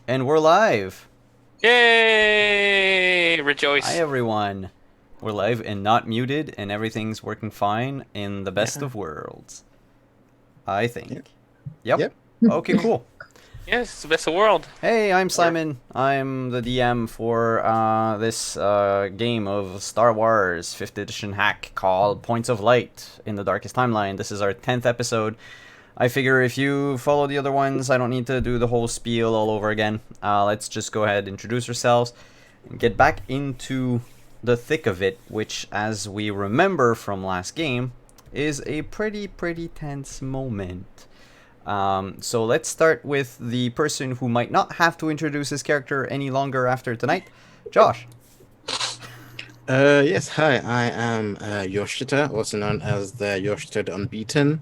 And we're live. Yay! Hi, Rejoice. everyone. We're live and not muted, and everything's working fine in the best Yeah. of worlds. I think. Yep. Yep. Yep. Okay, cool. Yes, it's the best of the world. Hey, I'm Or Simon. I'm the DM for this game of Star Wars 5th edition hack called Points of Light in the Darkest Timeline. This is our 10th episode. I figure if you follow the other ones, I don't need to do the whole spiel all over again. Let's just go ahead, introduce ourselves, and get back into the thick of it, which, as we remember from last game, is a pretty tense moment. So let's start with the person who might not have to introduce his character any longer after tonight, Josh. Yes. Hi. I am Yoshita, also known as the Yoshita the Unbeaten,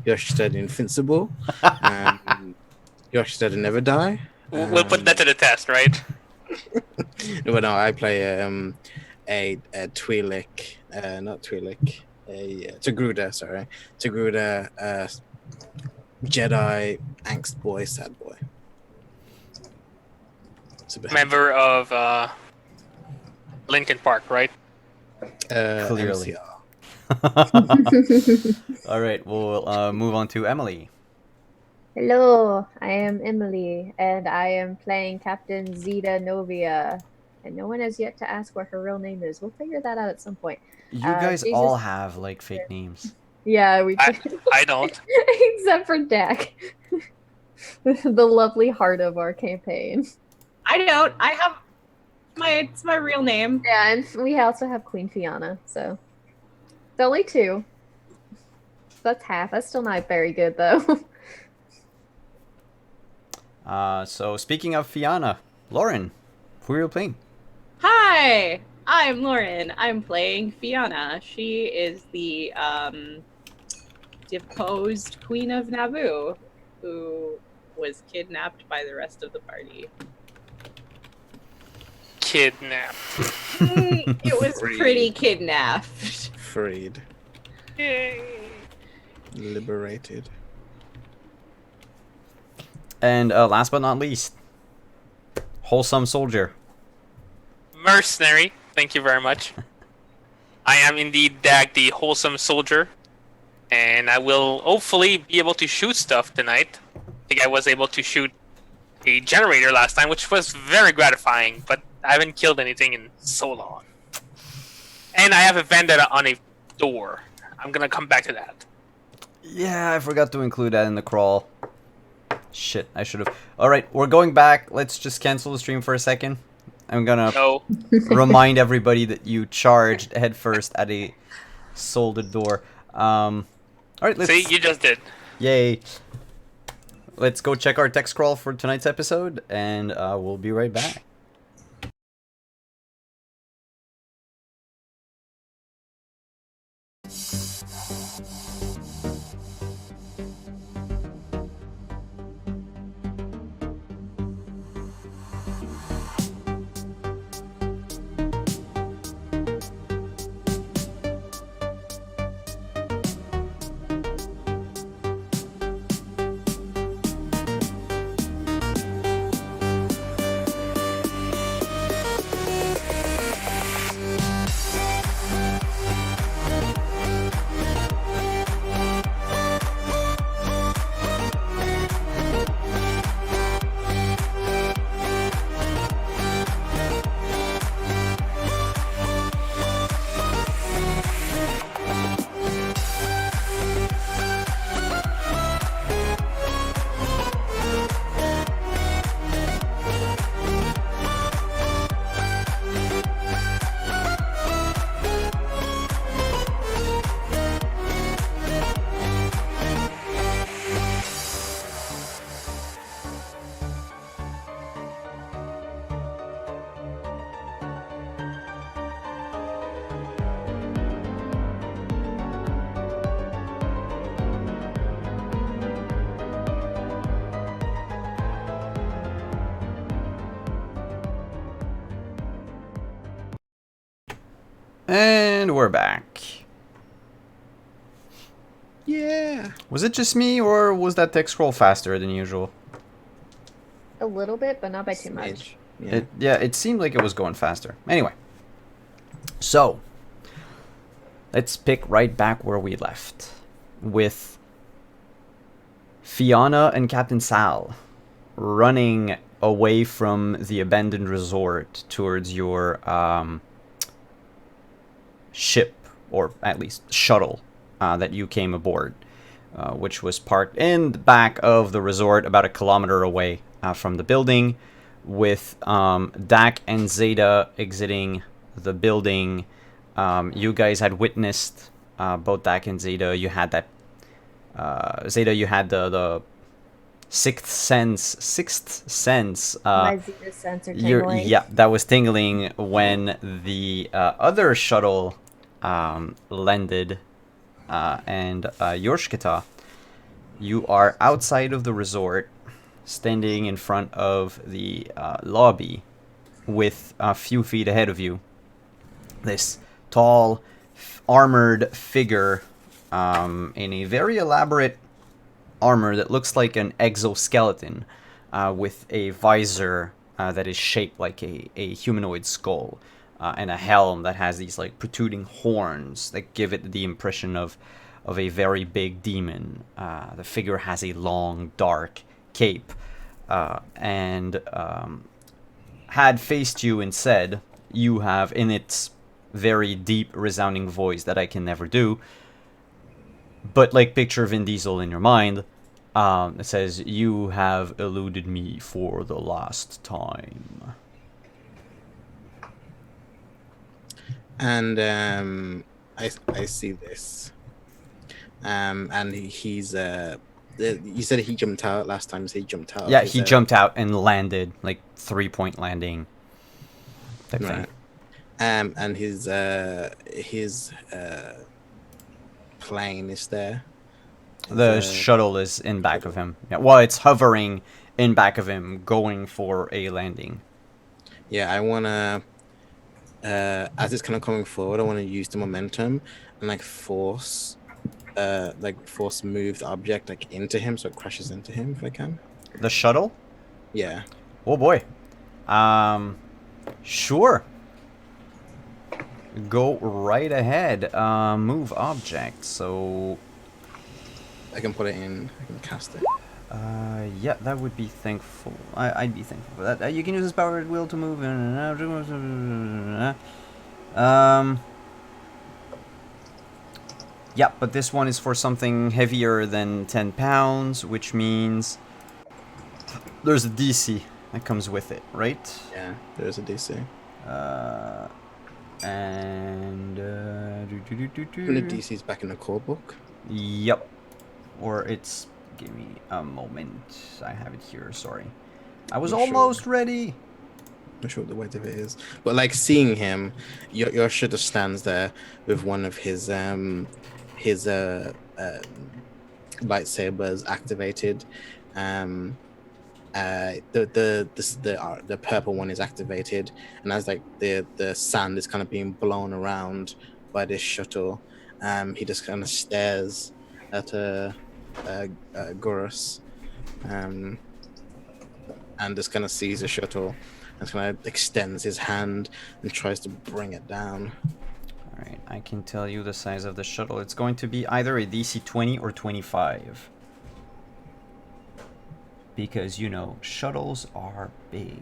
Yoshita the Invincible, Yoshita the Never Die. we'll put that to the test, right? No, but no, I play a Twi'lek, not Twi'lek, a Togruta. Sorry, Togruta, Jedi angst boy, sad boy. It's a bit, Member of Lincoln Park, right? Clearly. MCR. All right, we'll move on to Emily. Hello, I am Emily, and I am playing Captain Zeta Novia. And no one has yet to ask what her real name is. We'll figure that out at some point. You guys she's all just- have like fake names. Yeah, we I don't. except for Dak, the lovely heart of our campaign. I don't. I have it's my real name. Yeah, and we also have Queen Fiona, so it's only two. That's half. That's still not very good though. So speaking of Fiona, Lauren, who are you playing? Hi, I'm Lauren. I'm playing Fiona. She is the deposed Queen of Naboo, who was kidnapped by the rest of the party. Kidnapped. It was Freed. pretty kidnapped. Freed, Yay. liberated. And last but not least, wholesome soldier. Mercenary. Thank you very much. I am indeed Dag, the wholesome soldier, and I will hopefully be able to shoot stuff tonight. I think I was able to shoot a generator last time, which was very gratifying, but I haven't killed anything in so long. And I have a vendetta on a door. I'm gonna come back to that. Yeah, I forgot to include that in the crawl. Shit, I should have. All right, we're going back. Let's just cancel the stream for a second. I'm gonna No. remind everybody that you charged headfirst at a soldered door. All right, let's. See, you just did. Yay. Let's go check our text crawl for tonight's episode, and we'll be right back. And we're back. Yeah. Was it just me, or was that text scroll faster than usual? A little bit, but not by too much. Yeah. It seemed like it was going faster. Anyway, so let's pick right back where we left with Fiona and Captain Sal running away from the abandoned resort towards your ship, or at least shuttle, that you came aboard, which was parked in the back of the resort about a kilometer away from the building, with Dak and Zeta exiting the building. You guys had witnessed, both Dak and Zeta, you had that Zeta, you had the sixth sense. My Zeta sense are tingling. Yeah, that was tingling when the other shuttle landed, and Yorshkita, you are outside of the resort, standing in front of the lobby, with a few feet ahead of you this tall, armored figure in a very elaborate armor that looks like an exoskeleton, with a visor that is shaped like a humanoid skull, and a helm that has these like protruding horns that give it the impression of a very big demon. The figure has a long, dark cape, and had faced you and said, you have, in its very deep, resounding voice that I can never do, but like picture Vin Diesel in your mind, it says, you have eluded me for the last time. And I see this. And he's you said he jumped out last time. So he jumped out. Yeah, he jumped out and landed, like 3-point landing type right. thing. And his plane is there. The shuttle is in back of him. Yeah, well, it's hovering in back of him, going for a landing. Yeah, I wanna, as it's kind of coming forward, I want to use the momentum and like force move the object like into him, so it crashes into him if I can. The shuttle? Yeah. Oh boy. Sure. Go right ahead. Move object. So I can put it in. I can cast it. yeah, that would be thankful. I'd be thankful for that. You can use this powered wheel to move. Yeah, but this one is for something heavier than 10 pounds, which means there's a DC that comes with it, right? Yeah, there's a DC. And And the DC's back in the core book. Yep. Or it's, give me a moment. I have it here. Sorry, I was Not almost sure. ready. Not sure what the weight of it is, but like seeing him, your shooter stands there with one of his lightsabers activated. The purple one is activated, and as like the sand is kind of being blown around by this shuttle, he just kind of stares at Gurus, and just kind of sees the shuttle and kind of extends his hand and tries to bring it down. All right, I can tell you the size of the shuttle. It's going to be either a DC 20 or 25. Because, you know, shuttles are big.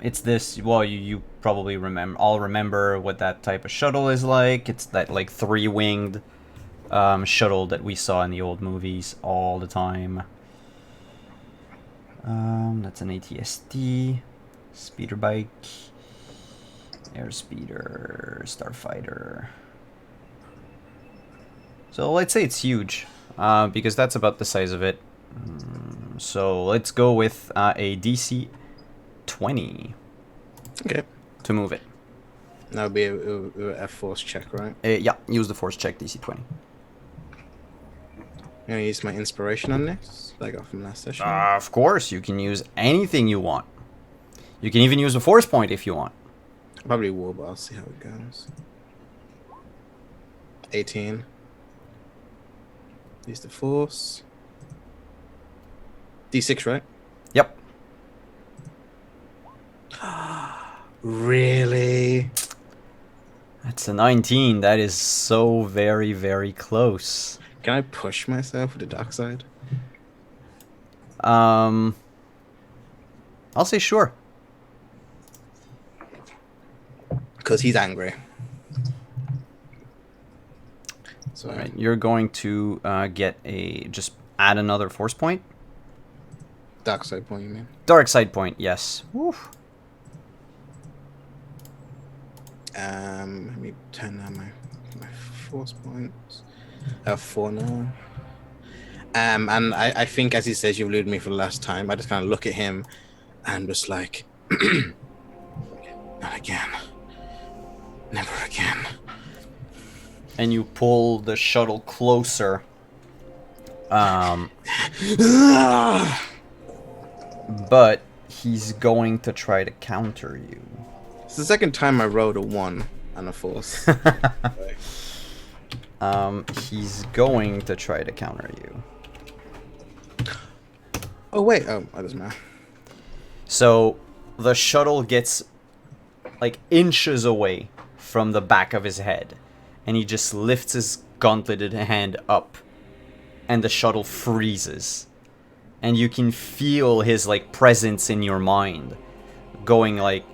It's this, well, you probably all remember what that type of shuttle is like. It's that, like, 3-winged shuttle that we saw in the old movies all the time. That's an ATST, speeder bike, airspeeder, starfighter. So let's say it's huge, because that's about the size of it. So let's go with a DC 20. Okay. To move it. That would be a force check, right? Yeah, use the force check, DC 20. I'm gonna use my inspiration on this, that I got from last session. Of course, you can use anything you want. You can even use a force point if you want. Probably will, but I'll see how it goes. 18. Use the force. D6, right? Yep. Really? That's a 19. That is so very, very close. Can I push myself with the dark side? I'll say sure. Because he's angry. So, Alright, you're going to get a... Just add another force point. dark side point, you mean? Dark side point, yes. Woo. Let me turn down my force points. I have 4 now. And I think, as he says, you've lured me for the last time. I just kind of look at him and just like, not again. Never again. And you pull the shuttle closer. But he's going to try to counter you. It's the second time I rolled a 1 and a force. He's going to try to counter you. Oh, wait. Oh, that doesn't matter. So the shuttle gets like inches away from the back of his head, and he just lifts his gauntleted hand up, and the shuttle freezes. And you can feel his like presence in your mind going like,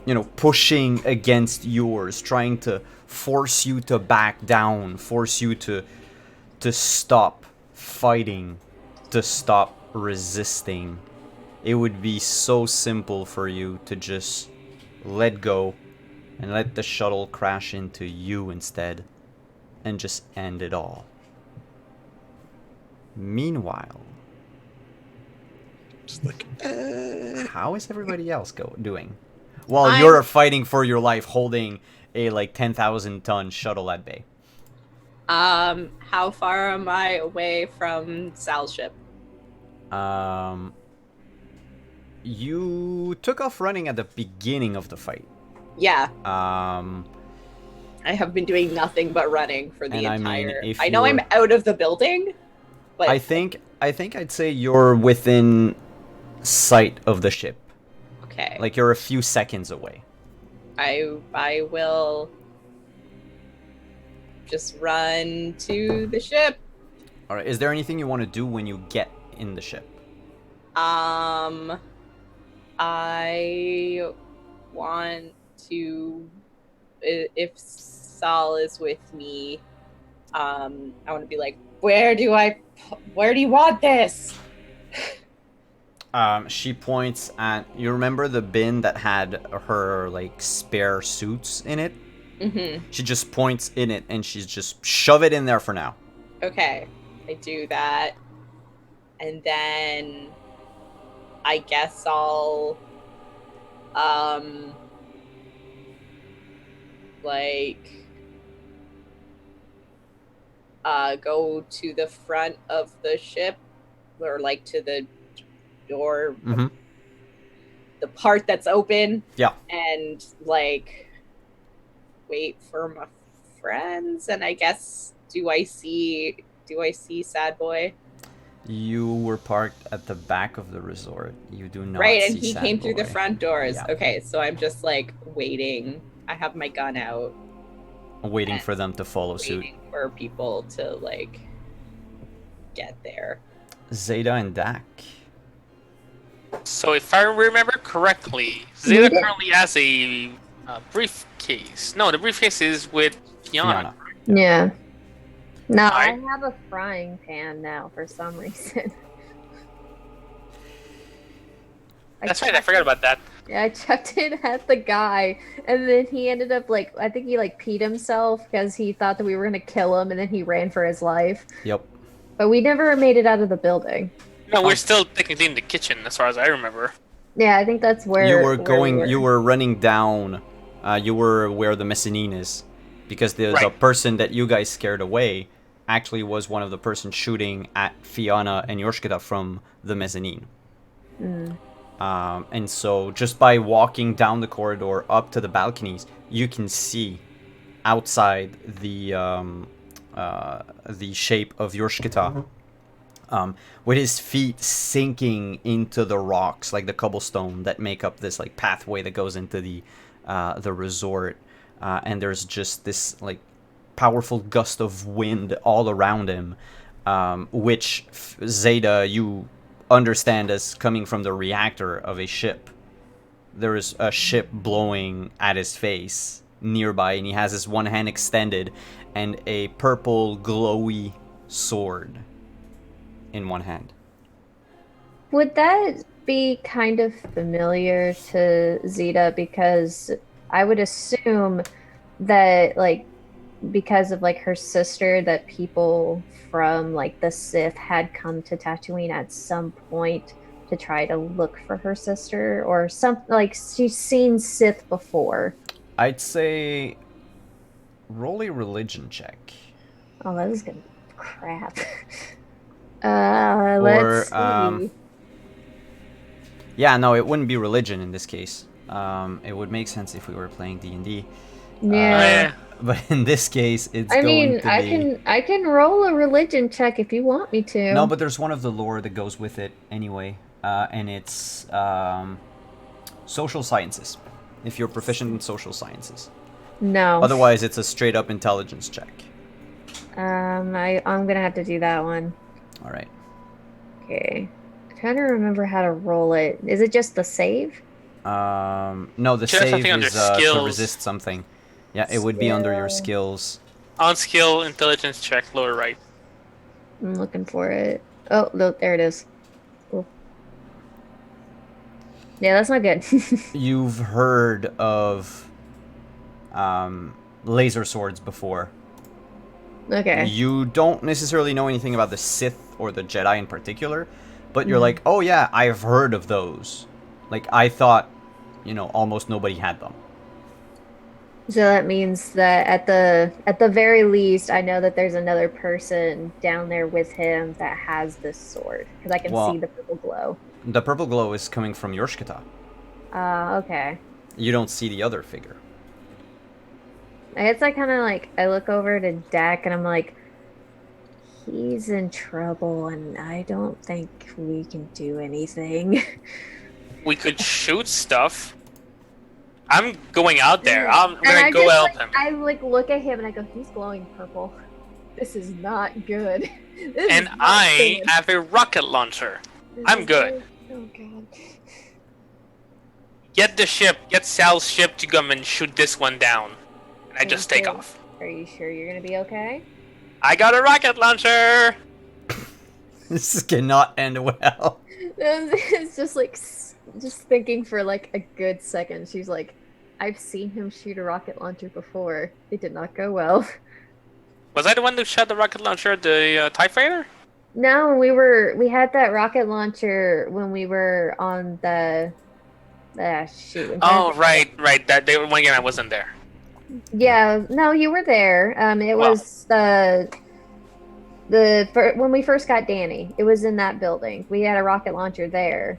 you know, pushing against yours, trying to force you to back down, force you to stop fighting, to stop resisting. It would be so simple for you to just let go and let the shuttle crash into you instead and just end it all. Meanwhile, Just like, how is everybody else doing? While you're fighting for your life, holding a like 10,000-ton shuttle at bay. How far am I away from Sal's ship? You took off running at the beginning of the fight. Yeah, Um, I have been doing nothing but running for the And I mean, entire. if I know I'm you're- out of the building, but I think I'd say you're within sight of the ship. okay. Like you're a few seconds away. I will just run to the ship. All right. Is there anything you want to do when you get in the ship? I want to, if Sal is with me, I want to be like, where do you want this? She points at. You remember the bin that had her like spare suits in it? Mm-hmm. She just points in it and she's just shove it in there for now. Okay, I do that, and then I guess I'll go to the front of the ship, or like to the door, Mm-hmm. the part that's open. Yeah. And like wait for my friends, and I guess do I see Sad Boy? You were parked at the back of the resort. You do not Right, and see he Sad came through the Boy. front doors. Yeah. Okay, so I'm just like waiting. I have my gun out, Waiting for them to follow suit. waiting for people to like get there. Zeta and Dak. So if I remember correctly, Zeta did. currently has a briefcase. No, the briefcase is with Fiona. Yeah. No, I Alright. have a frying pan now for some reason. That's right, I forgot about that. Yeah, I chucked it at the guy, and then he ended up like, I think he like peed himself because he thought that we were gonna kill him, and then he ran for his life. Yep. But we never made it out of the building. No, we're still technically in the kitchen, as far as I remember. Yeah, I think that's where You were where we going. were. You were running down. You were where the mezzanine is, because the Right. person that you guys scared away actually was one of the persons shooting at Fiona and Yorshkita from the mezzanine. Mm. And so just by walking down the corridor up to the balconies, you can see outside the shape of Yorshkita with his feet sinking into the rocks, like the cobblestone that make up this like pathway that goes into the resort. And there's just this like powerful gust of wind all around him, which Zeta, you understand as coming from the reactor of a ship. There is a ship blowing at his face nearby, and he has his one hand extended and a purple glowy sword in one hand. Would that be kind of familiar to Zeta? Because I would assume that, like, because of like her sister, that people from like the Sith had come to Tatooine at some point to try to look for her sister, or something. Like, she's seen Sith before. I'd say roll a religion check. Oh, that is gonna crap. Let's see. Yeah, no, it wouldn't be religion in this case. It would make sense if we were playing D&D. Yeah. But in this case, it's I going mean, to be... I can roll a religion check if you want me to. No, but there's one of the lore that goes with it anyway, and it's social sciences, if you're proficient in social sciences. No. Otherwise, it's a straight-up intelligence check. I'm gonna have to do that one. All right. Okay. I'm trying to remember how to roll it. Is it just the save? No, the Should have save something under is to skills. resist something. Yeah, it would be under your skills. On skill, intelligence check, lower right. I'm looking for it. Oh, look, there it is. Cool. Yeah, that's not good. You've heard of laser swords before. Okay. You don't necessarily know anything about the Sith or the Jedi in particular, but you're Mhm. like, oh yeah, I've heard of those. Like, I thought, almost nobody had them. So that means that at the very least, I know that there's another person down there with him that has this sword, because I can Well- see the purple glow. The purple glow is coming from Yorshkata. Okay. You don't see the other figure. It's like kind of like I look over to Dak and I'm like, he's in trouble, and I don't think we can do anything. We could shoot stuff. I'm going out there. I'm And gonna I go just, help like, him. I like look at him and I go, he's glowing purple. This is not good. This And is not I good. have a rocket launcher. This I'm is good. Oh god. Get the ship. Get Sal's ship to come and shoot this one down. And I just take Okay. off. Are you sure you're gonna be okay? I got a rocket launcher! This cannot end well. It's just like just thinking for like a good second. She's like, I've seen him shoot a rocket launcher before. It did not go well. Was I the one who shot the rocket launcher at the TIE fighter? No, we had that rocket launcher when we were on the shoot. I'm trying Oh, to- right. That they were one game I wasn't there. Yeah, no, you were there. It Wow. was when we first got Danny. It was in that building. We had a rocket launcher there.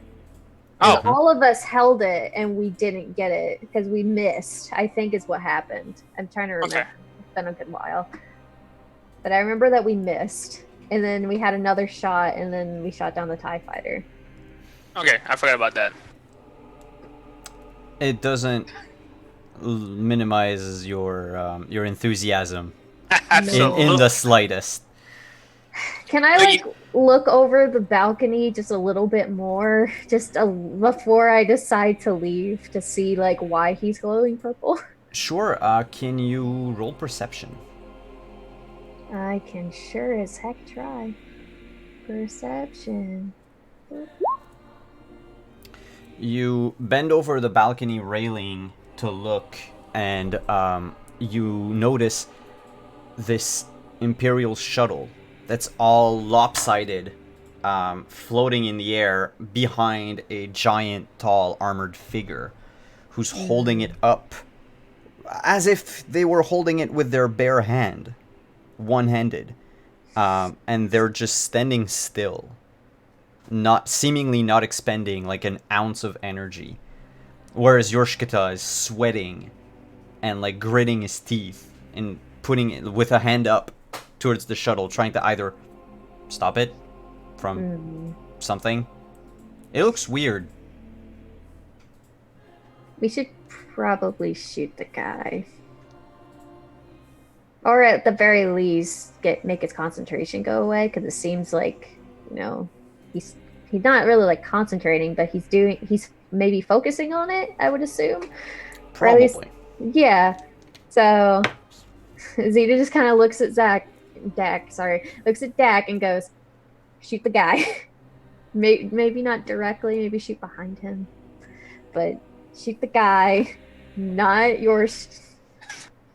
Oh, And all of us held it, and we didn't get it because we missed. I think is what happened. I'm trying to remember. Okay. It's been a good while, but I remember that we missed, and then we had another shot, and then we shot down the TIE fighter. okay. I forgot about that. It doesn't minimize your enthusiasm Absolutely. in the slightest. Can I So like look over the balcony just a little bit more, before I decide to leave, to see like why he's glowing purple? Sure. Can you roll perception? I can sure as heck try. Perception. You bend over the balcony railing to look, and you notice this Imperial shuttle that's all lopsided, floating in the air behind a giant, tall, armored figure who's holding it up as if they were holding it with their bare hand, one-handed, and they're just standing still, seemingly not expending like an ounce of energy, whereas Yorshkata is sweating and like gritting his teeth and putting it with a hand up towards the shuttle, trying to either stop it from something. It looks weird. We should probably shoot the guy. Or at the very least, make his concentration go away, because it seems like, he's not really like concentrating, but he's maybe focusing on it, I would assume. Or at least, Probably. yeah. So Zeta just kind of looks at looks at Dak and goes, shoot the guy. Maybe not directly, maybe shoot behind him. But shoot the guy, not yours.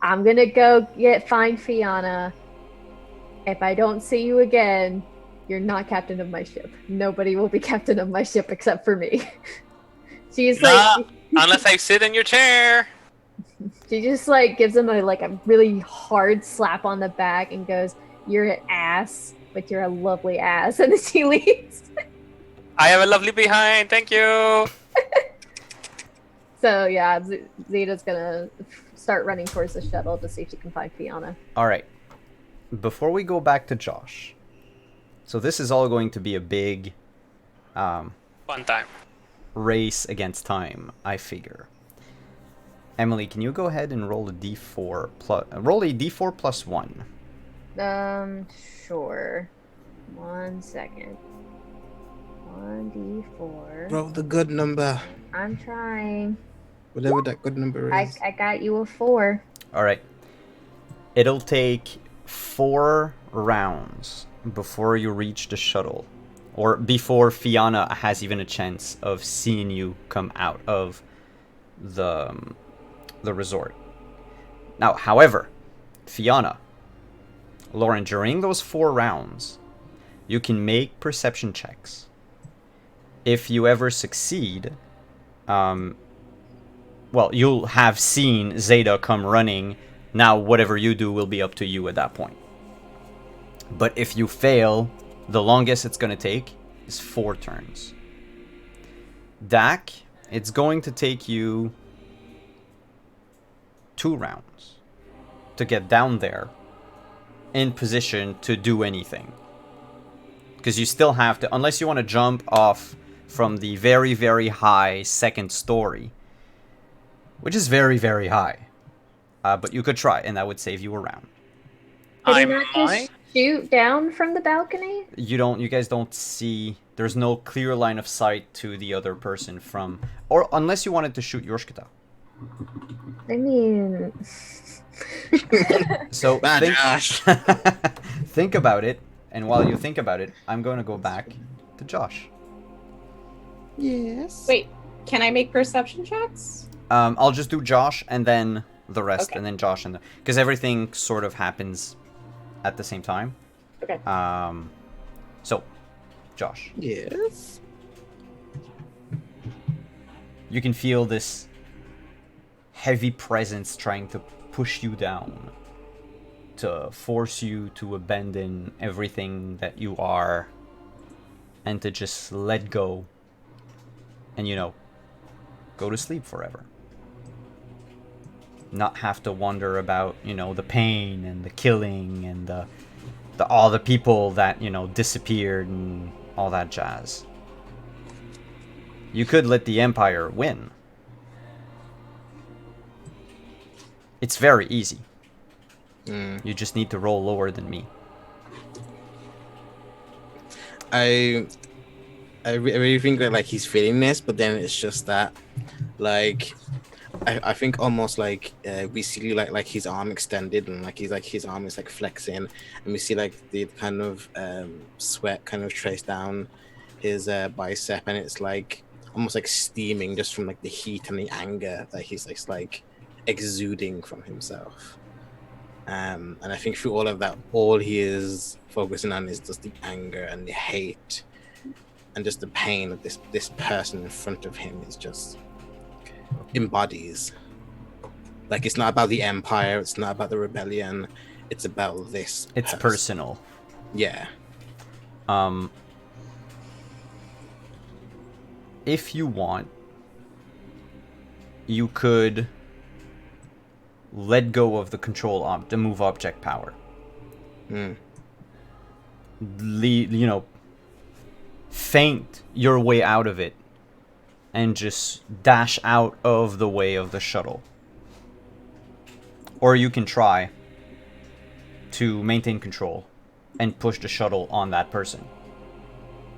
I'm gonna go find Fiona. If I don't see you again, you're not captain of my ship. Nobody will be captain of my ship except for me. She's like, unless I sit in your chair. She just like gives him a really hard slap on the back and goes, "You're an ass, but you're a lovely ass," and then she leaves. I have a lovely behind. Thank you. So yeah, Zeta's gonna start running towards the shuttle to see if she can find Fiona. All right. Before we go back to Josh, so this is all going to be a big Fun time. race against time, I figure. Emily, can you go ahead and roll a d4 plus 1? Sure. 1 second. 1d4. Roll the good number. I'm trying. Whatever that good number is. I got you a 4. All right. It'll take 4 rounds before you reach the shuttle, or before Fiona has even a chance of seeing you come out of the resort. Now, however, Fiona, Lauren, during those 4 rounds, you can make perception checks. If you ever succeed, well, you'll have seen Zeta come running. Now, whatever you do will be up to you at that point. But if you fail, the longest it's going to take is 4 turns. Dak, it's going to take you 2 rounds to get down there in position to do anything. Because you still have to, unless you want to jump off from the very, very high 2nd story, which is very, very high. But you could try, and that would save you a round. Did he I not might. just shoot down from the balcony? You guys don't see, there's no clear line of sight to the other person from, or unless you wanted to shoot Yorshkata. I mean, So Bad think, Josh. think about it, and while you think about it, I'm going to go back to Josh. Yes. Wait, can I make perception checks? I'll just do Josh and then the rest, Okay. and then Josh and because everything sort of happens at the same time. Okay. So, Josh, Yes. you can feel this heavy presence trying to push you down, to force you to abandon everything that you are, and to just let go, and go to sleep forever. Not have to wonder about, the pain and the killing and the all the people that, disappeared and all that jazz. You could let the Empire win. It's very easy. You just need to roll lower than me. I really think that he's feeling this, but then it's just that I think almost we see like his arm extended and his arm is flexing, and we see the kind of sweat kind of trace down his bicep, and it's almost steaming just from the heat and the anger that he's exuding from himself. And I think through all of that, all he is focusing on is just the anger and the hate and just the pain that this person in front of him is just embodies. It's not about the Empire, it's not about the rebellion, it's about this It's person. personal. Yeah. If you want, you could let go of the the move object power. feint your way out of it and just dash out of the way of the shuttle. Or you can try to maintain control and push the shuttle on that person.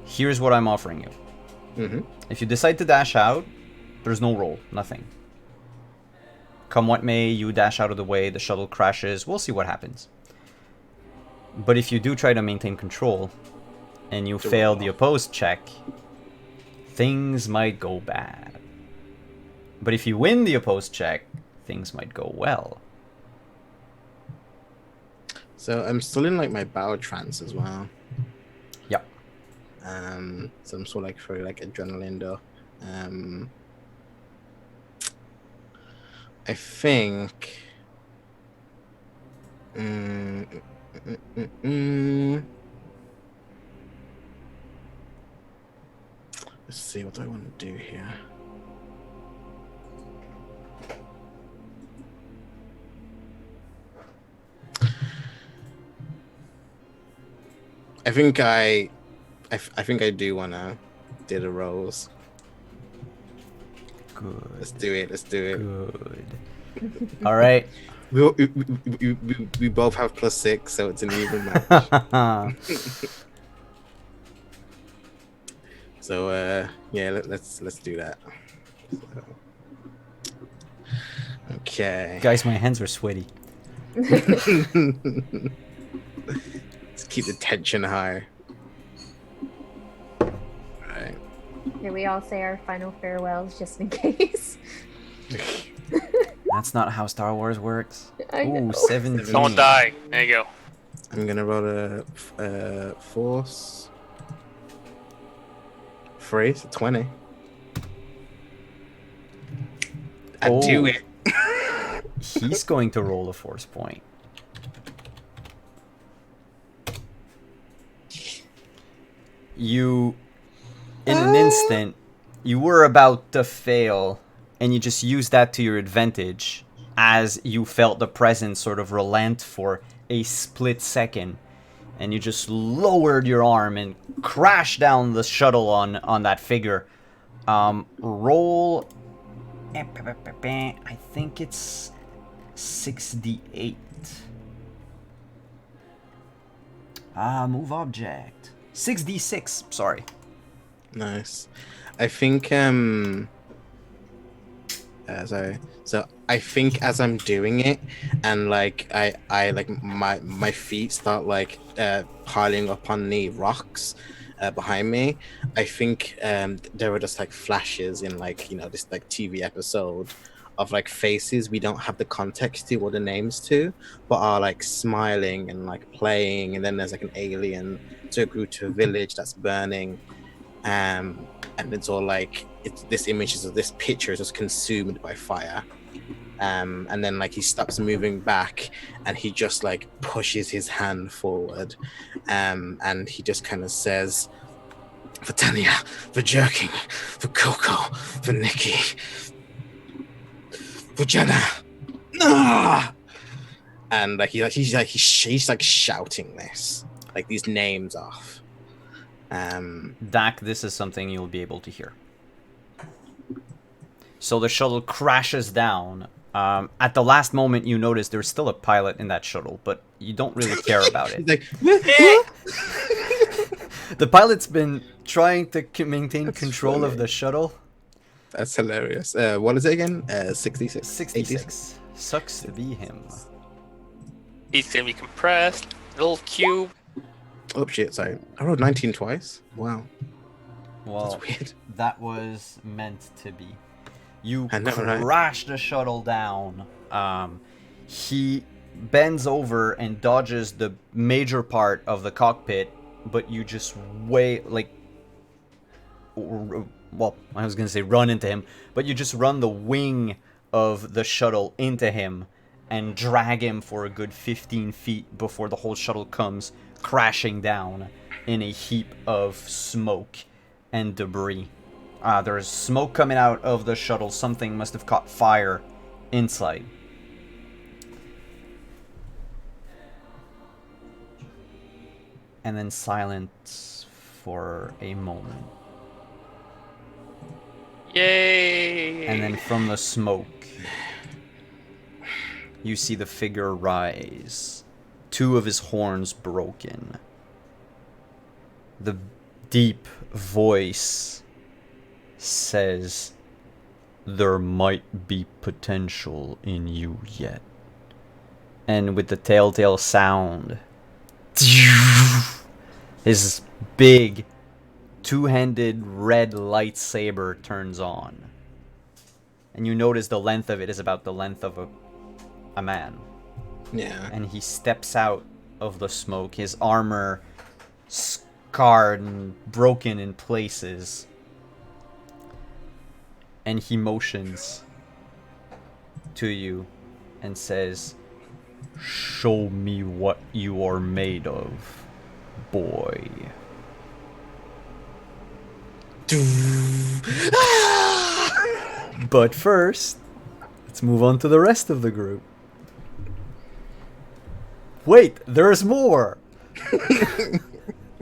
Here's what I'm offering you. If you decide to dash out, there's no roll, nothing. Come what may, you dash out of the way, the shuttle crashes, we'll see what happens. But if you do try to maintain control, and you fail the opposed check, things might go bad. But if you win the opposed check, things might go well. So I'm still in like my battle trance as well. Yep. So I'm sort of like very like adrenaline though. I think. Let's see, what do I want to do here? I think I do want to do the rolls. Good. Let's do it. Good. All right. We both have +6, so it's an even match. So yeah, let's do that. So, okay. Guys, my hands are sweaty. Let's keep the tension high. Alright. Here we all say our final farewells just in case. That's not how Star Wars works. I know. Ooh, 17. Don't die. There you go. I'm gonna roll a force. 3, so 20. I do Oh. it. He's going to roll a force point. You, in an instant, you were about to fail, and you just used that to your advantage as you felt the presence sort of relent for a split second, and you just lowered your arm and crashed down the shuttle on that figure. Roll. I think it's 6d8. Move object. 6d6, sorry. Nice. I think sorry. So I think as I'm doing it, and like I like my feet start like piling up on the rocks behind me. I think there were just like flashes in like, you know, this like TV episode of like faces we don't have the context to or the names to, but are like smiling and like playing, and then there's like an alien to go to a village that's burning, and it's all like this image of this picture is just consumed by fire, and then like he stops moving back and he just like pushes his hand forward, and he just kind of says, "For Tanya, for Jerking, for Coco, for Nikki, for Jenna." Ah! And like he's like shouting this, like these names off. Dak, this is something you'll be able to hear. So the shuttle crashes down. At the last moment, you notice there's still a pilot in that shuttle, but you don't really care about it. Like, The pilot's been trying to maintain control funny. of the shuttle. that's hilarious. What is it again? 66. 66. Sucks to be him. He's gonna be compressed. Little cube. Oh shit! Sorry, I rolled 19 twice. Wow, Well, that's weird. that was meant to be. You I know, right? crash the shuttle down. He bends over and dodges the major part of the cockpit, but you just well, I was gonna say run into him, but you just run the wing of the shuttle into him and drag him for a good 15 feet before the whole shuttle comes crashing down in a heap of smoke and debris. There's smoke coming out of the shuttle. Something must have caught fire inside. And then silence for a moment. Yay! And then from the smoke, you see the figure rise. 2 of his horns broken. The deep voice says, "There might be potential in you yet." And with the telltale sound, his big 2-handed red lightsaber turns on. And you notice the length of it is about the length of a man. Yeah. And he steps out of the smoke, his armor scarred and broken in places. And he motions to you and says, "Show me what you are made of, boy." But first, let's move on to the rest of the group. Wait, there's more!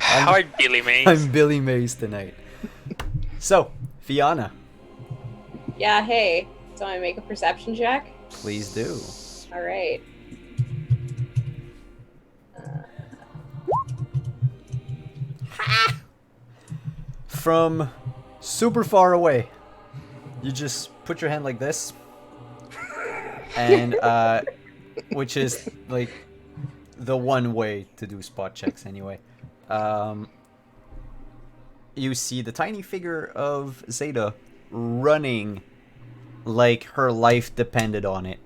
Hard Billy Mays. I'm Billy Mays tonight. So, Fiona, Yeah, hey. So I make a perception check? please do. Alright. From super far away, you just put your hand like this, and which is like the one way to do spot checks anyway. You see the tiny figure of Zeta running like her life depended on it.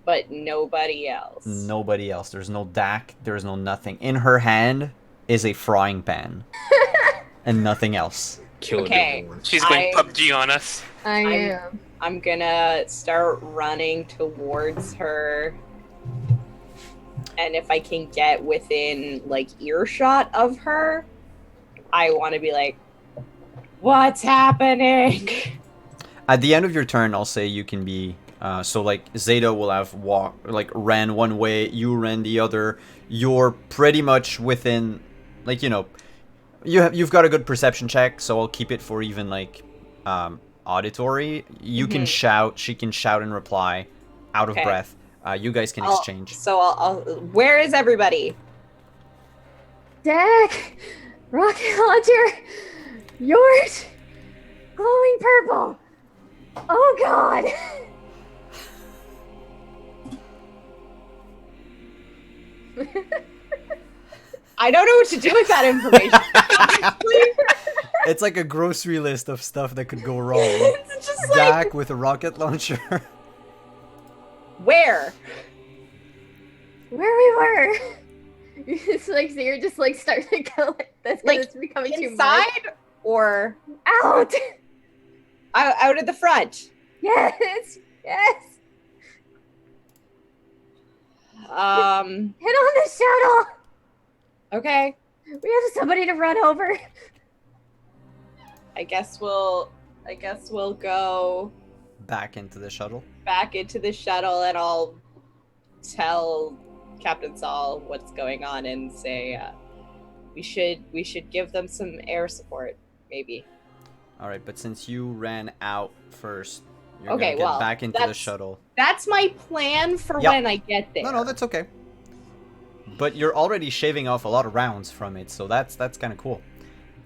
But nobody else. Nobody else. There's no Dak. There's no nothing. In her hand is a frying pan. And nothing else. Killed Okay. everyone. She's going I- PUBG on us. I I'm- am. I'm gonna start running towards her. And if I can get within, like, earshot of her, I want to be like, what's happening? At the end of your turn, I'll say you can be. So like Zeta will have ran one way, you ran the other. You're pretty much within, like, you know, you've got a good perception check. So I'll keep it for even like auditory. You can shout. She can shout and reply, out of Okay. breath. You guys can exchange. So I'll. Where is everybody? Dak, rocket launcher, yours, glowing purple. Oh God. I don't know what to do with that information. It's like a grocery list of stuff that could go wrong. It's just like, Dak with a rocket launcher. where? Where we were. It's like, so you're just like starting to go like this, Like, it's becoming too much. Inside or Out. out at the front? Yes. Yes. Hit on the shuttle. Okay. We have somebody to run over. I guess we'll go Back into the shuttle. back into the shuttle and I'll tell Captain Saul what's going on and say we should give them some air support, maybe. All right, but since you ran out first, you're Okay, gonna get well, back into the that's- shuttle. That's my plan for Yeah. when I get there. No, that's okay. But you're already shaving off a lot of rounds from it, so that's kind of cool.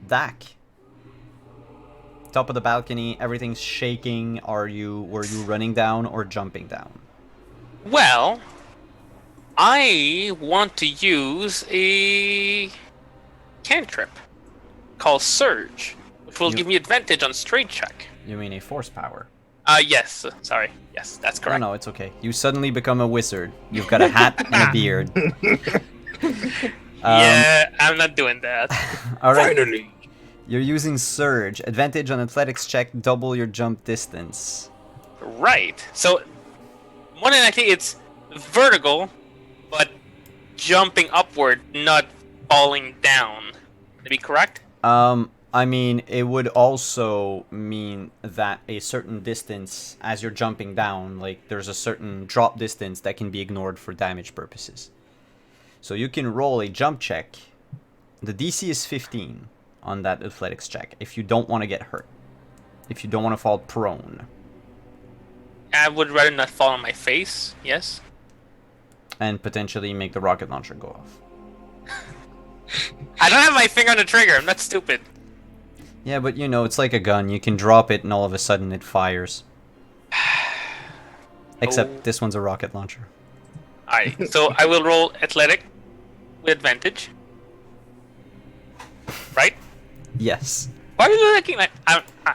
Dak. Top of the balcony, everything's shaking. Were you running down or jumping down? Well, I want to use a cantrip called Surge, which will You- give me advantage on straight check. You mean a force power? Yes. Sorry. Yes, that's correct. No, it's okay. You suddenly become a wizard. You've got a hat and a beard. Yeah, I'm not doing that. All right. Finally. You're using Surge. Advantage on athletics check, double your jump distance. Right. So, more than likely, it's vertical, but jumping upward, not falling down. To be correct? I mean, it would also mean that a certain distance, as you're jumping down, like, there's a certain drop distance that can be ignored for damage purposes. So you can roll a jump check. The DC is 15 on that athletics check if you don't want to get hurt. If you don't want to fall prone. I would rather not fall on my face. Yes. And potentially make the rocket launcher go off. I don't have my finger on the trigger. I'm not stupid. Yeah, but you know, it's like a gun. You can drop it and all of a sudden it fires. Except this one's a rocket launcher. Alright, so I will roll athletic with advantage. Right? Yes. Why are you looking like...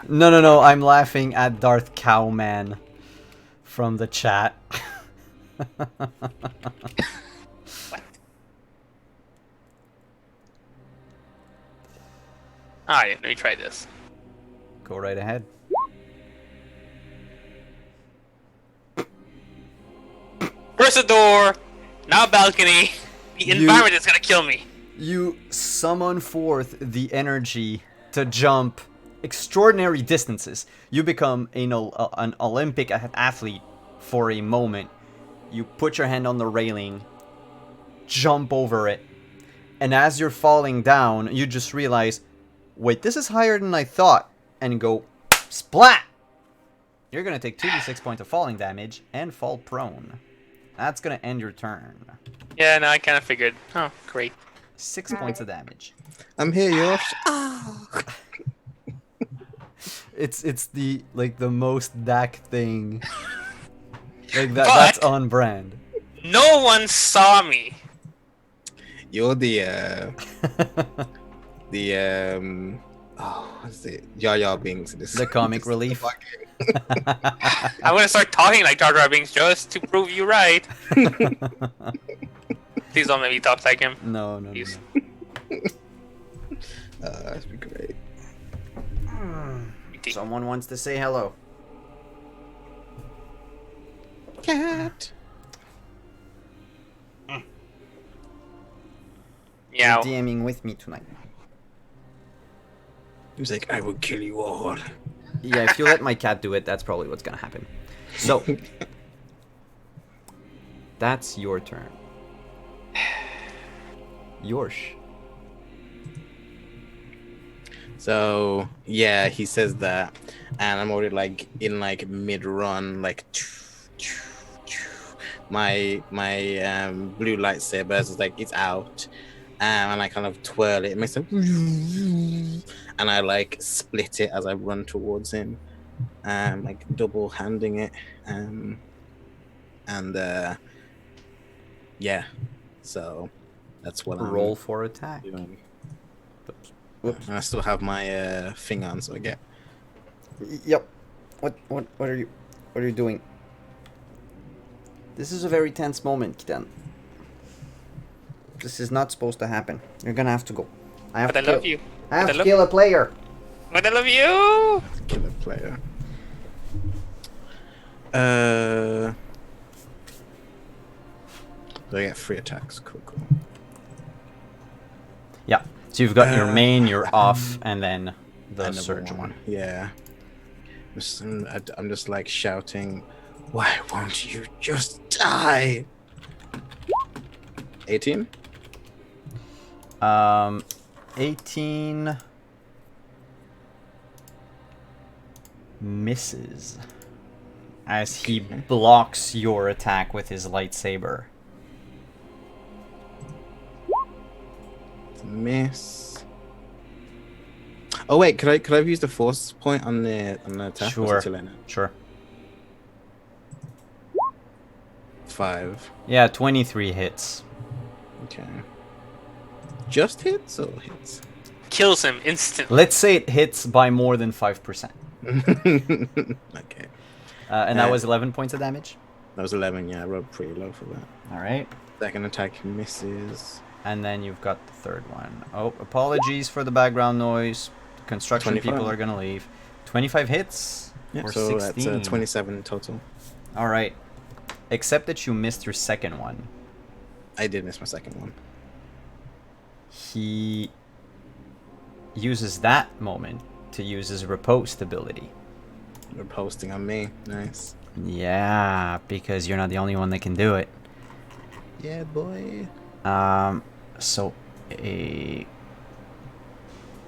No, I'm laughing at Darth Cowman from the chat. Alright, let me try this. Go right ahead. First a door, now a balcony. The environment is gonna kill me. You summon forth the energy to jump extraordinary distances. You become an Olympic athlete for a moment. You put your hand on the railing, jump over it, and as you're falling down, you just realize, wait, this is higher than I thought, and go splat! You're gonna take 2d6 points of falling damage and fall prone. That's gonna end your turn. Yeah, no, I kind of figured. Oh, great. 6 points of damage. I'm here, Yosh. It's the most Dak thing. Like that. But that's on brand. No one saw me. You're the what's it? Yaya Binks. The comic relief. I'm gonna start talking like Jar Jar Binks just to prove you right. Please don't make me talk like him. No. Please. That'd be great. Someone wants to say hello. Cat. Meow. You're DMing with me tonight. He's like, I will kill you all. Yeah, if you let my cat do it, that's probably what's gonna happen. So, that's your turn. Yours. So yeah, he says that, and I'm already like in like mid run, like my blue lightsaber is like it's out, and I kind of twirl it, makes a and I like split it as I run towards him, like double handing it, and yeah, so that's what I'm Roll for attack. doing. And I still have my thing on, so I get. Yep. What are you doing? This is a very tense moment, Kitan. This is not supposed to happen. You're gonna have to go. I have But I to love kill. you. I have But I to love- kill a player. But I love you. Killer player. Do I get 3 attacks? Cool. Yeah. So you've got your main, your off, and then the Another surge one. Yeah. I'm just like shouting, why won't you just die? 18? 18 misses as he blocks your attack with his lightsaber. Miss. Oh wait, could I have used the force point on the attack? Or Sure. is it too late now? Sure. 5. Yeah, 23 hits. Okay. Just hits or hits? Kills him instantly. Let's say it hits by more than 5%. Okay. And that was 11 points of damage. That was 11. Yeah, I rolled pretty low for that. All right. Second attack misses. And then you've got the third one. Oh, apologies for the background noise. The construction 25. people are going to leave. 25 hits? Yeah, Or so 16. that's 27 total. All right. Except that you missed your second one. I did miss my second one. He uses that moment to use his riposte ability. You're posting on me. Nice. Yeah, because you're not the only one that can do it. Yeah, boy. So a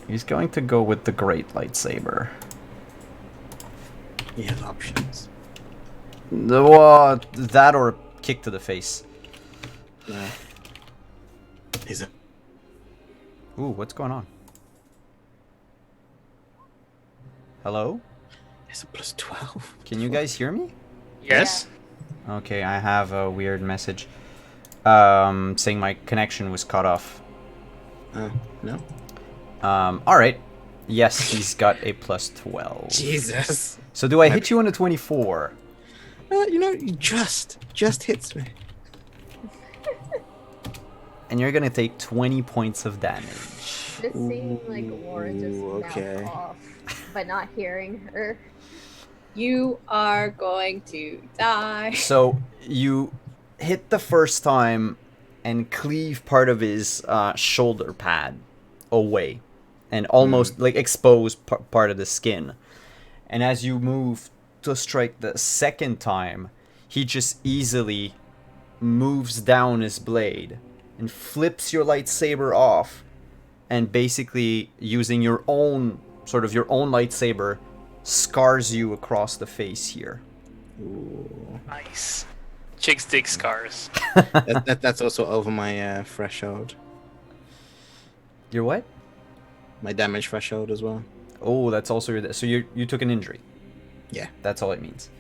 He's going to go with the great lightsaber. He has options. That or kick to the face. No. He's a. Ooh, what's going on? Hello? He's a plus 12. Can you guys hear me? Yes. Okay, I have a weird message. Saying my connection was cut off. Oh, no? Alright. Yes, he's got a plus 12. Jesus. So do I hit you on a 24? You know, you just hits me. And you're gonna take 20 points of damage. Just seeing like Laura just Ooh, mouth okay. off, but not hearing her. You are going to die. So you hit the first time and cleave part of his shoulder pad away and almost like expose part of the skin. And as you move to strike the second time, he just easily moves down his blade and flips your lightsaber off, and basically using your own lightsaber scars you across the face here. Ooh. Nice. Chicks dig scars. That's also over my threshold. Your what? My damage threshold as well. Oh, that's also your. So you took an injury. Yeah. That's all it means.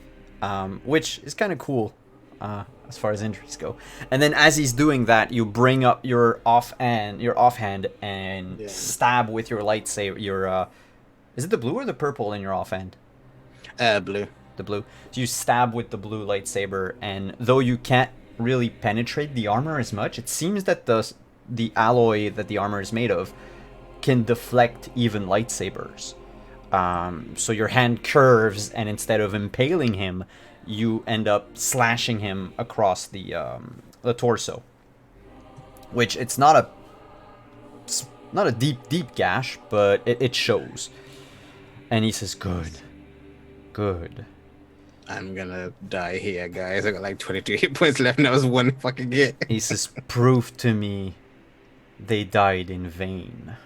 Which is kind of cool, as far as injuries go. And then as he's doing that, you bring up your offhand and Yeah. stab with your lightsaber. Your is it the blue or the purple in your offhand? Blue. The blue. So you stab with the blue lightsaber, and though you can't really penetrate the armor as much, it seems that the alloy that the armor is made of can deflect even lightsabers. So your hand curves, and instead of impaling him, you end up slashing him across the torso. Which it's not a deep gash, but it shows. And he says, "Good." I'm gonna die here, guys. I got like 22 hit points left, and that was one fucking hit. He says, "Prove to me they died in vain."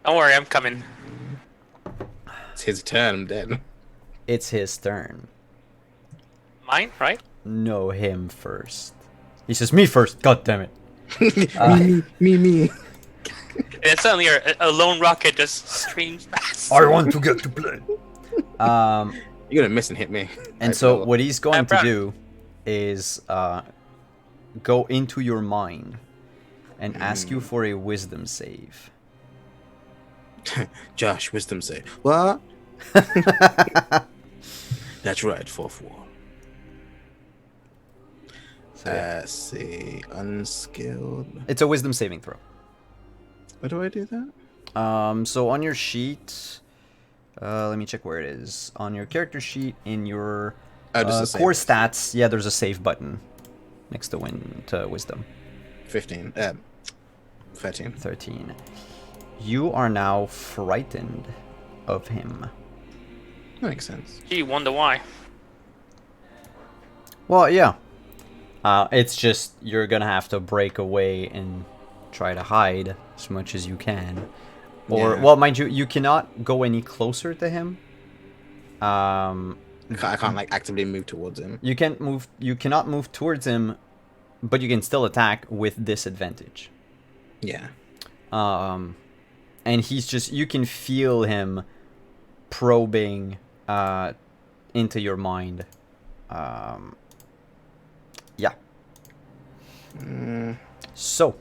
Don't worry, I'm coming. It's his turn. I'm dead. It's his turn. Mine, right? No, him first. He says, "Me first." God damn it. Me. And then suddenly a lone rocket just streams past. I want to get to play. You're gonna miss and hit me. And so what he's going to do is go into your mind and ask you for a wisdom save. Josh, wisdom save. What? That's right, 4-4. So, yeah. Let's see. Unskilled. It's a wisdom saving throw. Where do I do that? So on your sheet, let me check where it is. On your character sheet, in your just a core save. stats, yeah, there's a save button next to wisdom. 15. 13. 13. You are now frightened of him. That makes sense. Gee, wonder why. Well, yeah. It's just you're gonna have to break away and try to hide as much as you can. Or, Yeah. well, mind you, you cannot go any closer to him. I can't like actively move towards him. You can't move. You cannot move towards him, but you can still attack with disadvantage. Yeah. And he's just, you can feel him probing into your mind. Yeah. So.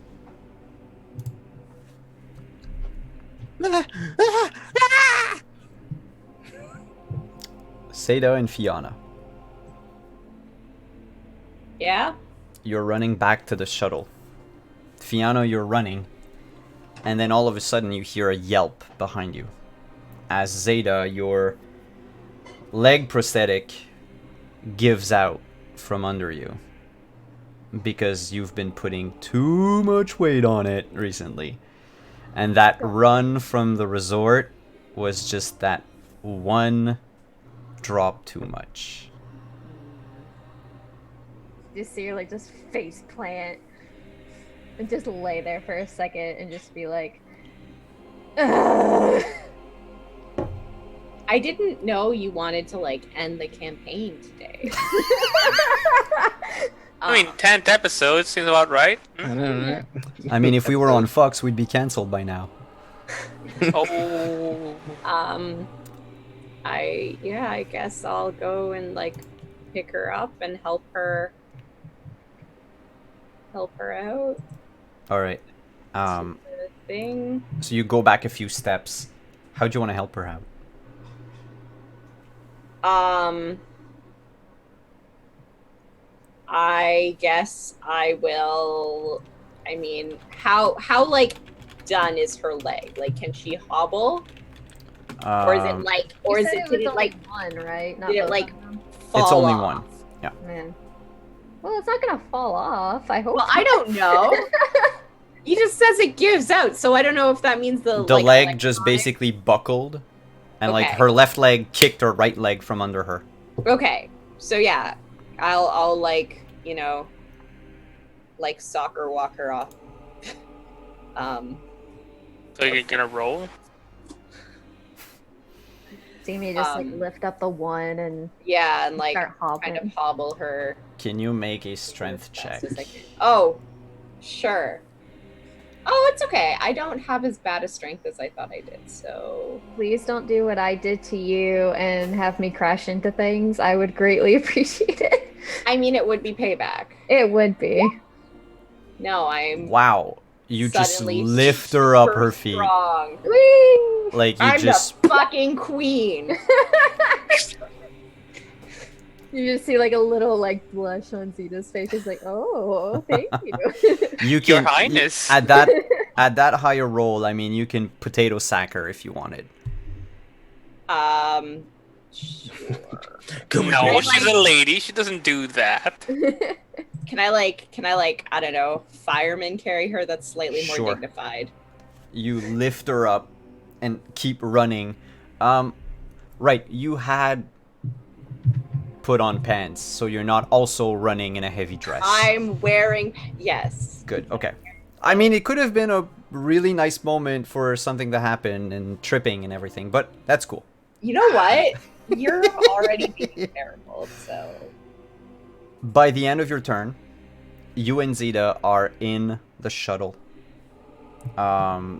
Seda and Fiona, Yeah? you're running back to the shuttle. Fiona, you're running. And then all of a sudden you hear a yelp behind you. As Zeta, your leg prosthetic gives out from under you. Because you've been putting too much weight on it recently. And that run from the resort was just that one drop too much. Just see her like just face plant and just lay there for a second and just be like, Ugh. I didn't know you wanted to like end the campaign today. I mean, 10th episode seems about right. I don't know. I mean, if we were on Fox, we'd be cancelled by now. Oh. I guess I'll go and like pick her up and help her out. All right. The thing. So you go back a few steps. How do you want to help her out? I guess I will. I mean, how like done is her leg? Like, can she hobble, or is it like, or You is said it was did it only like one, right? Not did it both like of them? fall It's only off? one. Man. Well, it's not gonna fall off. I hope. Well, I don't know. He just says it gives out, so I don't know if that means the The like, leg just electronic- basically buckled, and like Okay. her left leg kicked her right leg from under her. Okay, so yeah, I'll like like soccer walk her off. So you're gonna roll? See me just like Um, lift up the one and Yeah, and like start hopping. kind of hobble her. Can you make a strength as check? fast as I can. Oh, sure. Oh, it's okay. I don't have as bad a strength as I thought I did. So Please don't do what I did to you and have me crash into things. I would greatly appreciate it. I mean, it would be payback. It would be. No, I'm Wow. You just suddenly lift her up super her feet. Strong. Whee! Like you I'm just the fucking queen. You just see like a little like blush on Zeta's face. It's like, oh, thank you. you can Your Highness. at that higher roll, I mean you can potato sack her if you wanted. Sure. Come No, here. she's a lady. She doesn't do that. Can I like I don't know, fireman carry her? That's slightly more Sure. dignified. You lift her up and keep running. Right, you had put on pants, so you're not also running in a heavy dress. I'm wearing yes. Good, okay. I mean, it could have been a really nice moment for something to happen and tripping and everything, but that's cool. You know what? You're already being terrible, so By the end of your turn, you and Zeta are in the shuttle.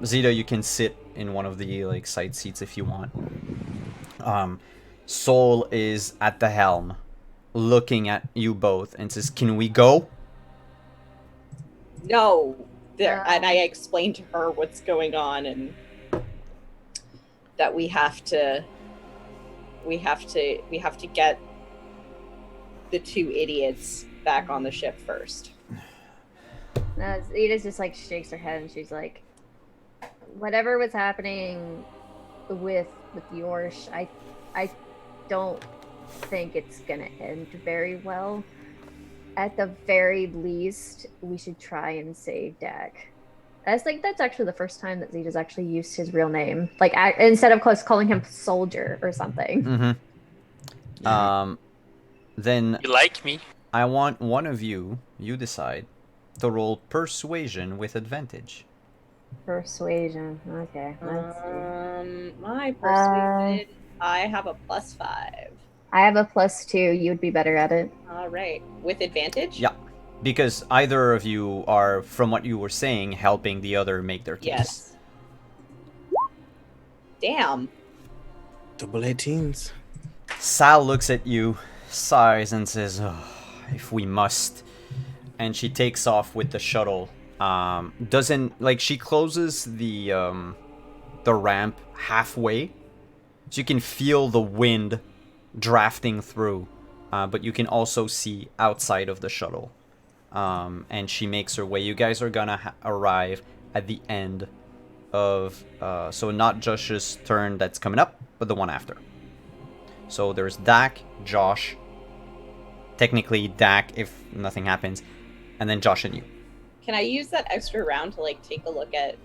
Zeta, you can sit in one of the like side seats if you want. Soul is at the helm, looking at you both and says, "Can we go?" no. And I explained to her what's going on and that we have to get the two idiots back on the ship first. Zeta just like shakes her head and she's like, whatever was happening with yours, I don't think it's gonna end very well. At the very least, we should try and save Dak. That's actually the first time that Zeta's actually used his real name, like instead of calling him Soldier or something. Mm-hmm. Yeah. Then You like me? I want one of you decide, to roll persuasion with advantage. Persuasion. Okay. Let's see. My persuasion, I have a +5. I have a +2. You'd be better at it. All right, with advantage. Yeah, because either of you are, from what you were saying, helping the other make their case. Yes. Damn. Double 18s. Sal looks at you, sighs, and says, "Oh, if we must." And she takes off with the shuttle. Doesn't like she closes the ramp halfway, so you can feel the wind drafting through, but you can also see outside of the shuttle. And she makes her way. You guys are gonna arrive at the end of so not Josh's turn that's coming up, but the one after. So there's Dak, Josh, technically Dak if nothing happens, and then Josh and you. Can I use that extra round to like take a look at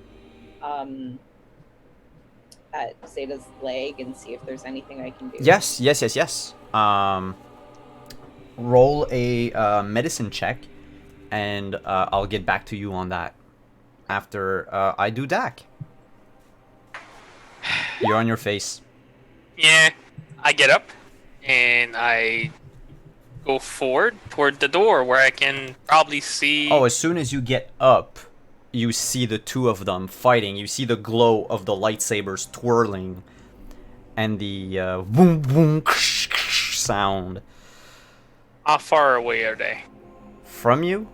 Zeta's leg and see if there's anything I can do? Yes. Roll a medicine check, and I'll get back to you on that after I do Dak. You're on your face. Yeah, I get up and I go forward toward the door where I can probably see. Oh, as soon as you get up, you see the two of them fighting. You see the glow of the lightsabers twirling, and the boom boom sound How far away are they? from you.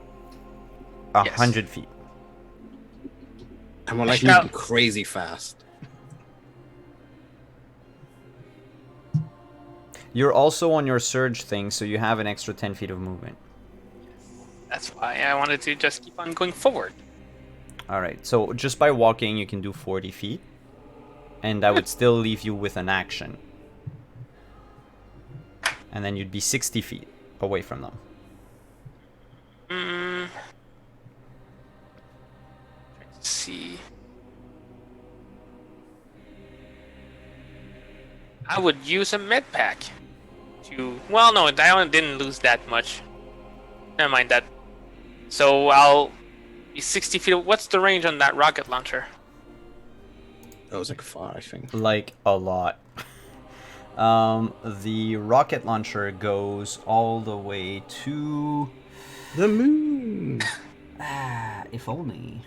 Yes. 100 feet. I'm like Shout. moving crazy fast. You're also on your surge thing, so you have an extra 10 feet of movement. That's why I wanted to just keep on going forward. Alright, so just by walking, you can do 40 feet. And I would still leave you with an action. And then you'd be 60 feet away from them. Let's see. I would use a med pack to. Well, no, I didn't lose that much. Never mind that. So I'll be 60 feet. What's the range on that rocket launcher? That was like far, I think. Like, a lot. The rocket launcher goes all the way to... The moon. if only.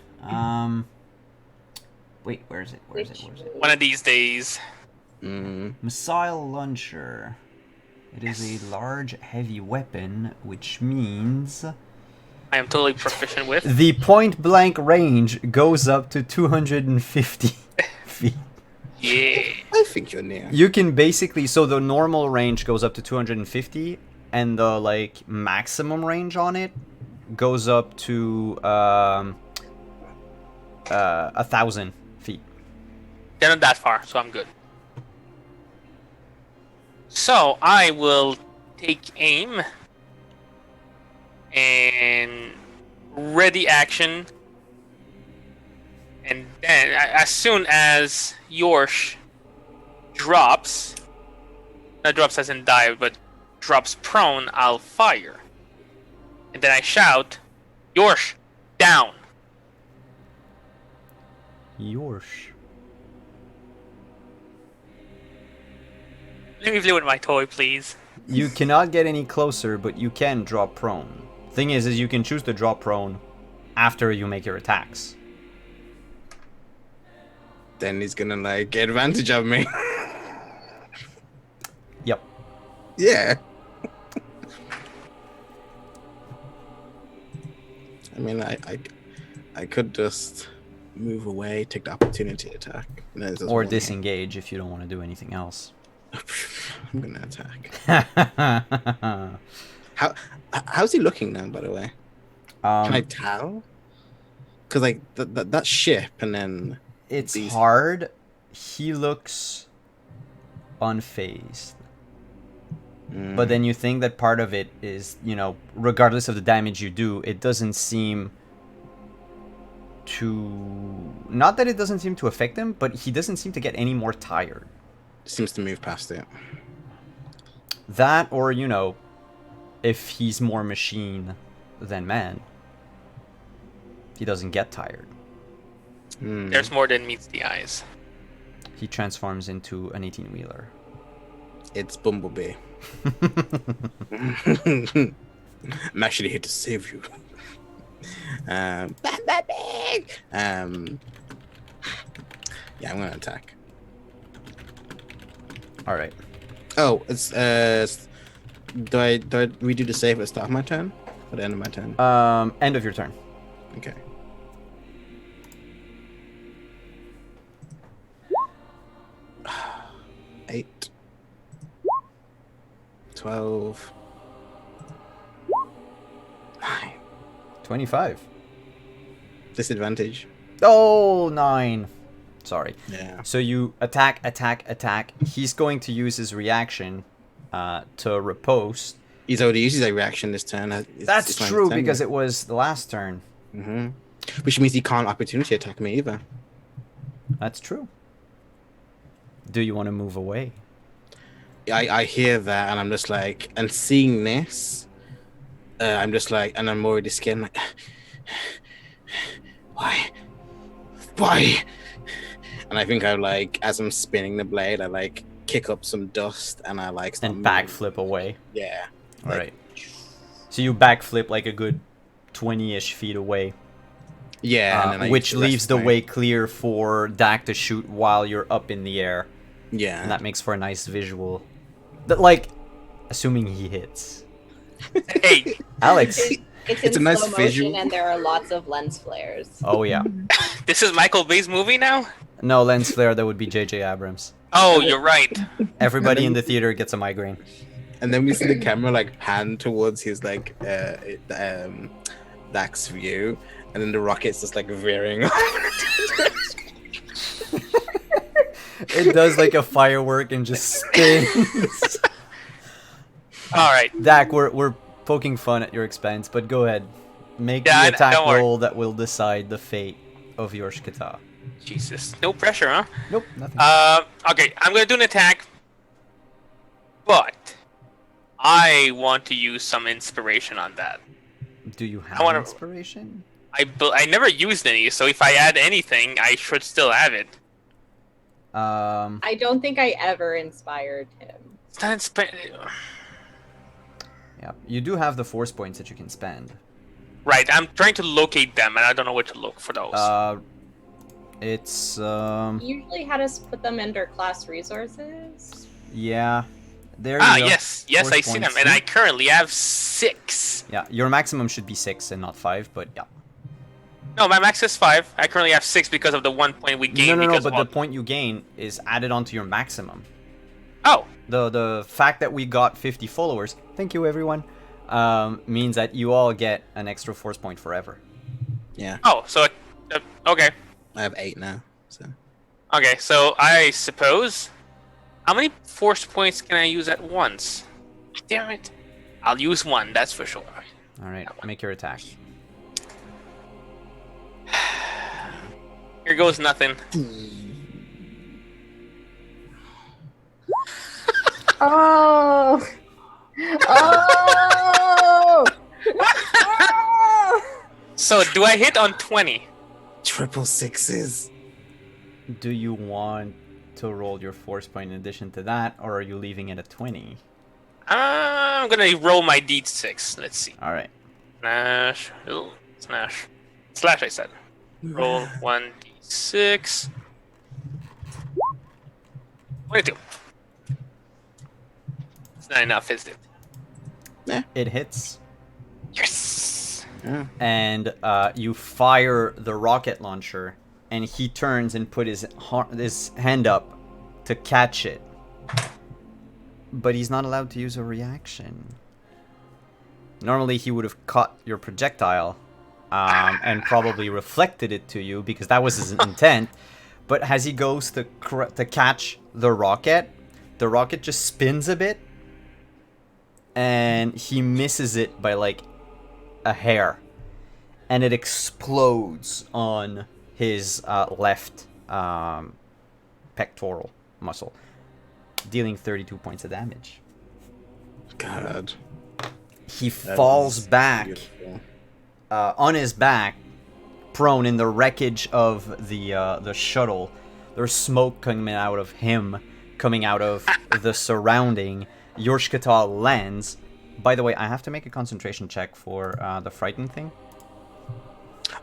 Wait, where is it? Where is it? Where is it? One of these days. Missile launcher. It is a large, heavy weapon, which means I am totally proficient with. the point-blank range goes up to 250 feet. Yeah. I think you're near. You can basically, so the normal range goes up to 250, and the like maximum range on it goes up to 1,000 feet. They're not that far, so I'm good. So I will take aim and ready action, and then as soon as Yorsh drops, not drops as in die, but drops prone, I'll fire, and then I shout, "Yorsh, down!" Yorsh. Let me play with my toy, please. You cannot get any closer, but you can drop prone. Thing is you can choose to drop prone after you make your attacks. Then he's gonna like get advantage of me. Yep. Yeah. I mean, I could just move away, take the opportunity attack. And then it's just Or one- disengage if you don't want to do anything else. I'm gonna attack. How's he looking now, by the way? Can I tell? Because like that ship, and then It's these- hard. He looks unfazed. But then you think that part of it is, you know, regardless of the damage you do, it doesn't seem to... Not that it doesn't seem to affect him, but he doesn't seem to get any more tired. seems to move past it. That, or, you know, if he's more machine than man, he doesn't get tired. There's more than meets the eyes. He transforms into an 18-wheeler. It's Bumblebee. I'm actually here to save you. Bumblebee! Yeah, I'm gonna attack. Alright. Oh, it's do I redo the save at the start of my turn? Or the end of my turn? End of your turn. Okay. Eight. 12. 9. 25. Disadvantage. Oh, 9. Sorry. Yeah. So you attack. He's going to use his reaction to riposte. He's already used his reaction this turn. That's true, because it was the last turn. Which means he can't opportunity attack me either. That's true. Do you want to move away? I hear that, and I'm just like, and seeing this, I'm just like, and I'm already scared. Like, why? And I think I like, as I'm spinning the blade, I like kick up some dust and I like start And moving. backflip away. Yeah. All Like- right. So you backflip like a good 20-ish feet away, Yeah. and then I use which the rest leaves of the my- way clear for Dak to shoot while you're up in the air, Yeah. and that makes for a nice visual. That, like, assuming he hits. Hey, Alex. It's It's in a nice slow motion visual. and there are lots of lens flares. Oh yeah. this is Michael Bay's movie now? No lens flare. That would be J.J. Abrams. Oh, you're right. Everybody in the theater gets a migraine. And then we see the camera like pan towards his like Dak's view, and then the rocket's just like veering. It does like a firework and just spins. All right. Dak, we're poking fun at your expense, but go ahead. Make Yeah, the attack don't worry. roll that will decide the fate of Yorshkata. Jesus, no pressure, huh? Nope, nothing. Okay, I'm gonna do an attack, but I want to use some inspiration on that. Do you have wanna- inspiration? I never used any, so if I add anything, I should still have it. I don't think I ever inspired him. It's not Yeah, you do have the force points that you can spend. right. I'm trying to locate them, and I don't know where to look for those. It's You usually had us put them under class resources. yeah. There Ah, you go. yes, Force I see them, points, and see? I currently have 6. Yeah, your maximum should be 6 and not 5, but yeah. No, my max is 5. I currently have 6 because of the 1 point we gained. No, because but of the point you gain is added onto your maximum. Oh, The fact that we got 50 followers, thank you everyone, means that you all get an extra force point forever. Yeah, so okay. I have 8 now. So Okay, so I suppose. How many force points can I use at once? Damn it. I'll use 1, that's for sure. All right, make your attack. Here goes nothing. Oh! Oh! Oh! So, do I hit on 20? triple sixes. Do you want to roll your force point in addition to that, or are you leaving it at 20? I'm gonna roll my d6. Let's see. All right. Slash. Ooh, slash, I said. Roll 1d6. 22. It's not enough, is it? It hits, Yes! Yeah. and you fire the rocket launcher, and he turns and put his hand up to catch it. But he's not allowed to use a reaction. Normally he would have caught your projectile and probably reflected it to you because that was his intent. But as he goes to catch the rocket just spins a bit, and he misses it by like a hair, and it explodes on his left pectoral muscle, dealing 32 points of damage. God. He that falls is back beautiful. on his back, prone in the wreckage of the shuttle. There's smoke coming out of him, coming out of the surrounding. Yorshkata lands. By the way, I have to make a concentration check for the frightened thing.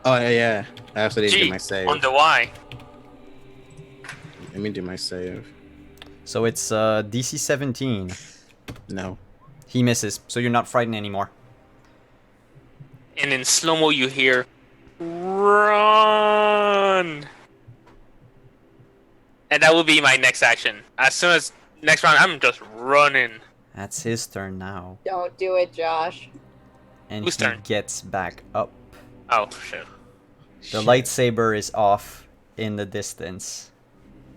Oh yeah. I also need to do Gee, my save. on the Y. Let me do my save. So it's DC 17. No. He misses, so you're not frightened anymore. And in slow-mo you hear, run! And that will be my next action. As soon as next round, I'm just running. That's his turn now. Don't do it, Josh. And Whose he turn? gets back up. Oh, shit. The lightsaber is off in the distance.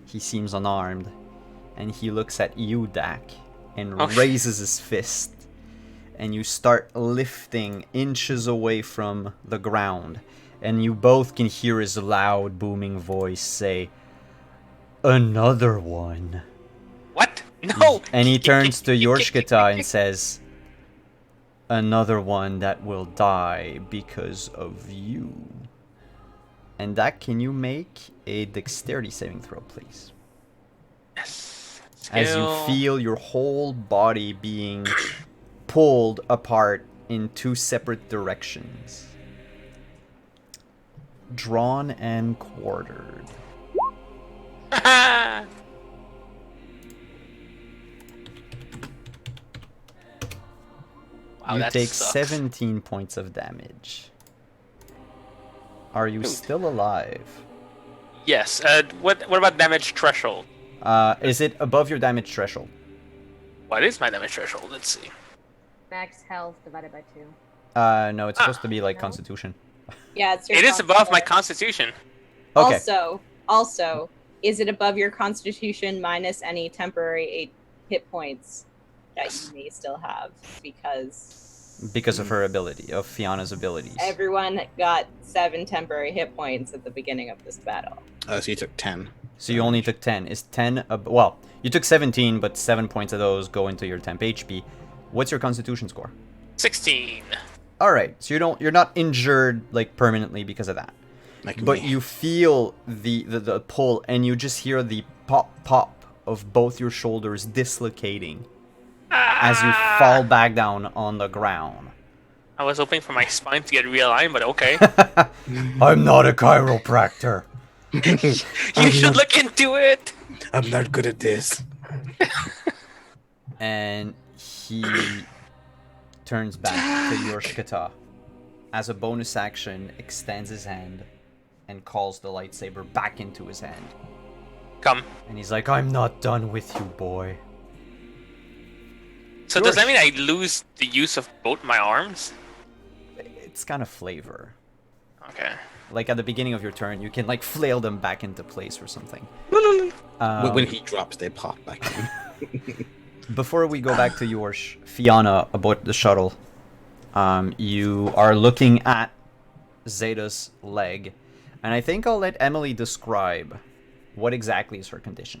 He seems unarmed. And he looks at you, Dak, and Oh, sh- raises his fist. And you start lifting inches away from the ground. And you both can hear his loud, booming voice say, "Another one." What? No! And he turns to Yorshkata and says, "Another one that will die because of you." And Dak, can you make a dexterity saving throw, please? Yes. As you Skill. feel your whole body being pulled apart in two separate directions. Drawn and quartered. Wow, You that take sucks. 17 points of damage. Are you still alive? Yes. What about damage threshold? Is it above your damage threshold? What is my damage threshold? Let's see. Max health divided by 2. No, it's supposed to be like No. Constitution. Yeah, it's your It is above my constitution. constitution. Okay. Also, is it above your constitution minus any temporary hit points that Yes. you may still have? Because of her ability, of Fiona's abilities. Everyone got 7 temporary hit points at the beginning of this battle. So you took 10. So you only took 10. Is 10 well, you took 17, but 7 points of those go into your temp HP. What's your Constitution score? 16. All right. So you're not injured like permanently because of that. Like But me. you feel the pull, and you just hear the pop of both your shoulders dislocating as you fall back down on the ground. I was hoping for my spine to get realigned, but okay. I'm not a chiropractor. You should look into it. I'm not good at this. And he turns back to Yorshkata. As a bonus action, extends his hand and calls the lightsaber back into his hand. Come. And he's like, I'm not done with you, boy. So does that mean I lose the use of both my arms? It's kind of flavor. Okay. Like at the beginning of your turn, you can like flail them back into place or something. When he drops, they pop back in. Before we go back to yours, Fiona, aboard the shuttle, you are looking at Zeta's leg, and I think I'll let Emily describe what exactly is her condition.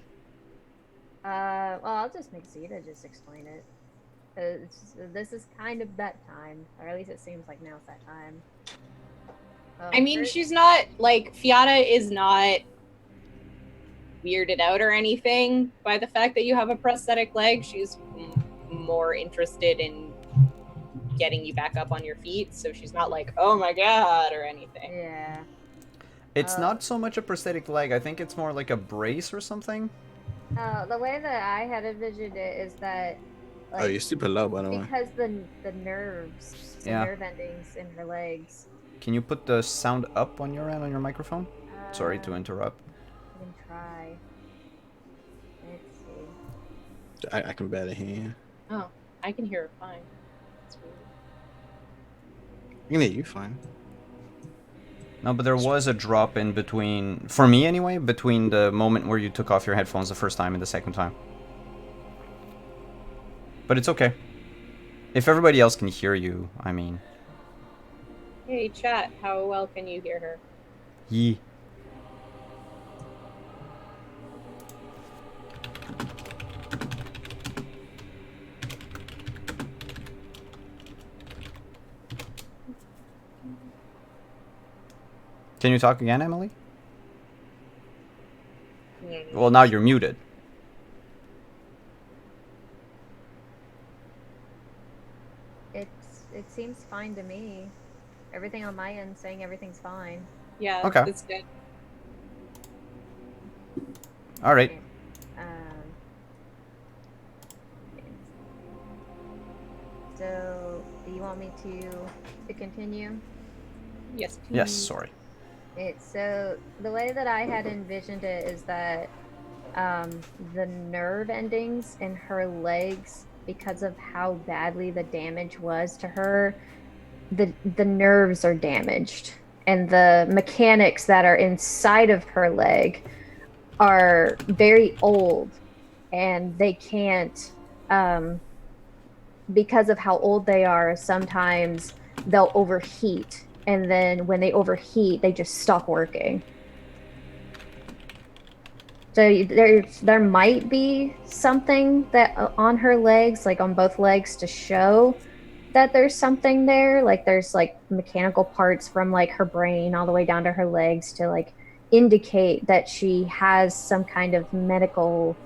Well, I'll just make Zeta just explain it. This is kind of that time, or at least it seems like now's that time. I mean, First- she's not like Fiona is not weirded out or anything by the fact that you have a prosthetic leg. She's more interested in getting you back up on your feet, so she's not like, "Oh my god" or anything. Yeah. It's not so much a prosthetic leg. I think it's more like a brace or something. The way that I had envisioned it is that, like, Oh, you're super low, by the way. because the nerves, the Yeah. nerve endings in her legs. Can you put the sound up on your end on your microphone? Sorry to uh, interrupt. I can try. Let's see. I can barely hear you. Oh, I can hear her fine. That's weird. I can hear you fine. No, but there was a drop in between, for me anyway, between the moment where you took off your headphones the first time and the second time. But it's okay. If everybody else can hear you, I mean, Hey, chat. How well can you hear her? yee. Can you talk again, Emily? Well, now you're muted. It seems fine to me. Everything on my end saying everything's fine. Yeah, Okay. that's good. All right. Um, so, do you want me to continue? Yes. Yes, please. sorry. So the way that I had envisioned it is that the nerve endings in her legs, because of how badly the damage was to her, the nerves are damaged, and the mechanics that are inside of her leg are very old, and they can't, because of how old they are, sometimes they'll overheat, and then when they overheat, they just stop working. So there might be something that on her legs, like on both legs, to show, that there's something there. Like there's like mechanical parts from like her brain all the way down to her legs to like indicate that she has some kind of medical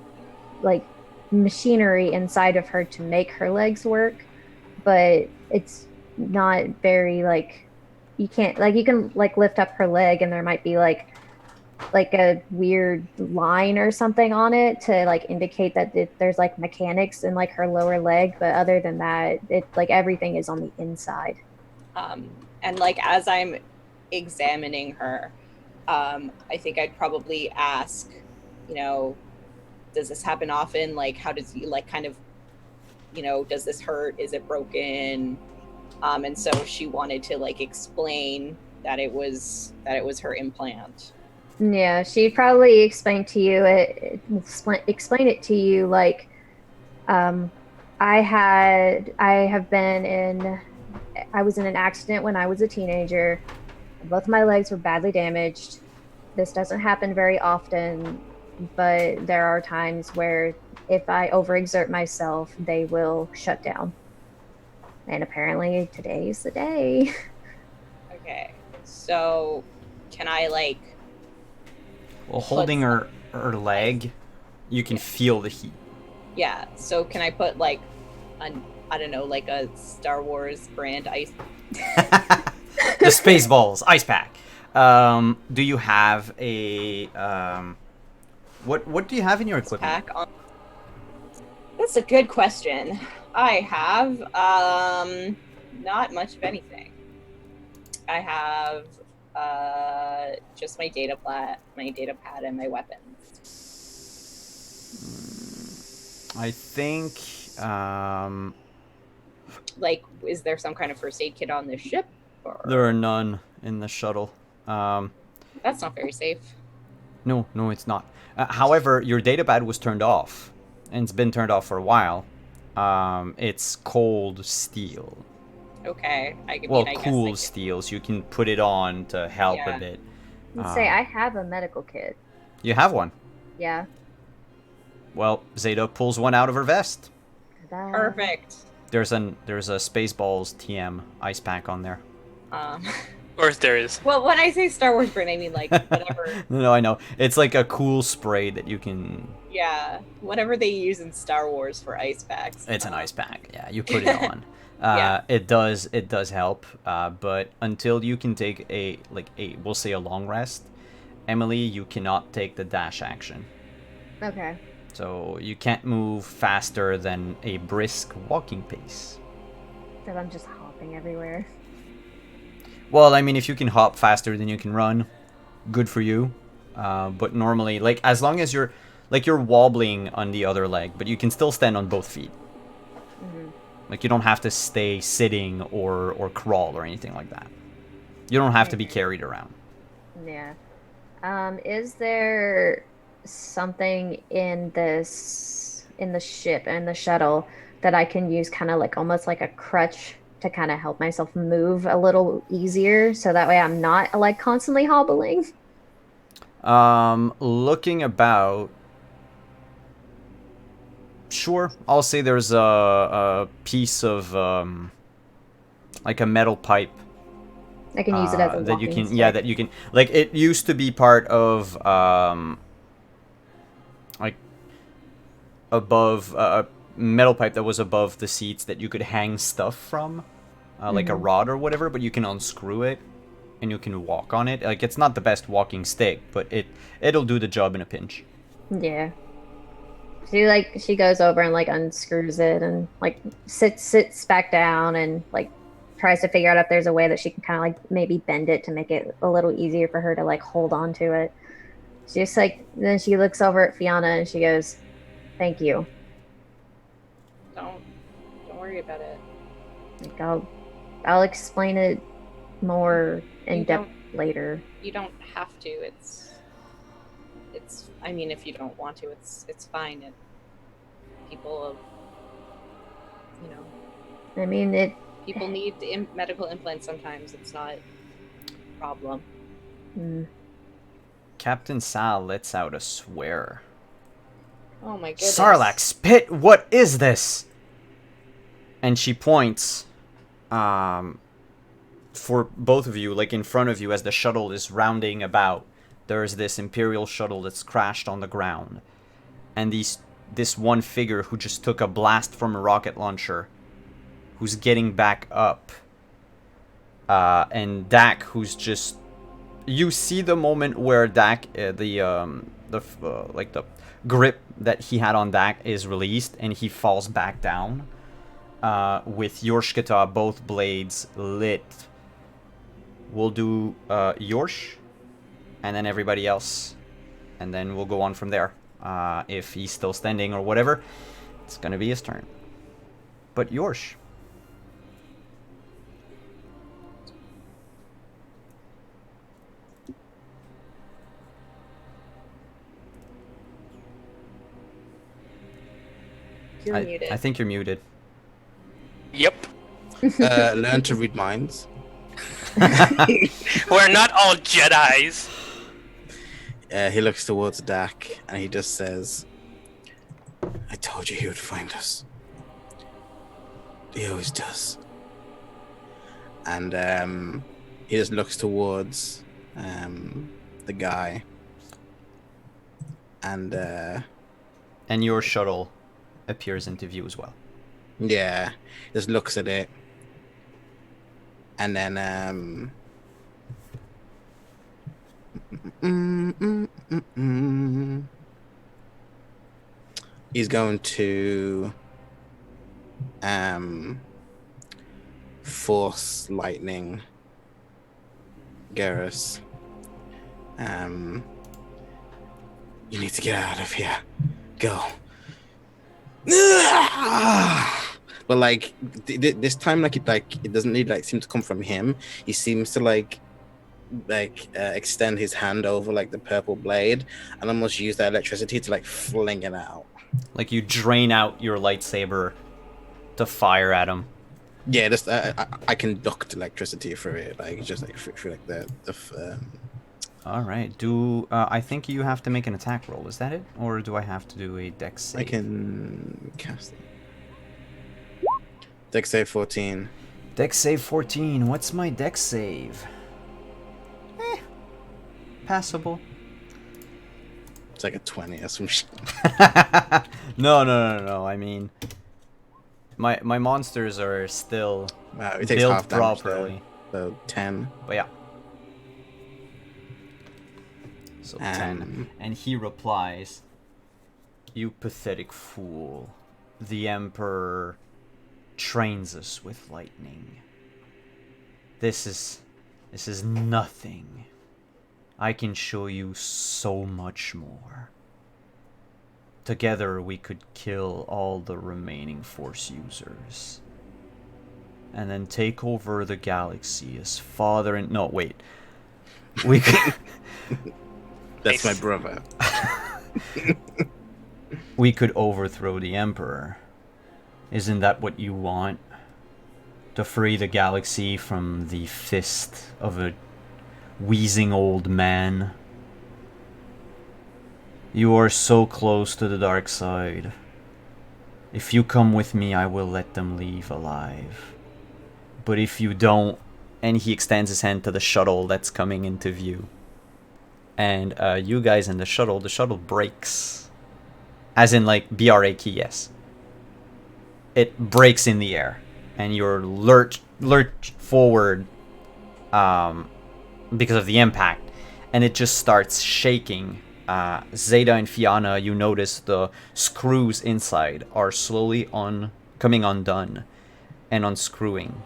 like machinery inside of her to make her legs work, but it's not very like you can't like you can like lift up her leg and there might be like a weird line or something on it to like indicate that there's like mechanics in like her lower leg, but other than that it like everything is on the inside. And like as I'm examining her, I think I'd probably ask, you know, does this happen often? Like, how does you like kind of, you know, does this hurt? Is it broken? And so she wanted to like explain that it was her implant. Yeah, she'd probably explain to you explain it to you like I was in an accident when I was a teenager. Both of my legs were badly damaged. This doesn't happen very often, but there are times where if I overexert myself, they will shut down. And apparently today's the day. Okay. So can I like Well, holding her leg, you can feel the heat. yeah, so can I put like I don't know, like a Star Wars brand ice The Spaceballs ice pack. Do you have a what do you have in your equipment? pack on? That's a good question. I have not much of anything. I have just my data pad, and my weapons. I think Like, is there some kind of first aid kit on this ship? Or... there are none in the shuttle. That's not very safe. No, it's not. However, your data pad was turned off, and it's been turned off for a while. It's cold steel. Okay, I Cool guess steel, so you can put it on to help a bit. Say I have a medical kit. You have one. Yeah. Well, Zeta pulls one out of her vest. Perfect. There's a Spaceballs TM ice pack on there. Of course there is. Well, when I say Star Wars brand, I mean like whatever. No, I know. It's like a cool spray that you can... Yeah, whatever they use in Star Wars for ice packs. It's an ice pack. Yeah, you put it on. Yeah. It does help. But until you can take we'll say a long rest, Emily, you cannot take the dash action. Okay. So you can't move faster than a brisk walking pace. Because I'm just hopping everywhere. Well, I mean, if you can hop faster than you can run, good for you. But normally, like, as long as you're wobbling on the other leg, but you can still stand on both feet. Mm-hmm. Like, you don't have to stay sitting or crawl or anything like that. You don't have to be carried around. Yeah. Is there something in the ship and the shuttle that I can use kind of like almost like a crutch to kind of help myself move a little easier so that way I'm not like constantly hobbling? Looking about, sure, I'll say there's a piece of like a metal pipe I can use it as a that you walking can that you can, like, it used to be part of like above a metal pipe that was above the seats that you could hang stuff from, like a rod or whatever, but you can unscrew it and you can walk on it. Like, it's not the best walking stick, but it'll do the job in a pinch. Yeah. She goes over and like unscrews it and like sits back down and like tries to figure out if there's a way that she can kind of like maybe bend it to make it a little easier for her to like hold on to it. She just like then she looks over at Fiona and she goes, "Thank you." Don't worry about it. Like, I'll explain it more in depth later. You don't have to. It's. I mean, if you don't want to, it's fine. People, you know. I mean, people need medical implants sometimes. It's not a problem. Captain Sal lets out a swear. Oh my goodness. Sarlacc spit, what is this? And she points for both of you, like in front of you, as the shuttle is rounding about, there's this Imperial shuttle that's crashed on the ground, and this one figure who just took a blast from a rocket launcher, who's getting back up, and Dak, who's just, you see the moment where Dak, the grip that he had on Dak is released, and he falls back down, with Yorshkata, both blades lit. We'll do Yorsh, and then everybody else, and then we'll go on from there. If he's still standing or whatever, it's gonna be his turn. But Yorsh. You're muted. I think you're muted. Yep. Learn to read minds. We're not all Jedis. He looks towards Dak and he just says, I told you he would find us. He always does. And he just looks towards the guy. And your shuttle appears into view as well. yeah, just looks at it. And then he's going to force lightning Garrus. You need to get out of here. Go. But like this time, like it doesn't need seem to come from him. He seems to extend his hand over like the purple blade and almost use that electricity to fling it out. Like you drain out your lightsaber to fire at him. Yeah, just I conduct electricity through it, through the. All right. Do I think you have to make an attack roll? Is that it, or do I have to do a dex save? I can cast it. Dex save 14. Dex save 14. What's my dex save? Passable. It's like a 20 or some shit. No. I mean, my monsters are still It takes built half damage properly. Though, so 10. But yeah. So 10. And he replies, "You pathetic fool. The Emperor trains us with lightning. This is nothing. I can show you so much more. Together we could kill all the remaining Force users. And then take over the galaxy as father and... No, wait. We could... That's my brother. We could overthrow the Emperor. Isn't that what you want? To free the galaxy from the fist of a wheezing old man? You are so close to the dark side. If you come with me, I will let them leave alive. But if you don't..." And he extends his hand to the shuttle that's coming into view. And you guys in the shuttle breaks. As in BRAKS. It breaks in the air. And you're lurch forward because of the impact. And it just starts shaking. Zeta and Fianna, you notice the screws inside are slowly coming undone and unscrewing.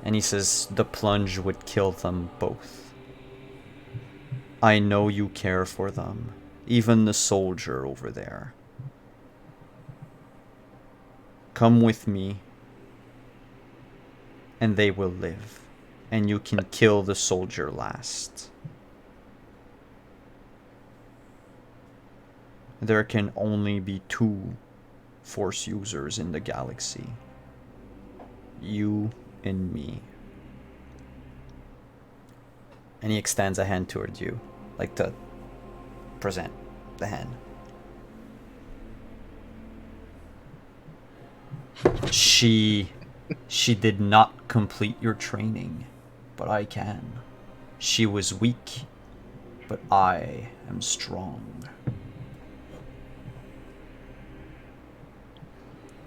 And he says the plunge would kill them both. I know you care for them, even the soldier over there. Come with me, and they will live, and you can kill the soldier last. There can only be 2 Force users in the galaxy. You and me. And he extends a hand towards you, to present the hand. She She did not complete your training, but I can. She was weak, but I am strong.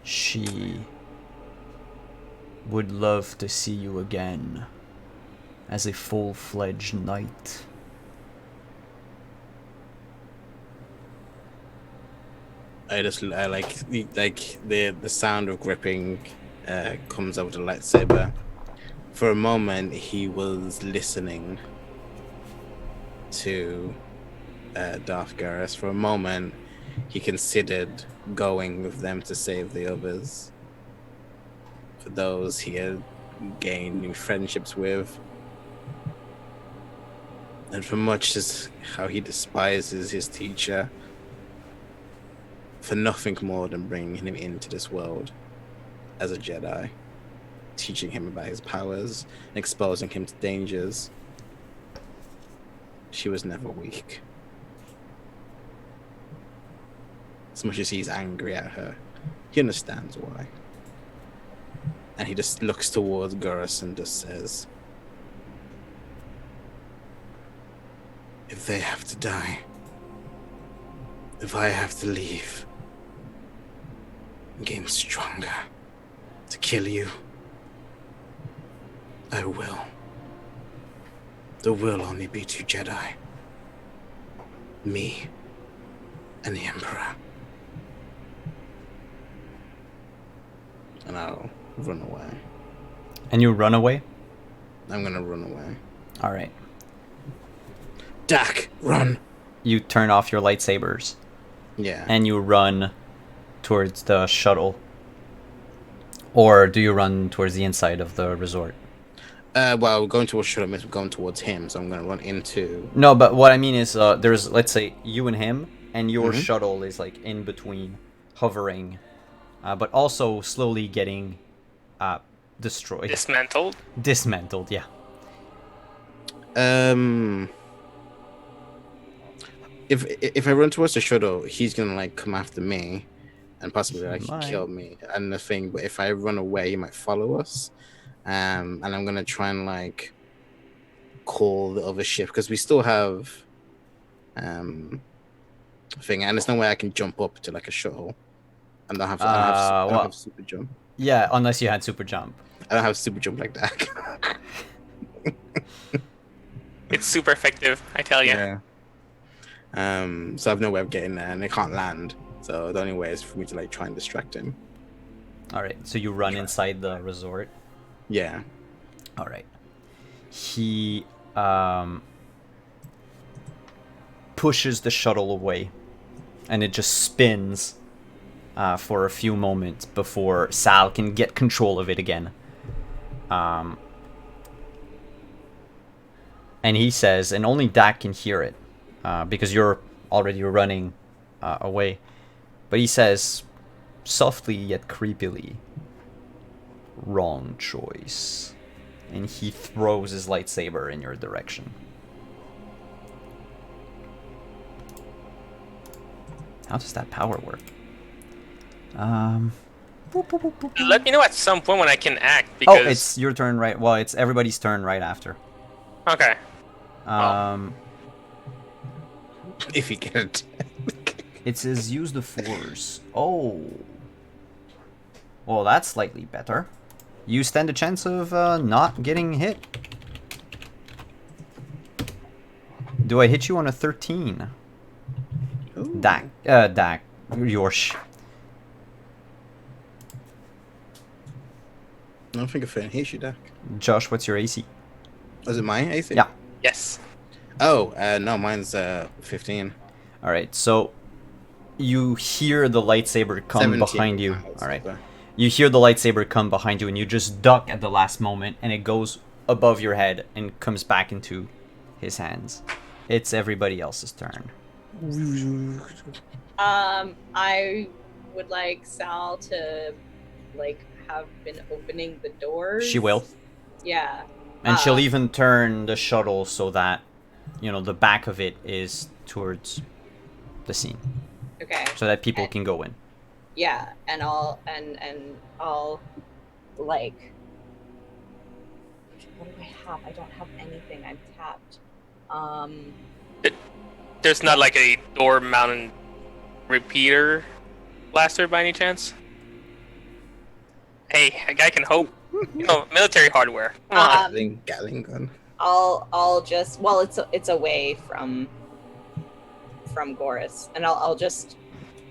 She would love to see you again as a full-fledged knight. I like the sound of gripping comes over the lightsaber. For a moment, he was listening to Darth Garrus. For a moment, he considered going with them to save the others. For those he had gained new friendships with. And for much as how he despises his teacher, for nothing more than bringing him into this world as a Jedi, teaching him about his powers, and exposing him to dangers. She was never weak. As much as he's angry at her, he understands why. And he just looks towards Garrus and just says, if they have to die, if I have to leave, game stronger to kill you, I will. There will only be two Jedi. Me and the Emperor. And I'll run away. And you run away? I'm gonna run away. Alright. Dak, run! You turn off your lightsabers. Yeah. And you run towards the shuttle. Or do you run towards the inside of the resort? Well, going towards shuttle means we're going towards him, so I'm gonna run into... No, but what I mean is there's, let's say, you and him, and your shuttle is like in between, hovering, but also slowly getting destroyed. Dismantled? Dismantled, yeah. If I run towards the shuttle, he's gonna like come after me and possibly like kill me and the thing. But if I run away, he might follow us. And I'm gonna try and like call the other ship because we still have thing, and there's no way I can jump up to like a shuttle. And I don't have super jump. Yeah, unless you had super jump. I don't have super jump like that. It's super effective, I tell you. Yeah. So I have no way of getting there, and they can't land. So the only way is for me to like try and distract him. All right. So you run inside the resort. Yeah. All right. He pushes the shuttle away, and it just spins for a few moments before Sal can get control of it again. And he says, and only Dak can hear it, because you're already running away. But he says, softly yet creepily, wrong choice. And he throws his lightsaber in your direction. How does that power work? Let me know at some point when I can act, because... Oh, it's your turn, right? Well, it's everybody's turn right after. Okay. If you get it. It says use the force. Oh. Well, that's slightly better. You stand a chance of not getting hit. Do I hit you on a 13? Ooh. Dak, Yorsh. I don't think I hit you, Dak. Josh, what's your AC? Was it mine, AC? Yeah. Yes. Oh, no, mine's 15. All right, so you hear the lightsaber come 17. behind you. All right. You hear the lightsaber come behind you, and you just duck at the last moment, and it goes above your head and comes back into his hands. It's everybody else's turn. I would like Sal to like have been opening the doors. She will. Yeah. And she'll even turn the shuttle so that, you know, the back of it is towards the scene. Okay. So that people can go in. Yeah, and I'll like, what do I have? I don't have anything. I'm tapped. There's not like a door mounted repeater blaster by any chance? Hey, a guy can hope. You know, military hardware. Come on. Gatling gun. I'll just, well, it's away from Goris, and I'll just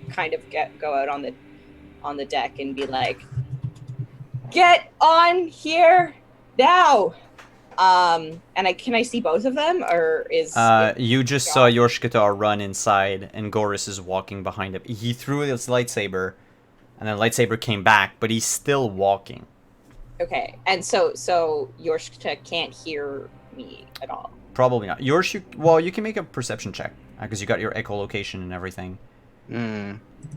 kind of go out on the deck and be like, get on here now. And can I see both of them, or is you just saw Yorshkatar run inside, and Goris is walking behind him. He threw his lightsaber, and the lightsaber came back, but he's still walking. Okay, and so Yorshka can't hear me at all. Probably not. Well, you can make a perception check because you got your echolocation and everything.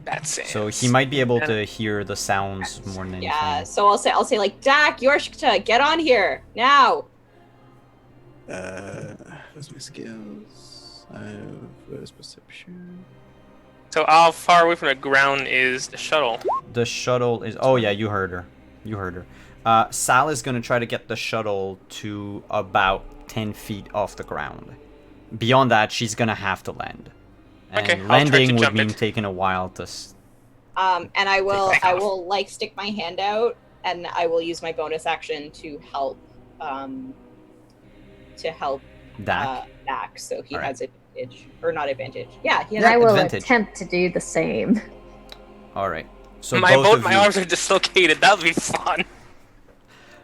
That's it. So he might be able to hear the sounds more than anything. Yeah. So I'll say like, Dak, Yorshka, get on here now. Where's my skills? I have first perception. So how far away from the ground is the shuttle? The shuttle is... Oh, yeah, you heard her. Sal is going to try to get the shuttle to about 10 feet off the ground. Beyond that, she's going to have to land. And Okay, I'll try to landing would jump mean it. taking a while to... And I will Take off. like stick my hand out, and I will use my bonus action to help Dak. Dak, so he All right. has advantage, or not advantage. Yeah, he has. And I will advantage. attempt to do the same. All right. So Both my arms are dislocated. That would be fun.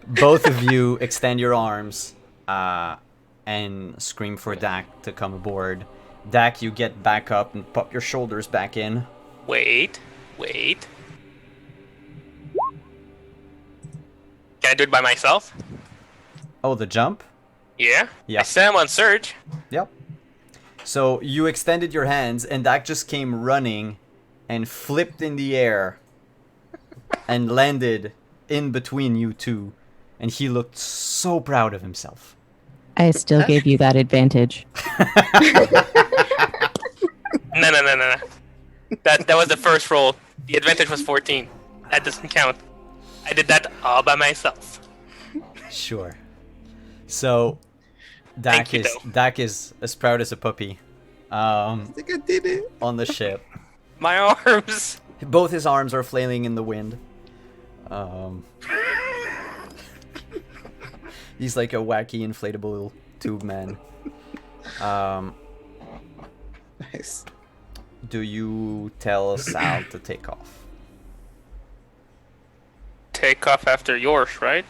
both of you extend your arms and scream for Dak to come aboard. Dak, you get back up and pop your shoulders back in. Wait. Can I do it by myself? Oh, the jump? Yeah. Yeah. I said I'm on surge. Yep. So you extended your hands, and Dak just came running and flipped in the air and landed in between you two. And he looked so proud of himself. I still gave you that advantage. No. That was the first roll. The advantage was 14. That doesn't count. I did that all by myself. Sure. So Thank you, though. Dak is as proud as a puppy. I think I did it. On the ship. My arms. Both his arms are flailing in the wind. He's like a wacky inflatable tube man. Nice. Do you tell Sal to take off? Take off after yours, right?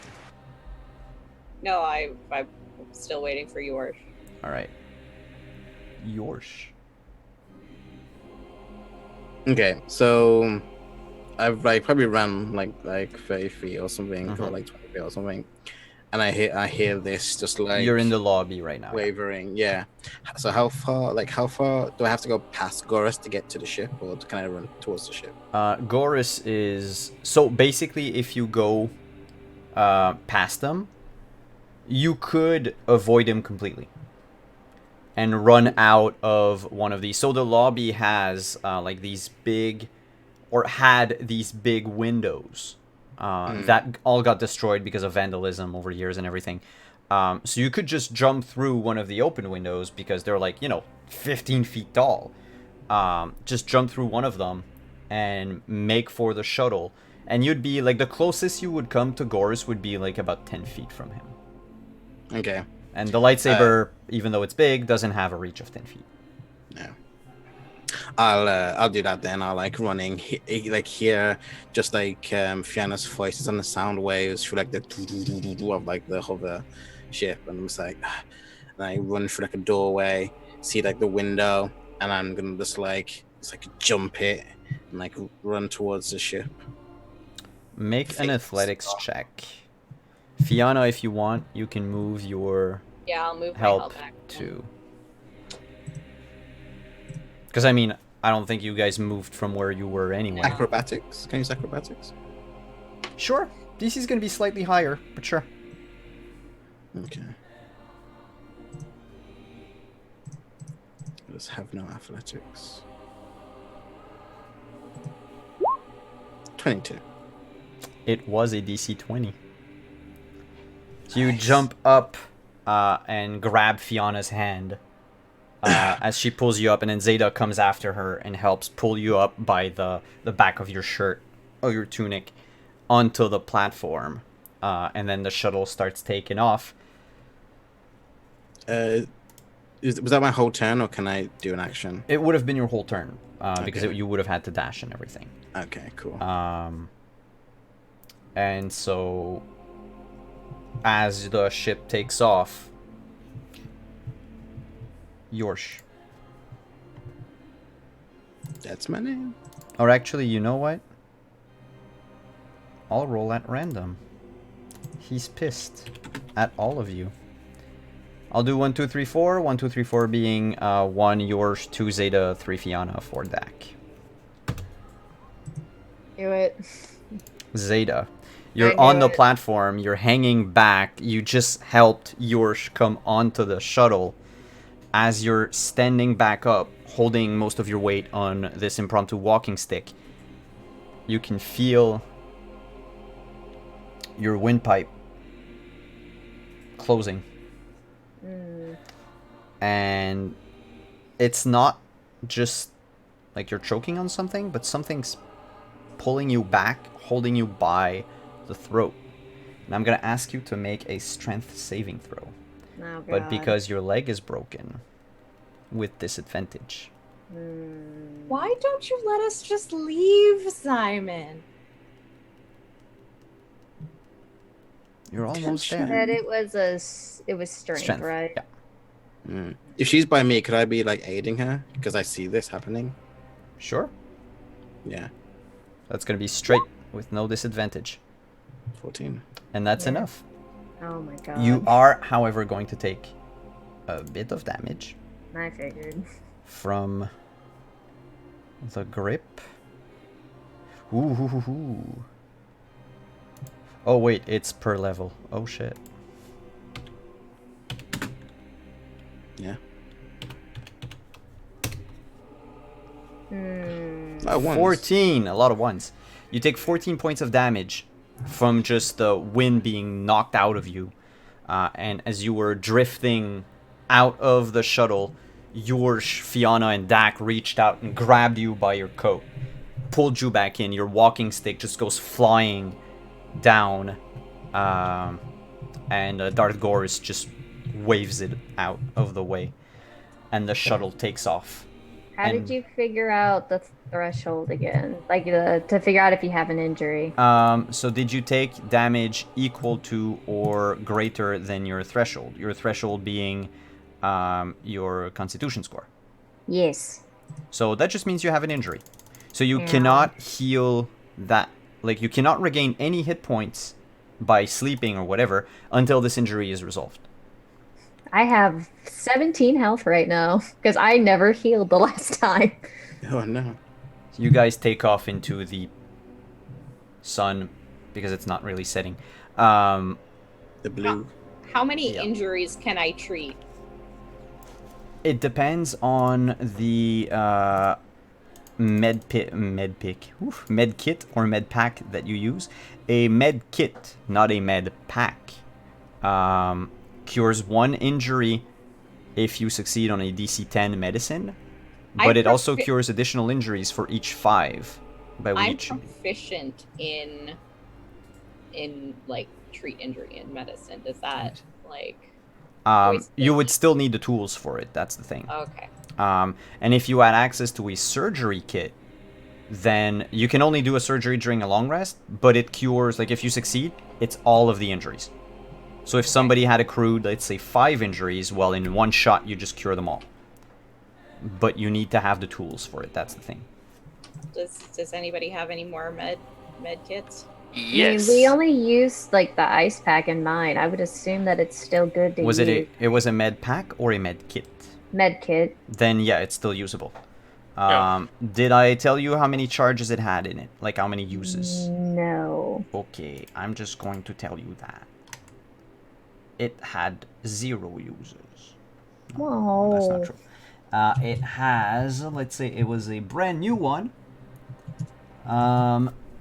No, I'm still waiting for yours. All right. Yours. Okay, so I've like probably run like 30 feet or something, or like 20 feet or something, and I hear this just like You're in the lobby right now. wavering. Yeah. So how far do I have to go past Goris to get to the ship, or can I run towards the ship? Goris is... So basically, if you go past them, you could avoid him completely and run out of one of these. So the lobby has like these big... Or had these big windows that all got destroyed because of vandalism over years and everything. So you could just jump through one of the open windows because they're like, 15 feet tall. Just jump through one of them and make for the shuttle. And you'd be like, the closest you would come to Goris would be like about 10 feet from him. Okay. And the lightsaber, even though it's big, doesn't have a reach of 10 feet. Yeah. I'll do that then. I'll like running, like hear just like Fianna's voices on the sound waves through like the of like the hover ship, and I'm just like, and I run through like a doorway, see like the window, and I'm gonna just like jump it and like run towards the ship. Make an athletics check. Fianna, if you want, you can move your Yeah, I'll move my help help back. too. Because, I mean, I don't think you guys moved from where you were anyway. Acrobatics? Can I use acrobatics? Sure. DC's going to be slightly higher, but sure. Okay. I just have no athletics. 22. It was a DC 20. So you Nice. jump up and grab Fiona's hand as she pulls you up, and then Zeta comes after her and helps pull you up by the back of your shirt or your tunic onto the platform. And then the shuttle starts taking off. Was that my whole turn, or can I do an action? It would have been your whole turn because Okay. you would have had to dash and everything. Okay, cool. And so, as the ship takes off, Yorsh. That's my name. Or actually, you know what? I'll roll at random. He's pissed at all of you. I'll do 1, 2, 3, 4. 1, 2, 3, 4 being 1 Yorsh, 2 Zeta, 3 Fiona, 4 Dak. Do it. Zeta. I You're knew on the it. platform, you're hanging back, you just helped Yorsh come onto the shuttle. As you're standing back up, holding most of your weight on this impromptu walking stick, you can feel your windpipe closing. And it's not just like you're choking on something, but something's pulling you back, holding you by the throat. And I'm gonna ask you to make a strength saving throw. Oh, But God. because your leg is broken, with disadvantage. Why don't you let us just leave, Simon? You're almost there. Said it was strength, Strength, right? yeah. If she's by me, could I be like aiding her because I see this happening? Sure. Yeah, That's gonna be straight with no disadvantage. 14. And that's Yeah. enough. Oh my god. You are, however, going to take a bit of damage I figured. from the grip. Ooh. Oh wait, it's per level. Oh shit. Yeah. Hmm. Oh, ones. 14, a lot of ones. You take 14 points of damage from just the wind being knocked out of you. And as you were drifting out of the shuttle, Fiona, and Dak reached out and grabbed you by your coat, pulled you back in. Your walking stick just goes flying down, and Darth Gorz just waves it out of the way, and the shuttle takes off. How And- did you figure out the threshold again? Like to figure out if you have an injury. So did you take damage equal to or greater than your threshold? Your threshold being your constitution score. Yes. So that just means you have an injury. So you Yeah. cannot heal that, like you cannot regain any hit points by sleeping or whatever until this injury is resolved. I have 17 health right now because I never healed the last time. Oh no. So you guys take off into the sun because it's not really setting. The blue. How many Yeah. injuries can I treat? It depends on the med kit or med pack that you use. A med kit, not a med pack, cures 1 injury if you succeed on a DC 10 medicine, but I'm it also profi- cures additional injuries for each 5 by I'm which. proficient in like treat injury in medicine. Does that like You would still need the tools for it. That's the thing. okay? And if you had access to a surgery kit, then you can only do a surgery during a long rest, but it cures, like if you succeed, it's all of the injuries. So if somebody had accrued, let's say 5 injuries, well, in one shot, you just cure them all. But you need to have the tools for it. That's the thing. Does anybody have any more med kits? Yes. I mean, we only used like the ice pack in mine. I would assume that it's still good to Was use. it was a med pack or a med kit? Med kit? Then yeah, it's still usable. Yeah. Did I tell you how many charges it had in it? Like how many uses? No. Okay, I'm just going to tell you that. It had 0 uses. Whoa. That's not true. It has, let's say it was a brand new one.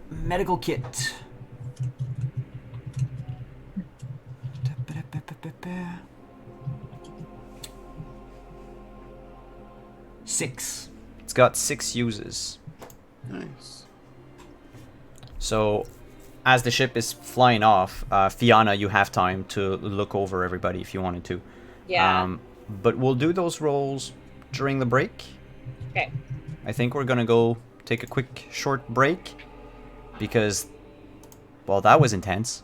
Medical kit. 6. It's got 6 uses. Nice. So, as the ship is flying off, Fiona, you have time to look over everybody if you wanted to. Yeah. But we'll do those rolls during the break. Okay. I think we're gonna go take a quick short break because, well, that was intense.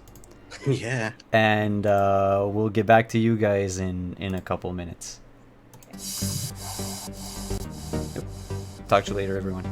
Yeah. And we'll get back to you guys in a couple minutes. Yep. Talk to you later, everyone.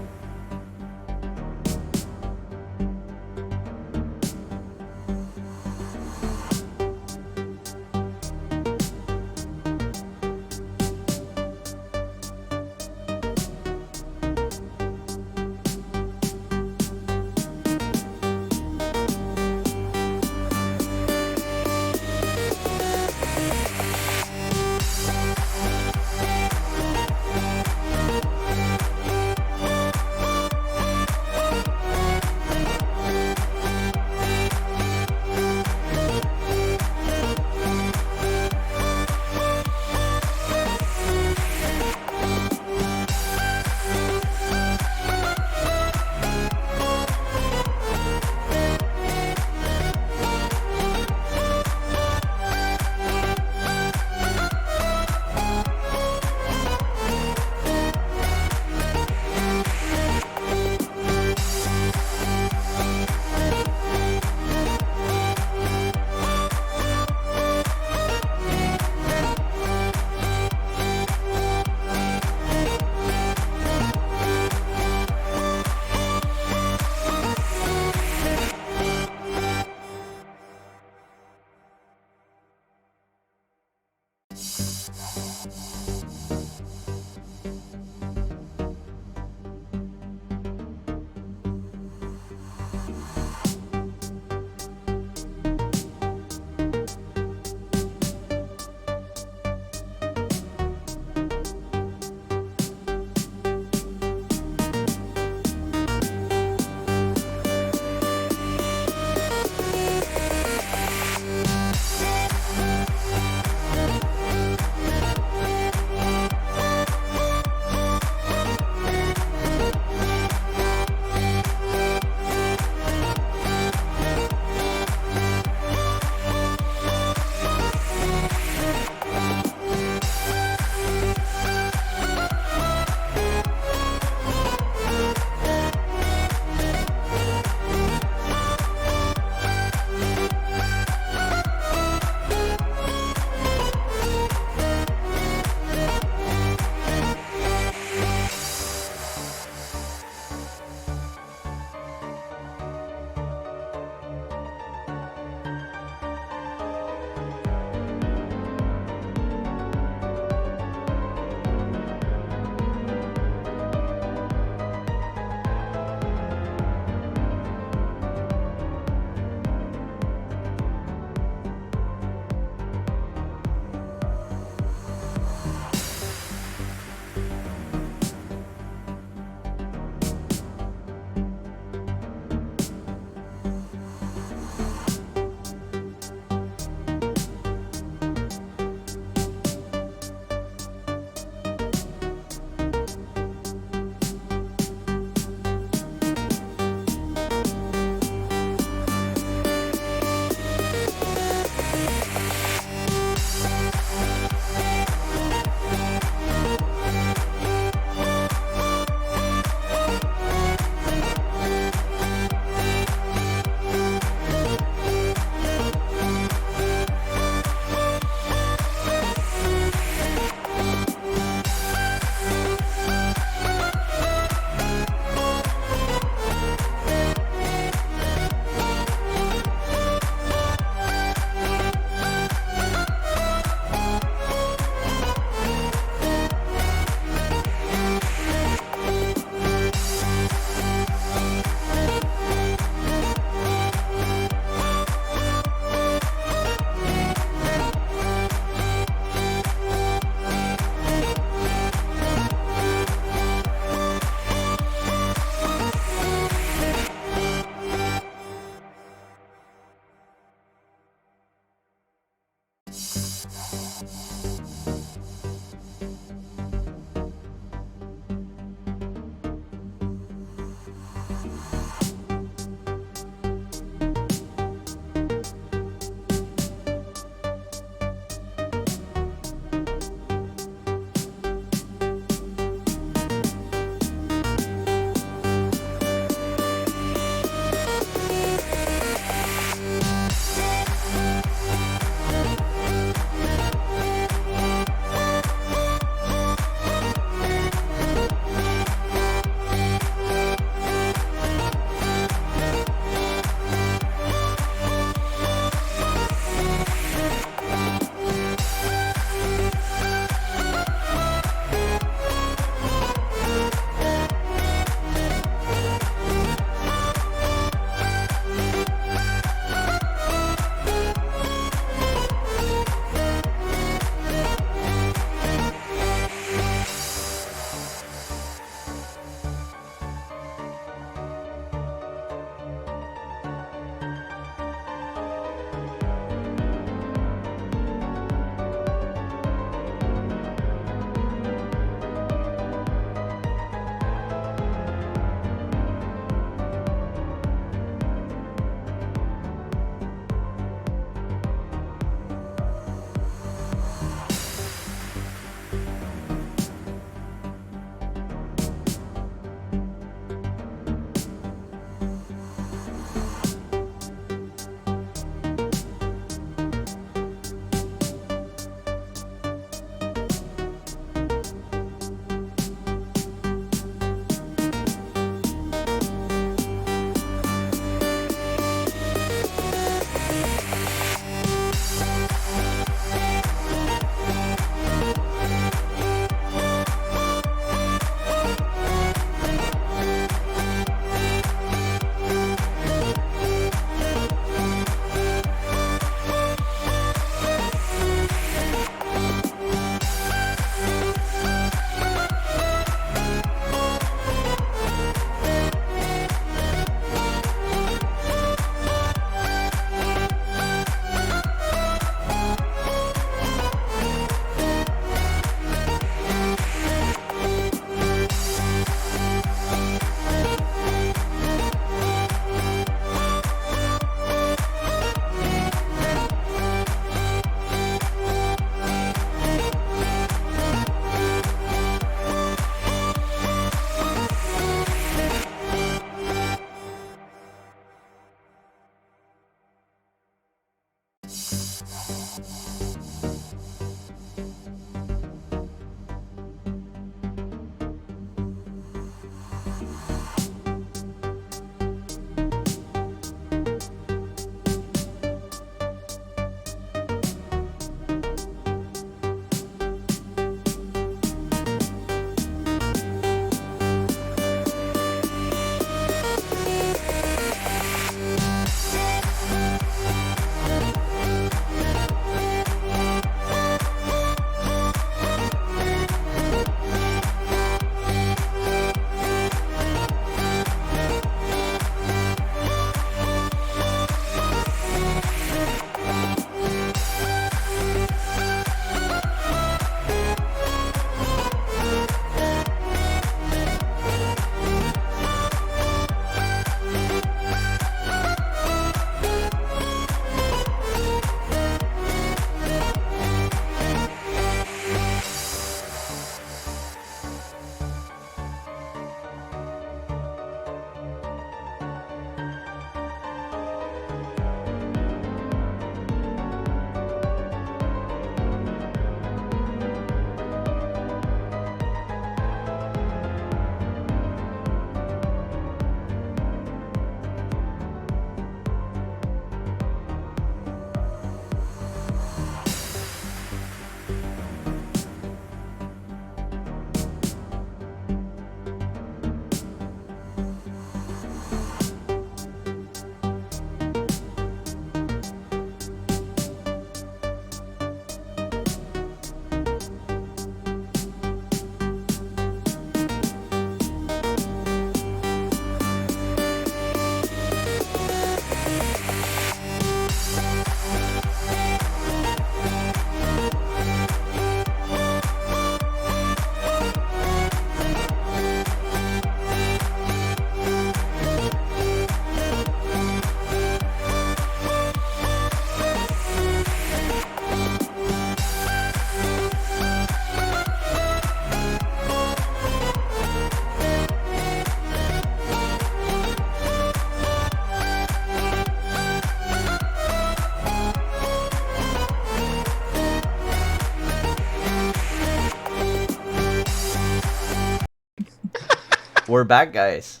We're back, guys.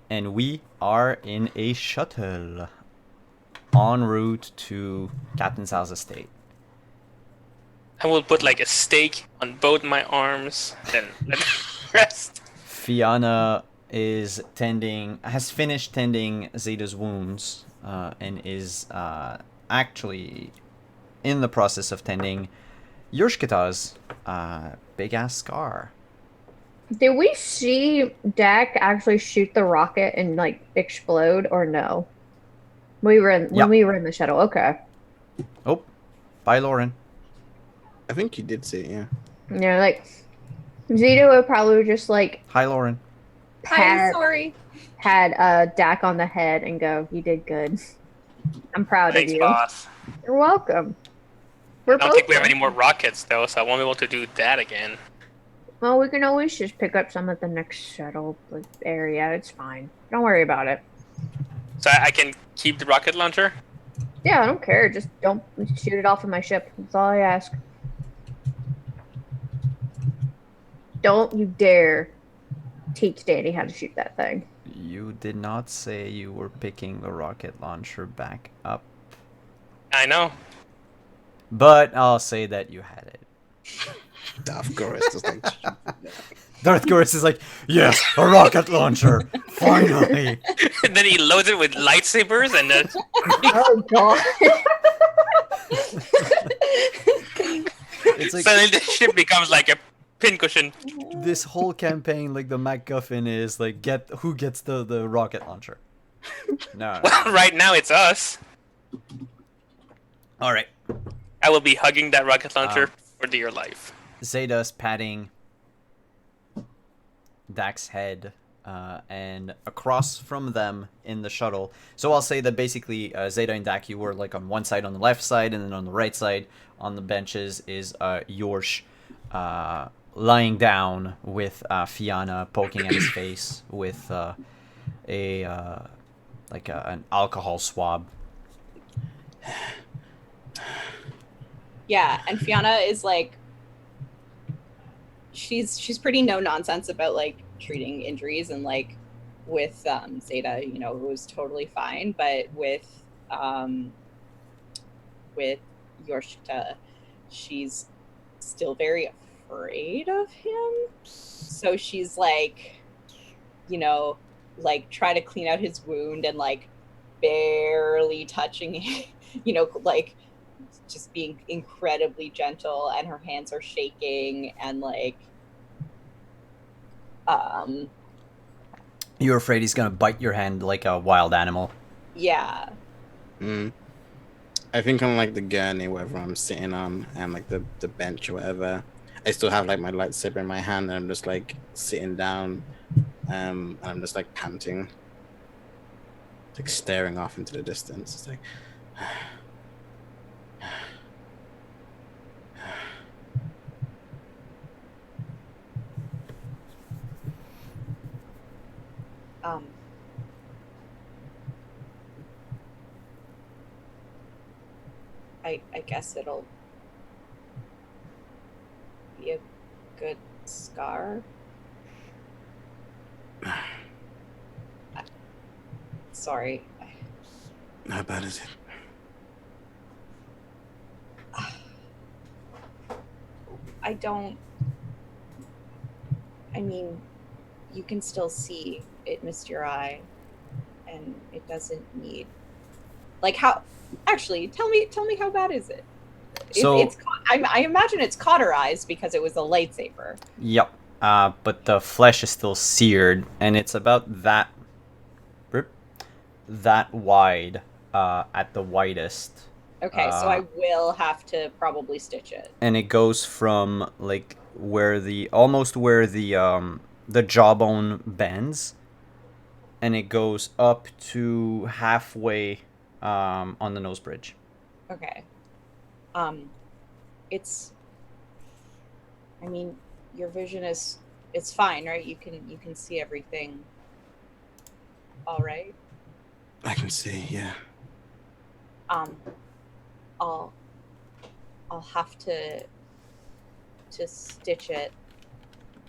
And we are in a shuttle en route to Captain Sal's estate. I will put like a stake on both my arms, then let it rest. Fianna has finished tending Zeta's wounds and is actually in the process of tending Yorshkita's big ass scar. Did we see Dak actually shoot the rocket and like explode, or no? When we were in the shuttle. Okay. Oh, bye, Lauren. I think you did see it, yeah. Yeah, like Zeta would probably just like Hi, Lauren. I'm sorry. had Dak on the head and go, "You did good. I'm proud Thanks, of you. boss. You're welcome." I don't think we have any more rockets though, so I won't be able to do that again. Well, we can always just pick up some at the next shuttle area. It's fine. Don't worry about it. So I can keep the rocket launcher? Yeah, I don't care. Just don't shoot it off of my ship. That's all I ask. Don't you dare teach Danny how to shoot that thing. You did not say you were picking the rocket launcher back up. I know. But I'll say that you had it. Of course, just like Darth Gorus is like, yes, a rocket launcher, finally. And then he loads it with lightsabers and Oh god. It's like suddenly the ship becomes like a pincushion. this whole campaign, like the MacGuffin is like, who gets the rocket launcher? No. Well, right now it's us. All right. I will be hugging that rocket launcher for dear life. Zeta's patting Dak's head, and across from them in the shuttle. So I'll say that basically Zeta and Dak, you were like on one side on the left side, and then on the right side on the benches is Yorsh lying down with Fianna poking at his face with an alcohol swab. Yeah, and Fianna is like, she's pretty no nonsense about like treating injuries, and like with Zeta, you know, it was totally fine, but with Yorshita, she's still very afraid of him. So she's like, you know, like try to clean out his wound and like barely touching it, you know, like just being incredibly gentle, and her hands are shaking, and like You're afraid he's gonna bite your hand like a wild animal. yeah. I think on like the gurney, whatever I'm sitting on, and like the bench or whatever, I still have like my lightsaber in my hand, and I'm just like sitting down, and I'm just like panting, like staring off into the distance. It's like I guess it'll be a good scar. Sorry. how bad is it? I mean, you can still see it missed your eye, and it doesn't need, like, how, actually, tell me how bad is it? So I imagine it's cauterized because it was a lightsaber. Yep. But the flesh is still seared, and it's about that wide at the widest. Okay, so I will have to probably stitch it. And it goes from like almost where the jawbone bends, and it goes up to halfway on the nose bridge. Okay. It's, I mean, your vision is, it's fine, right? You can see everything all right? I can see, yeah. I'll have to stitch it,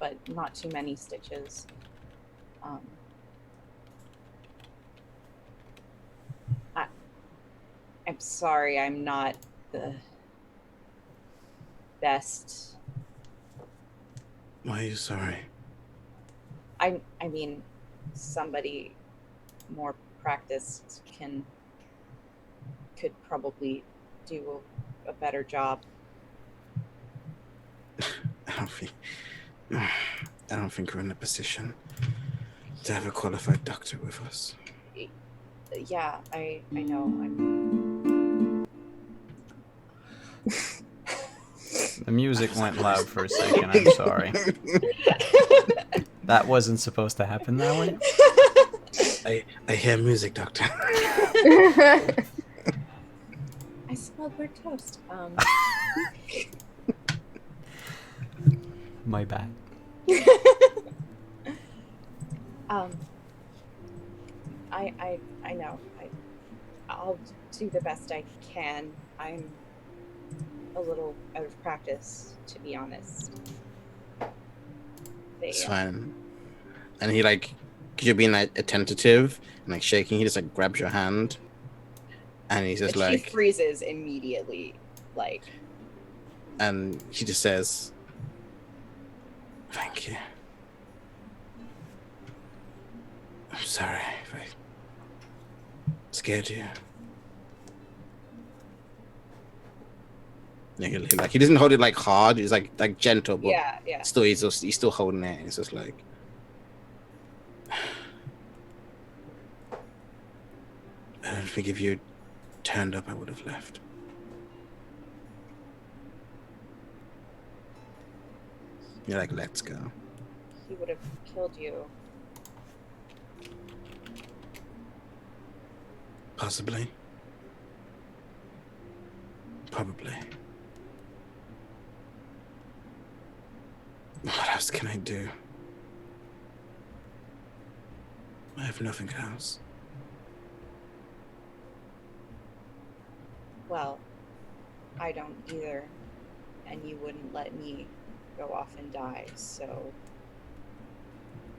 but not too many stitches. I'm sorry, I'm not the best. Why are you sorry? I mean, somebody more practiced could probably do a better job. I don't think we're in a position to have a qualified doctor with us. Yeah, I know. The music went loud for a second. I'm sorry. That wasn't supposed to happen that way. I hear music, doctor. I smell burnt toast. My bad. I know. I'll do the best I can. I'm a little out of practice, to be honest. It's fine. And he like, cause you're being like attentive and like shaking. He just like grabs your hand, and he's just She like, freezes immediately, like. and he just says, "Thank you. I'm sorry if I scared you." Like he doesn't hold it like hard. He's like gentle, but Yeah. still he's still holding it. It's just like, I don't think if you turned up, I would have left. You're like, let's go. He would have killed you. Possibly. Probably. What else can I do? I have nothing else. Well, I don't either. And you wouldn't let me go off and die, so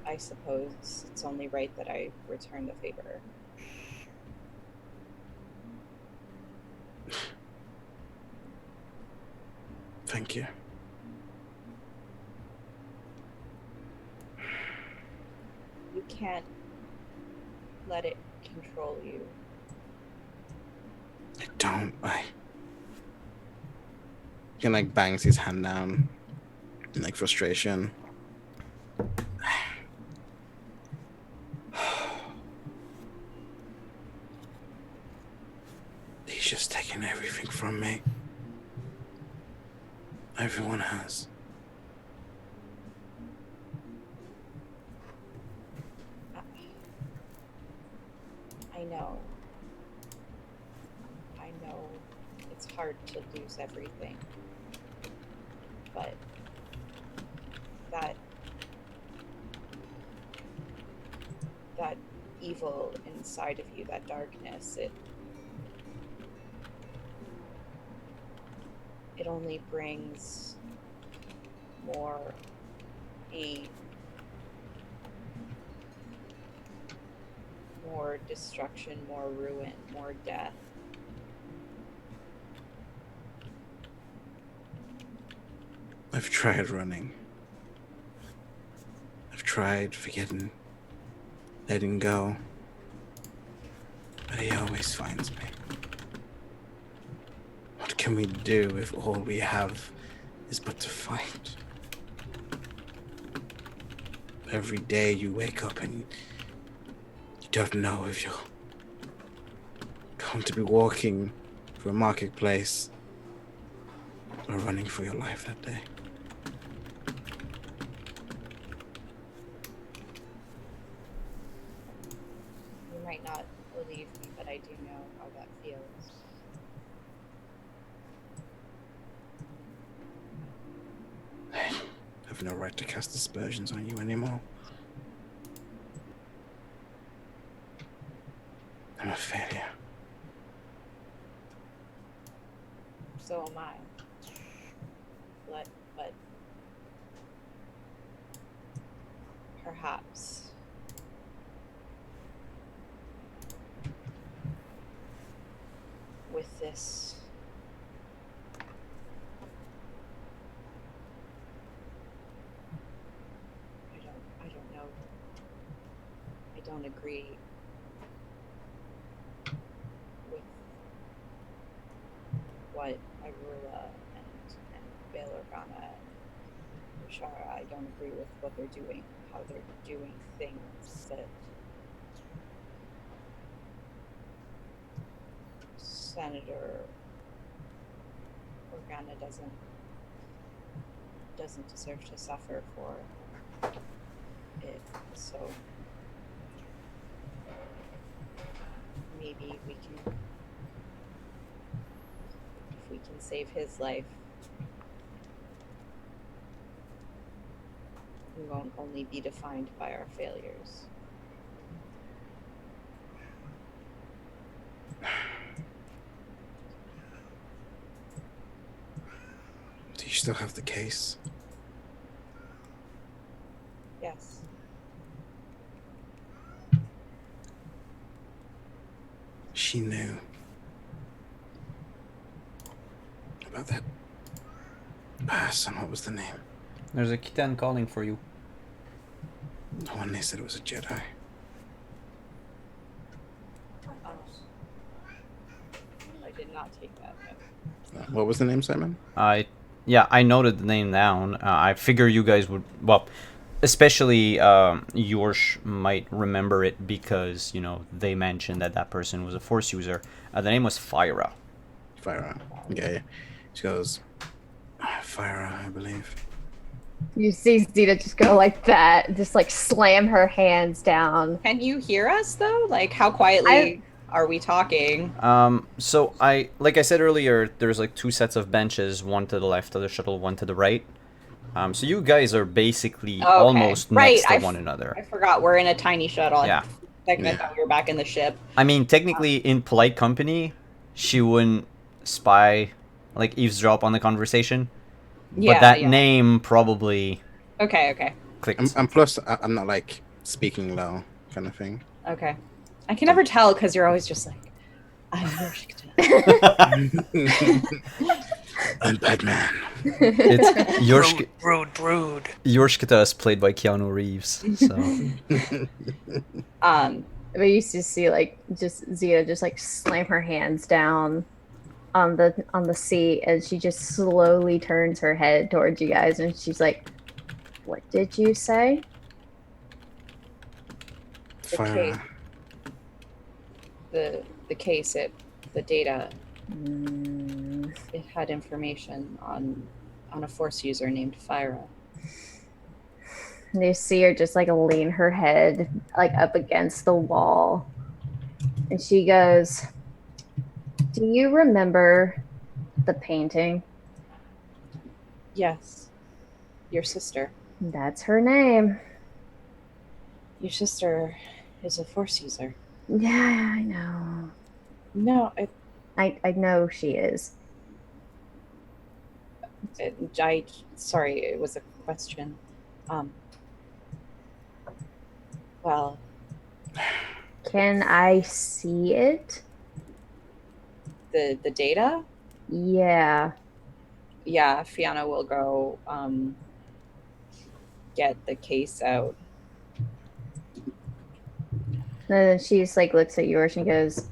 I suppose it's only right that I return the favor. Thank you. You can't let it control you. I don't. He like bangs his hand down in like frustration. He's just taking everything from me. Everyone has. I know. It's hard to lose everything. But that evil inside of you, that darkness, it only brings more pain, more destruction, more ruin, more death. I've tried running. I've tried forgetting, letting go. But he always finds me. What can we do if all we have is but to fight? Every day you wake up and you don't know if you're going to be walking through a marketplace or running for your life that day. You might not believe me, but I do know how that feels. I have no right to cast aspersions on you anymore. I'm a failure. So am I. But perhaps with this I don't know. I don't agree with what Irula and Bail Organa and Rashara. I don't agree with what they're doing, how they're doing things that Senator Organa doesn't deserve to suffer for it. So maybe we can, if we can save his life, we won't only be defined by our failures. Do you still have the case? Yes. She knew about that person. What was the name? There's a Kitan calling for you. The one they said it was a Jedi. I did not take that note. What was the name, Simon? Yeah, I noted the name down. I figure you guys would, well, especially Yorsh might remember it because, you know, they mentioned that that person was a Force user. The name was Fyra. Fyra. Yeah. She goes, Fyra, I believe. You see Zeta just go like that, just like slam her hands down. Can you hear us though? Like, how quietly are we talking? So like I said earlier, there's like two sets of benches, one to the left of the shuttle, one to the right. So you guys are basically almost next to one another. I forgot we're in a tiny shuttle. Yeah. I thought we were back in the ship. I mean, technically, in polite company, she wouldn't spy, like eavesdrop on the conversation. Yeah, but that name probably Okay. clicked. And plus, I'm not like speaking low kind of thing. Okay. I can never tell because you're always just like, I'm Yorshkita. I'm Batman. It's Rude. Yorshkita is played by Keanu Reeves. So We used to see like just Zeta just like slam her hands down on the seat, and she just slowly turns her head towards you guys, and she's like, "What did you say?" Fyra. The case, the data, it had information on a Force user named Fyra. And you see her just like lean her head like up against the wall, and she goes, "Do you remember the painting?" Yes. Your sister. That's her name. Your sister is a Force user. Yeah, I know. No, I know she is. Sorry, it was a question. Well, Can I see it? the data? Yeah. Yeah, Fiona will go get the case out. And then she just like looks at yours and goes,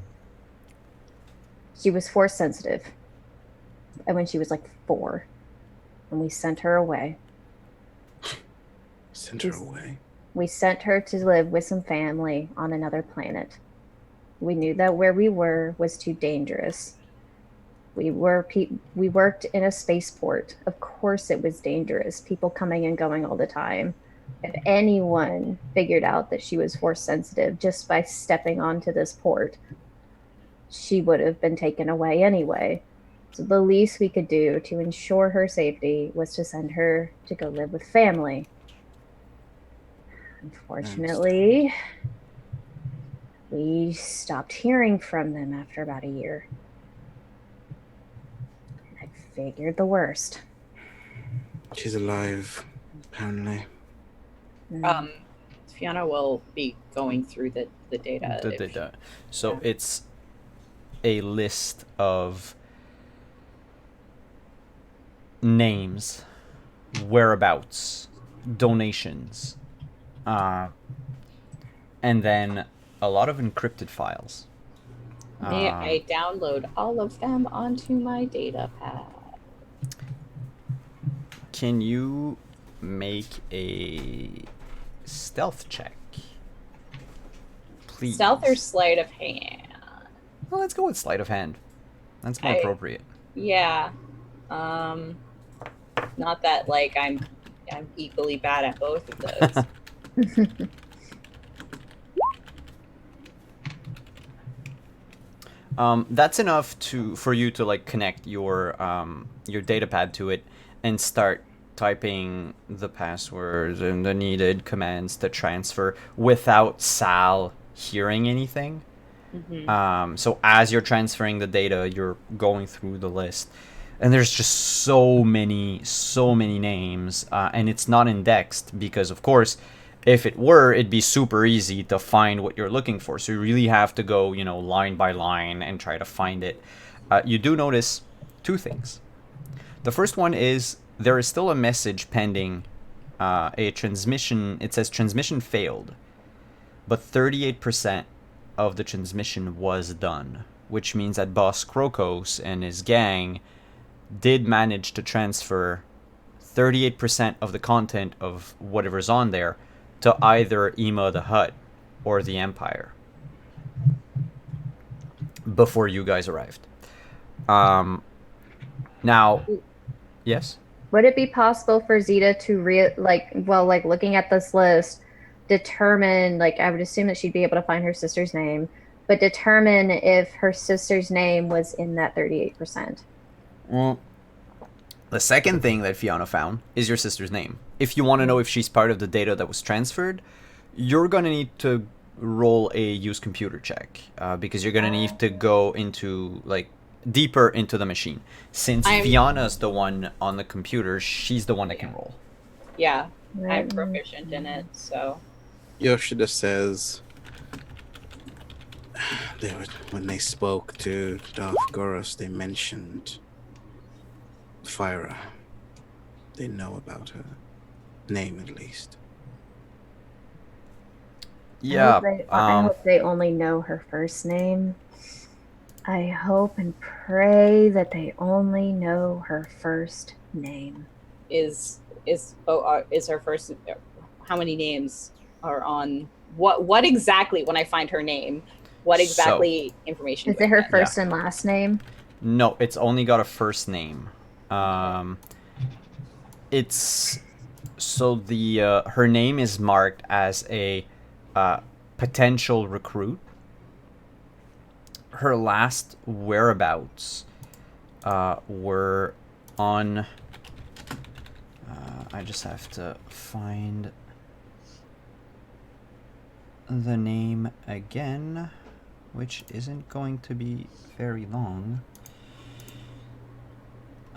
"She was Force sensitive. And when she was like 4. And we sent her away. Sent her away. We sent her to live with some family on another planet. We knew that where we were was too dangerous. We worked in a spaceport. Of course it was dangerous. People coming and going all the time. If anyone figured out that she was Force sensitive just by stepping onto this port, she would have been taken away anyway. So the least we could do to ensure her safety was to send her to go live with family. Unfortunately, we stopped hearing from them after about a year. I figured the worst. She's alive, apparently. Fiona will be going through the data. The if- data. So yeah. it's a list of names, whereabouts, donations, and then a lot of encrypted files. May I download all of them onto my data pad? Can you make a stealth check, please? Stealth or sleight of hand? Well, let's go with sleight of hand. That's more I- appropriate. Yeah. Not that like I'm equally bad at both of those. That's enough for you to like connect your data pad to it and start typing the passwords and the needed commands to transfer without Sal hearing anything. So as you're transferring the data, you're going through the list, and there's just so many names, and it's not indexed because, of course, if it were, it'd be super easy to find what you're looking for. So you really have to go, line by line and try to find it. You do notice two things. The first one is there is still a message pending, a transmission. It says transmission failed, but 38% of the transmission was done, which means that Boss Krokos and his gang did manage to transfer 38% of the content of whatever's on there to either Ema the Hutt or the Empire before you guys arrived. Now, yes? Would it be possible for Zeta to looking at this list, determine, like, I would assume that she'd be able to find her sister's name, but determine if her sister's name was in that 38%? Well, the second thing that Fiona found is your sister's name. If you want to know if she's part of the data that was transferred, you're going to need to roll a use computer check, because you're going to need to go into, like, deeper into the machine. Since Fiona's the one on the computer, she's the one that can roll. Yeah, I'm Right. proficient in it, so Yoshida says when they spoke to Darth Goros, they mentioned Fyra. They know about her name, at least. Yeah. I hope they only know her first name. I hope and pray that they only know her first name. is her first? How many names are on? What exactly? When I find her name, what exactly information? Is do I it her get? first and last name? No, it's only got a first name. It's so the her name is marked as a potential recruit. Her last whereabouts were on. I just have to find the name again, which isn't going to be very long.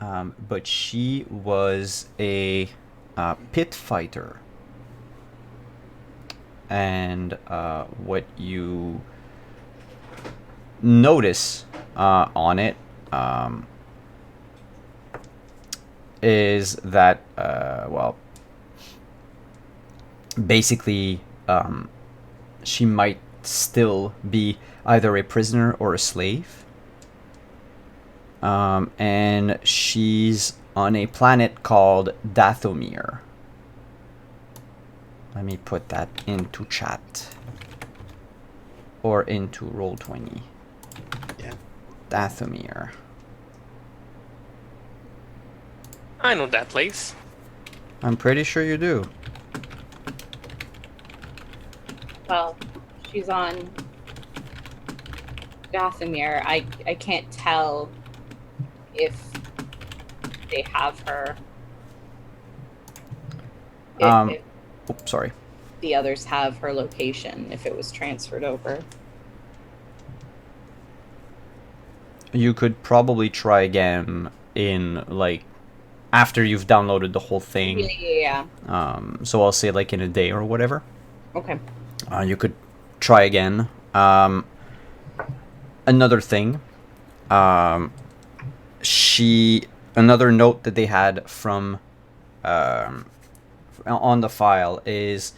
But she was a pit fighter. And what you notice on it is that, basically, she might still be either a prisoner or a slave. And she's on a planet called Dathomir. Let me put that into chat. Or into Roll20. Yeah. Dathomir. I know that place. I'm pretty sure you do. Well, she's on Dathomir. I can't tell if they have her. If Oops, sorry. the others have her location, if it was transferred over. You could probably try again in, like, after you've downloaded the whole thing. Yeah. So I'll say, like, in a day or whatever. Okay. You could try again. Another thing, another note that they had from on the file is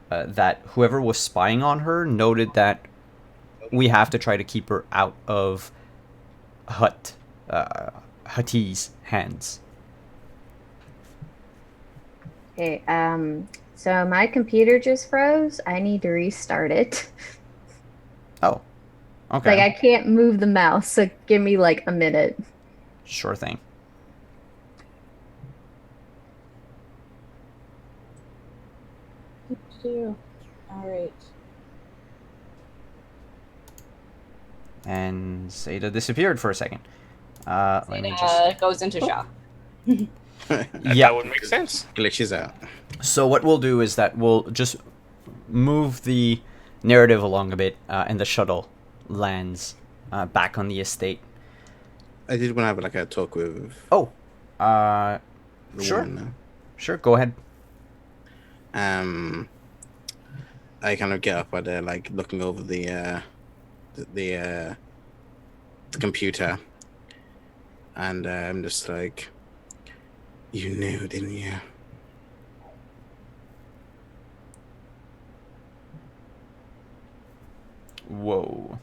that whoever was spying on her noted that we have to try to keep her out of Hati's hands. Okay, so my computer just froze. I need to restart it. Oh, okay. Like, I can't move the mouse, so give me, like, a minute. Sure thing. All right. And Zeta disappeared for a second. Let me just... It goes into shock. That would make sense. Glitches out. So what we'll do is that we'll just move the narrative along a bit, and the shuttle lands back on the estate. I did want to have like a talk with Oh, the sure. woman now. Sure, go ahead. I kind of get up by there, like looking over the computer, and I'm just like, you knew, didn't you? Whoa.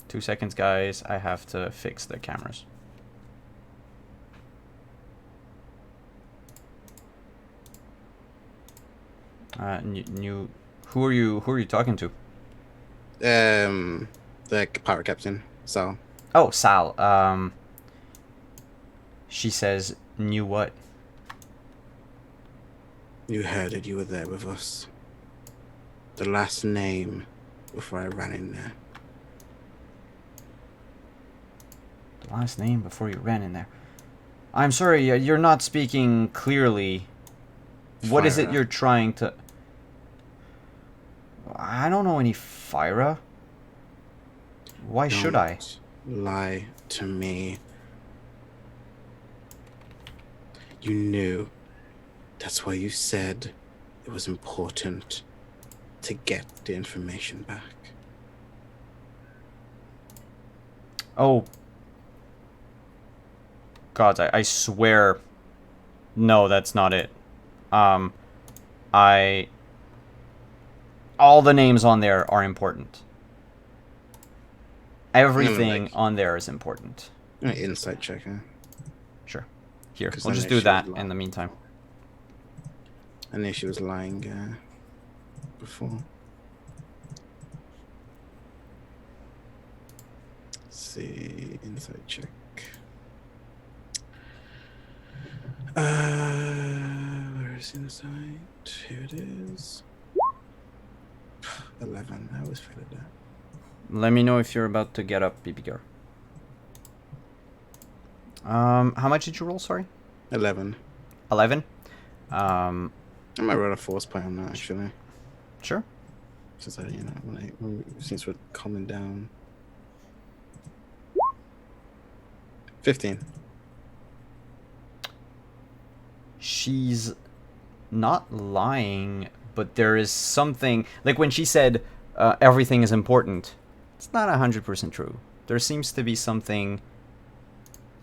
2 seconds, guys. I have to fix the cameras. Who are you talking to? The pirate captain. So Oh, Sal. She says, knew what? you heard it. You were there with us. The last name before I ran in there. The last name before you ran in there. I'm sorry, you're not speaking clearly. What is it Fyra. you're trying to... I don't know any Fyra. Why should I? Don't lie to me. You knew. That's why you said it was important to get the information back. Oh. God, I swear. No, that's not it. All the names on there are important. Everything like- on there is important. An insight check, huh? Sure. Here, 'Cause we'll I just know do she that was in the lying. meantime. I knew she was lying before. Let's see, insight check. Where is insight? Here it is. 11. I always failed that. Let me know if you're about to get up, BB girl. How much did you roll, sorry? 11. 11? I might roll a force point on that actually. Sure. Since since we're calming down. 15. She's not lying, but there is something... Like when she said, everything is important, it's not 100% true. There seems to be something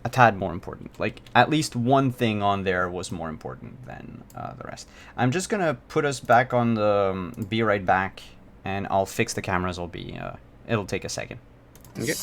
a tad more important. Like, at least one thing on there was more important than the rest. I'm just gonna put us back on the be right back, and I'll fix the cameras. It'll take a second. Okay.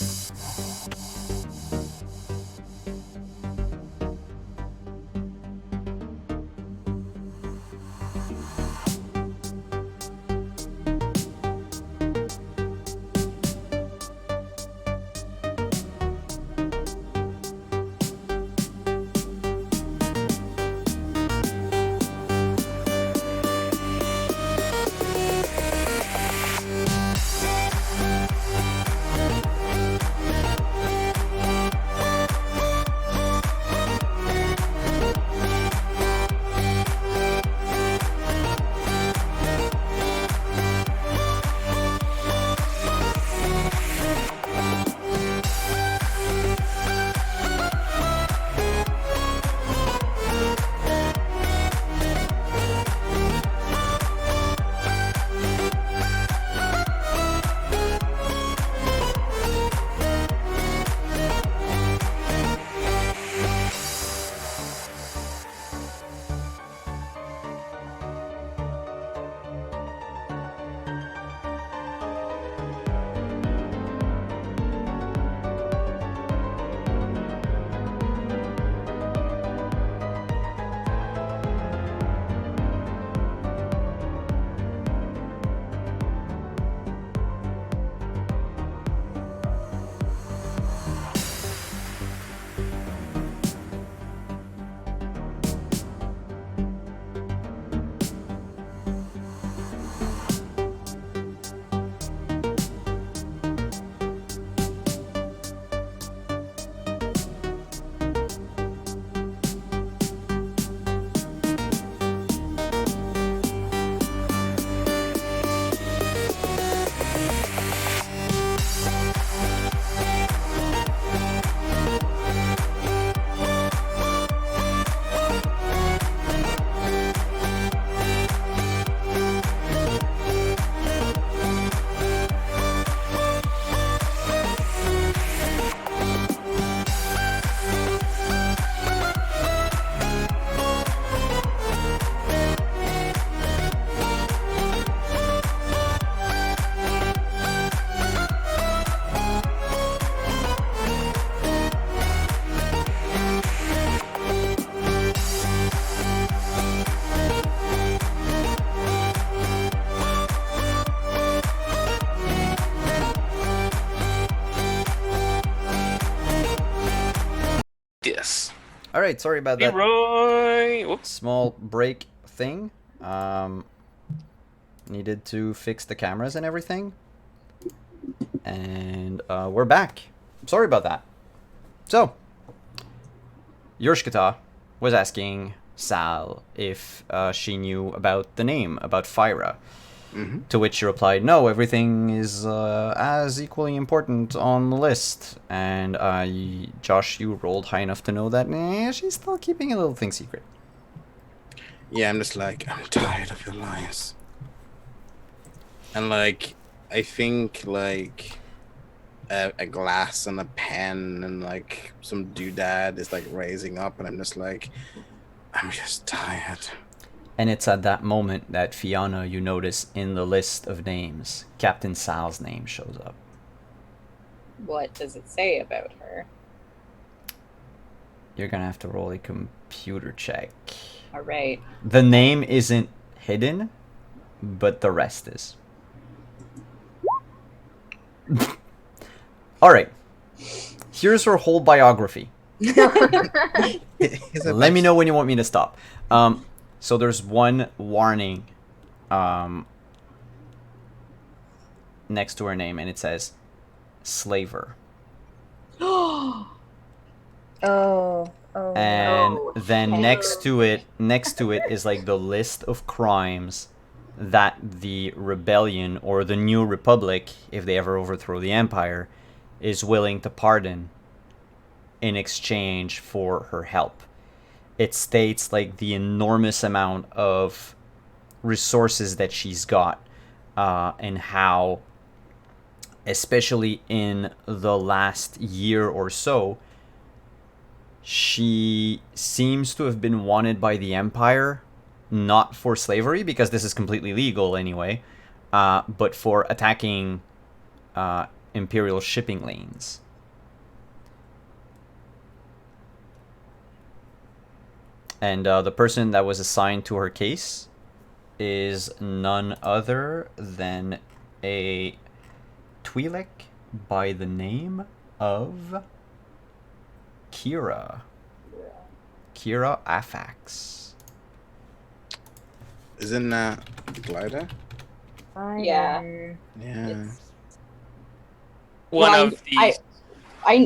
All right, sorry about that. Leroy! Whoops. Small break thing. Needed to fix the cameras and everything. And we're back. Sorry about that. So, Yorshkata was asking Sal if she knew about the name, about Fyra. Mm-hmm. To which she replied, no, everything is as equally important on the list. And Josh, you rolled high enough to know that she's still keeping a little thing secret. Yeah, I'm just like, I'm tired of your lies. And like, I think like a glass and a pen and like some doodad is like raising up, and I'm just like, I'm just tired. And it's at that moment that Fiona, you notice in the list of names, Captain Sal's name shows up. What does it say about her? You're gonna have to roll a computer check. All right. The name isn't hidden, but the rest is. Alright. Here's her whole biography. Let me know when you want me to stop. So there's one warning next to her name, and it says slaver. Oh. And then okay. next to it is like the list of crimes that the rebellion or the new republic, if they ever overthrow the empire, is willing to pardon in exchange for her help. It states like the enormous amount of resources that she's got, and how, especially in the last year or so, she seems to have been wanted by the Empire, not for slavery, because this is completely legal anyway, but for attacking Imperial shipping lanes. And the person that was assigned to her case is none other than a Twi'lek by the name of Kira. Kira Afax. Isn't that Glider? Yeah. Yeah. It's- One Well, of these.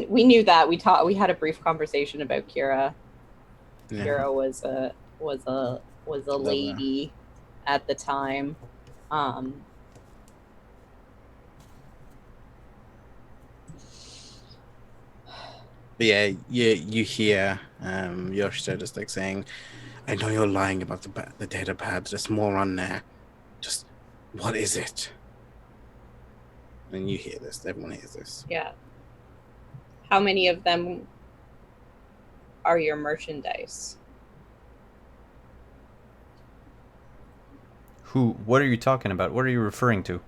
we knew that. We had a brief conversation about Kira. Yeah. Kira was a lady at the time. But yeah, you hear Yoshida just like saying, I know you're lying about the data pads. There's more on there. Just, what is it? And you hear this. Everyone hears this. Yeah. How many of them are your merchandise? What are you talking about? What are you referring to?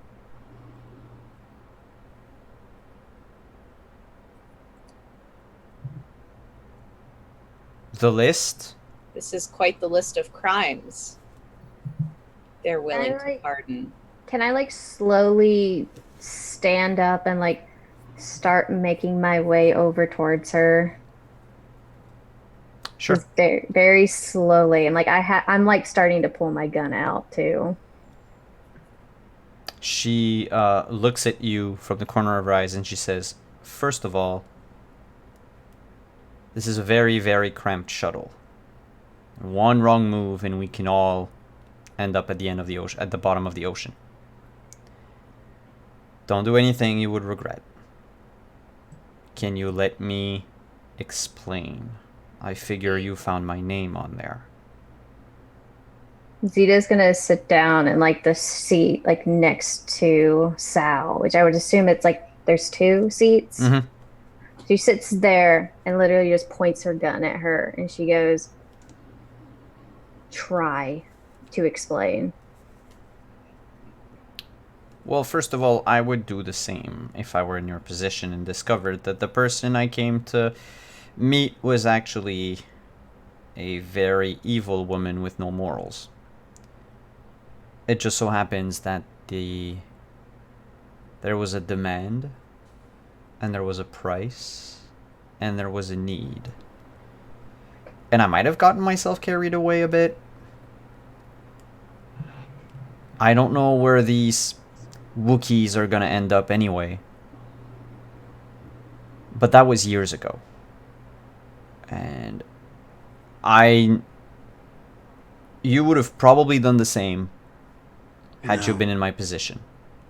The list? This is quite the list of crimes they're willing to pardon. Can I like slowly stand up and like start making my way over towards her? Sure. Just very, very slowly, and like I'm like starting to pull my gun out too. She looks at you from the corner of her eyes and she says, first of all, this is a very, very cramped shuttle. One wrong move and we can all end up at the end of the ocean, at the bottom of the ocean. Don't do anything you would regret. Can you let me explain? I figure you found my name on there. Zeta's gonna sit down in like the seat like next to Sal, which I would assume it's like there's two seats. Mm-hmm. She sits there and literally just points her gun at her, and she goes, try to explain. Well, first of all, I would do the same if I were in your position and discovered that the person I came to meet was actually a very evil woman with no morals. It just so happens that there was a demand, and there was a price, and there was a need. And I might have gotten myself carried away a bit. I don't know where these Wookiees are gonna end up anyway. But that was years ago. And you would have probably done the same had you No. been in my position.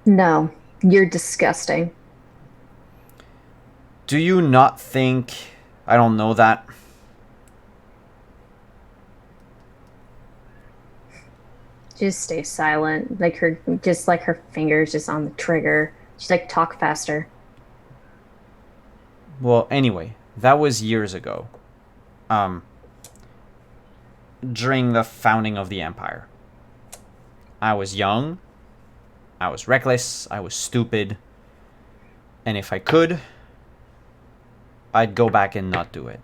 No, you're disgusting. Do you not think I don't know that? Just stay silent. Like her fingers just on the trigger. She's like, talk faster. Well, anyway, that was years ago. During the founding of the Empire. I was young. I was reckless. I was stupid. And if I could, I'd go back and not do it.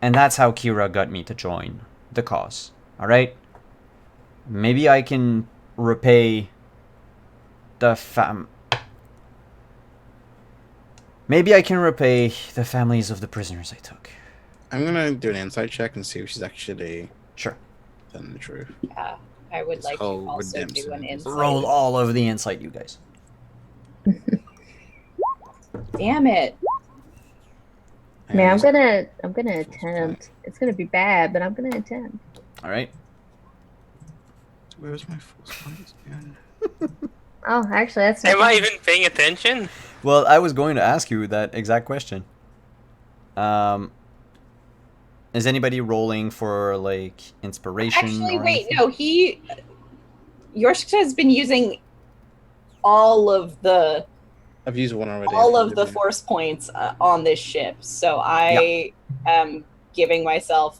And that's how Kira got me to join the cause. Alright? Maybe I can repay Maybe I can repay the families of the prisoners I took. I'm gonna do an insight check and see if she's actually Sure. telling the truth. Yeah, I would This like to whole also do redemption an is- insight. Roll all of the insight, you guys. Damn it. Man, And I'm gonna attempt. It's gonna be bad, but I'm gonna attempt. Alright. where's my force points again? Oh, actually, that's not Am I bad. even paying attention? Well, I was going to ask you that exact question. Is anybody rolling for like inspiration? Actually, or wait, anything? no, Yorshka has been using all of the I've used one already. force points on this ship, so I am giving myself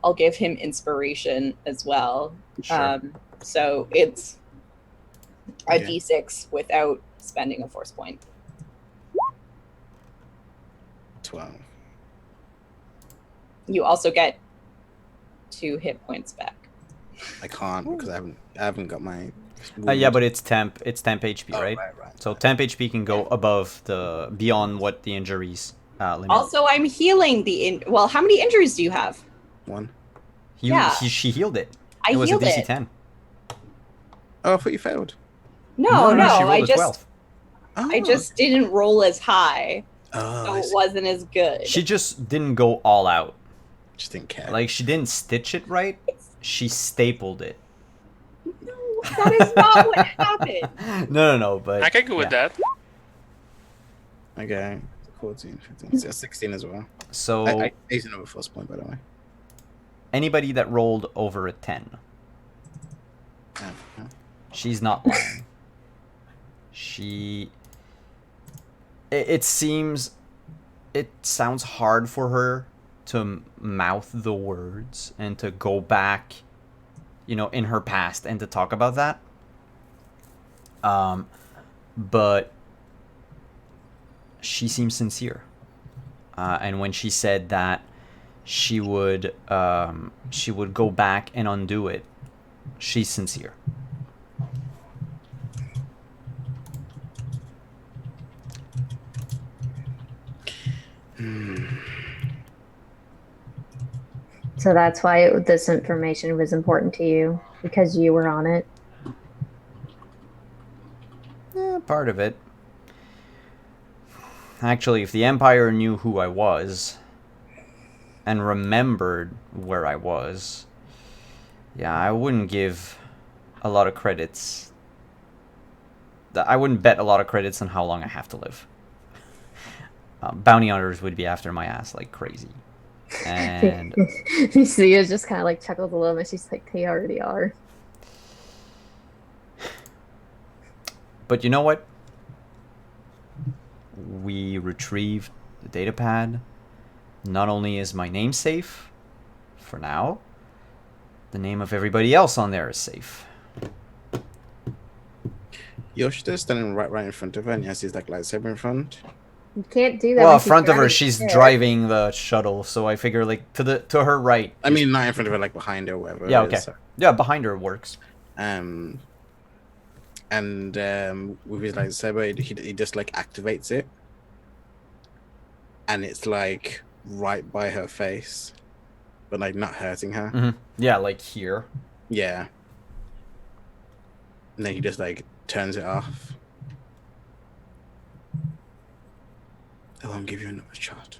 I'll give him inspiration as well. Sure. So it's a Okay. d6 without spending a force point. 12. You also get 2 hit points back. I can't because I haven't got my. Yeah, but it's temp HP, Oh, right? right. So temp HP can go above beyond what the injuries limit. Also, I'm healing well, how many injuries do you have? One. She healed it. I It was healed a DC it. 10. Oh, I thought you failed. No, she rolled I a just 12. Oh. I just didn't roll as high, Oh, so I it see. wasn't as good. She just didn't go all out. Just didn't care. Like she didn't stitch it right. She stapled it. No, that is not what happened. No, but I could go with yeah. that. Okay. 14, 15, so 16 as well. So I used another force point, by the way. anybody that rolled over a 10, Yeah. she's not lying. It sounds hard for her to mouth the words and to go back, in her past and to talk about that. But she seems sincere. And when she said that she would go back and undo it, she's sincere. So that's why this information was important to you, because you were on it. Part of it. Actually, if the Empire knew who I was and remembered where I was, yeah, I wouldn't give a lot of credits. I wouldn't bet a lot of credits on how long I have to live. Bounty hunters would be after my ass like crazy. And Sia just kind of like chuckles a little bit. She's like, they already are. but you know what? We retrieved the data pad. Not only is my name safe, for now, the name of everybody else on there is safe. Yoshito's standing right in front of her, and yes, he's like lightsaber in front. You can't do that. Well, when in she's front of her, driving she's the chair. driving the shuttle, so I figure like to her right. I mean, not in front of her, like behind her, or whatever. Yeah, it okay. is. Yeah, behind her works. and with his lightsaber, he just like activates it, and it's like right by her face, but like not hurting her. Mm-hmm. Yeah, like here. Yeah. And then he just like turns it off. I won't give you another shot.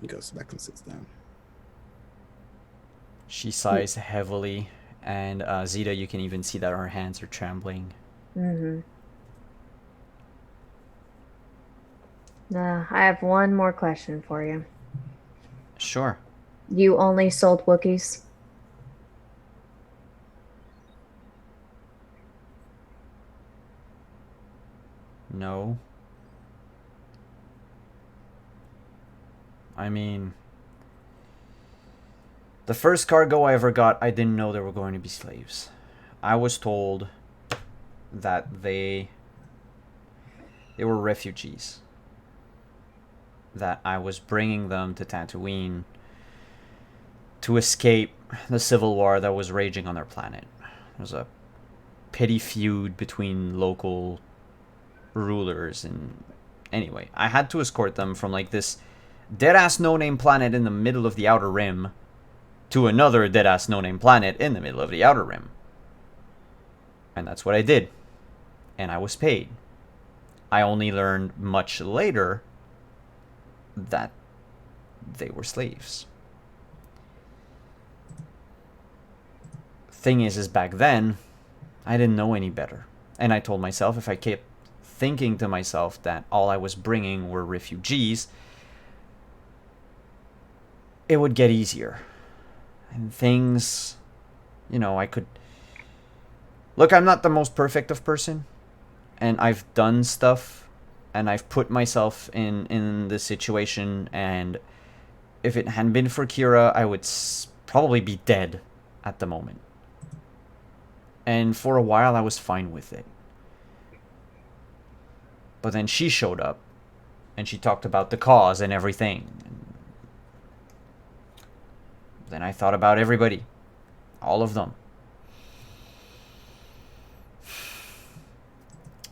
He goes back and sits down. She sighs heavily, and Zeta, you can even see that her hands are trembling. Mm-hmm. I have one more question for you. Sure. You only sold Wookiees? No. I mean, the first cargo I ever got, I didn't know they were going to be slaves. I was told that they were refugees. That I was bringing them to Tatooine to escape the civil war that was raging on their planet. There was a petty feud between local rulers, and anyway, I had to escort them from like this dead-ass no-name planet in the middle of the Outer Rim to another dead-ass no-name planet in the middle of the Outer Rim. And that's what I did. And I was paid. I only learned much later that they were slaves. Thing is back then, I didn't know any better. And I told myself if I kept thinking to myself that all I was bringing were refugees, it would get easier. And things, you know, I could... Look, I'm not the most perfect of person. And I've done stuff. And I've put myself in this situation. And if it hadn't been for Kira, I would probably be dead at the moment. And for a while, I was fine with it. But then she showed up. And she talked about the cause and everything. Then I thought about everybody. All of them.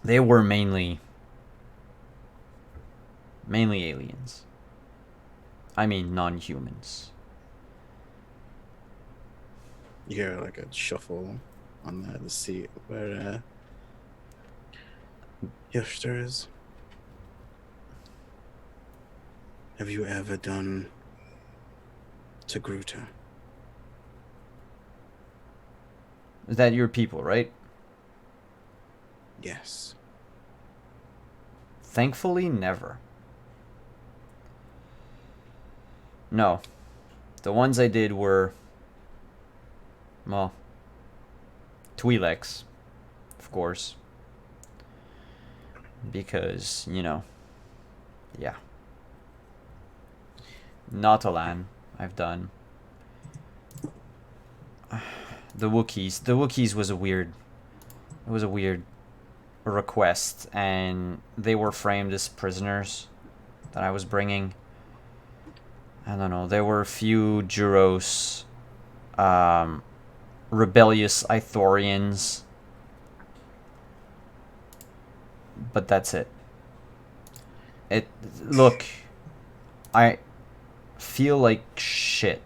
They were mainly aliens. I mean, non-humans. You hear like a shuffle on the seat where Yoshter is. Have you ever done Togruta? Is that your people, right? Yes. Thankfully, never. No. The ones I did were... well... Twi'leks. Of course. Because, you know... yeah. Nautolan, I've done. The Wookiees. The Wookiees was a weird... it was a weird request, and they were framed as prisoners that I was bringing. I don't know, there were a few Juros, rebellious Ithorians, but that's it. Look, I feel like shit,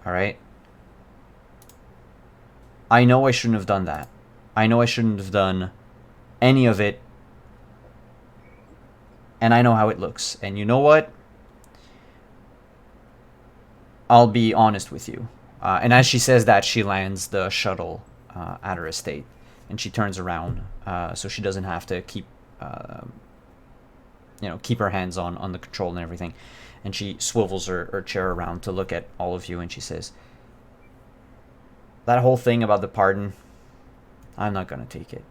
alright? I know I shouldn't have done that. I know I shouldn't have done any of it. And I know how it looks. And you know what? I'll be honest with you. And as she says that, she lands the shuttle at her estate. And she turns around so she doesn't have to keep her hands on the control and everything. And she swivels her chair around to look at all of you, and she says, that whole thing about the pardon, I'm not gonna take it.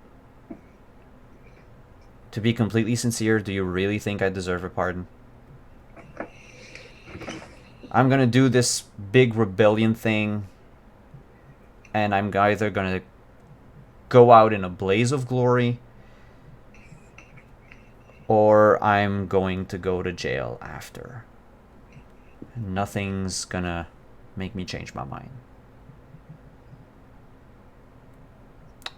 To be completely sincere, do you really think I deserve a pardon? I'm gonna do this big rebellion thing, and I'm either gonna go out in a blaze of glory, or I'm going to go to jail after. Nothing's gonna make me change my mind.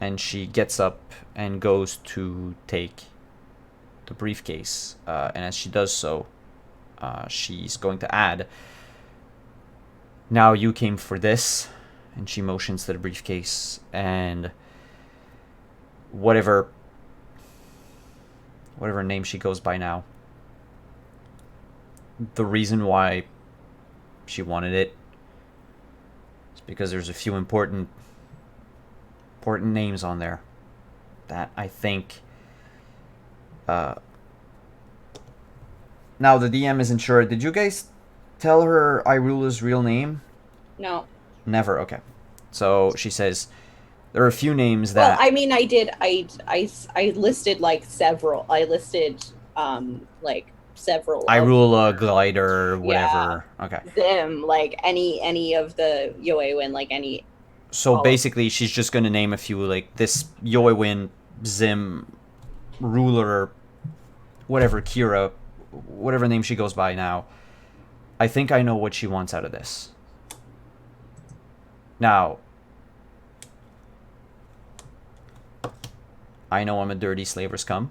and she gets up and goes to take the briefcase. And as she does so, she's going to add, "Now you came for this," and she motions to the briefcase, and whatever name she goes by now, the reason why she wanted it is because there's a few important names on there that I think now the DM isn't sure. Did you guys tell her Irula's real name? No. Never. Okay. So she says there are a few names Well, that I mean, I did. I listed like several. I listed like several. Irula, Glider, whatever. Okay. Them like any of the Yoewin, like any. So all- basically, she's just gonna name a few, like this Yoewin, Zim, Ruler, whatever, Kira, whatever name she goes by now. I think I know what she wants out of this. Now, I know I'm a dirty slaver scum.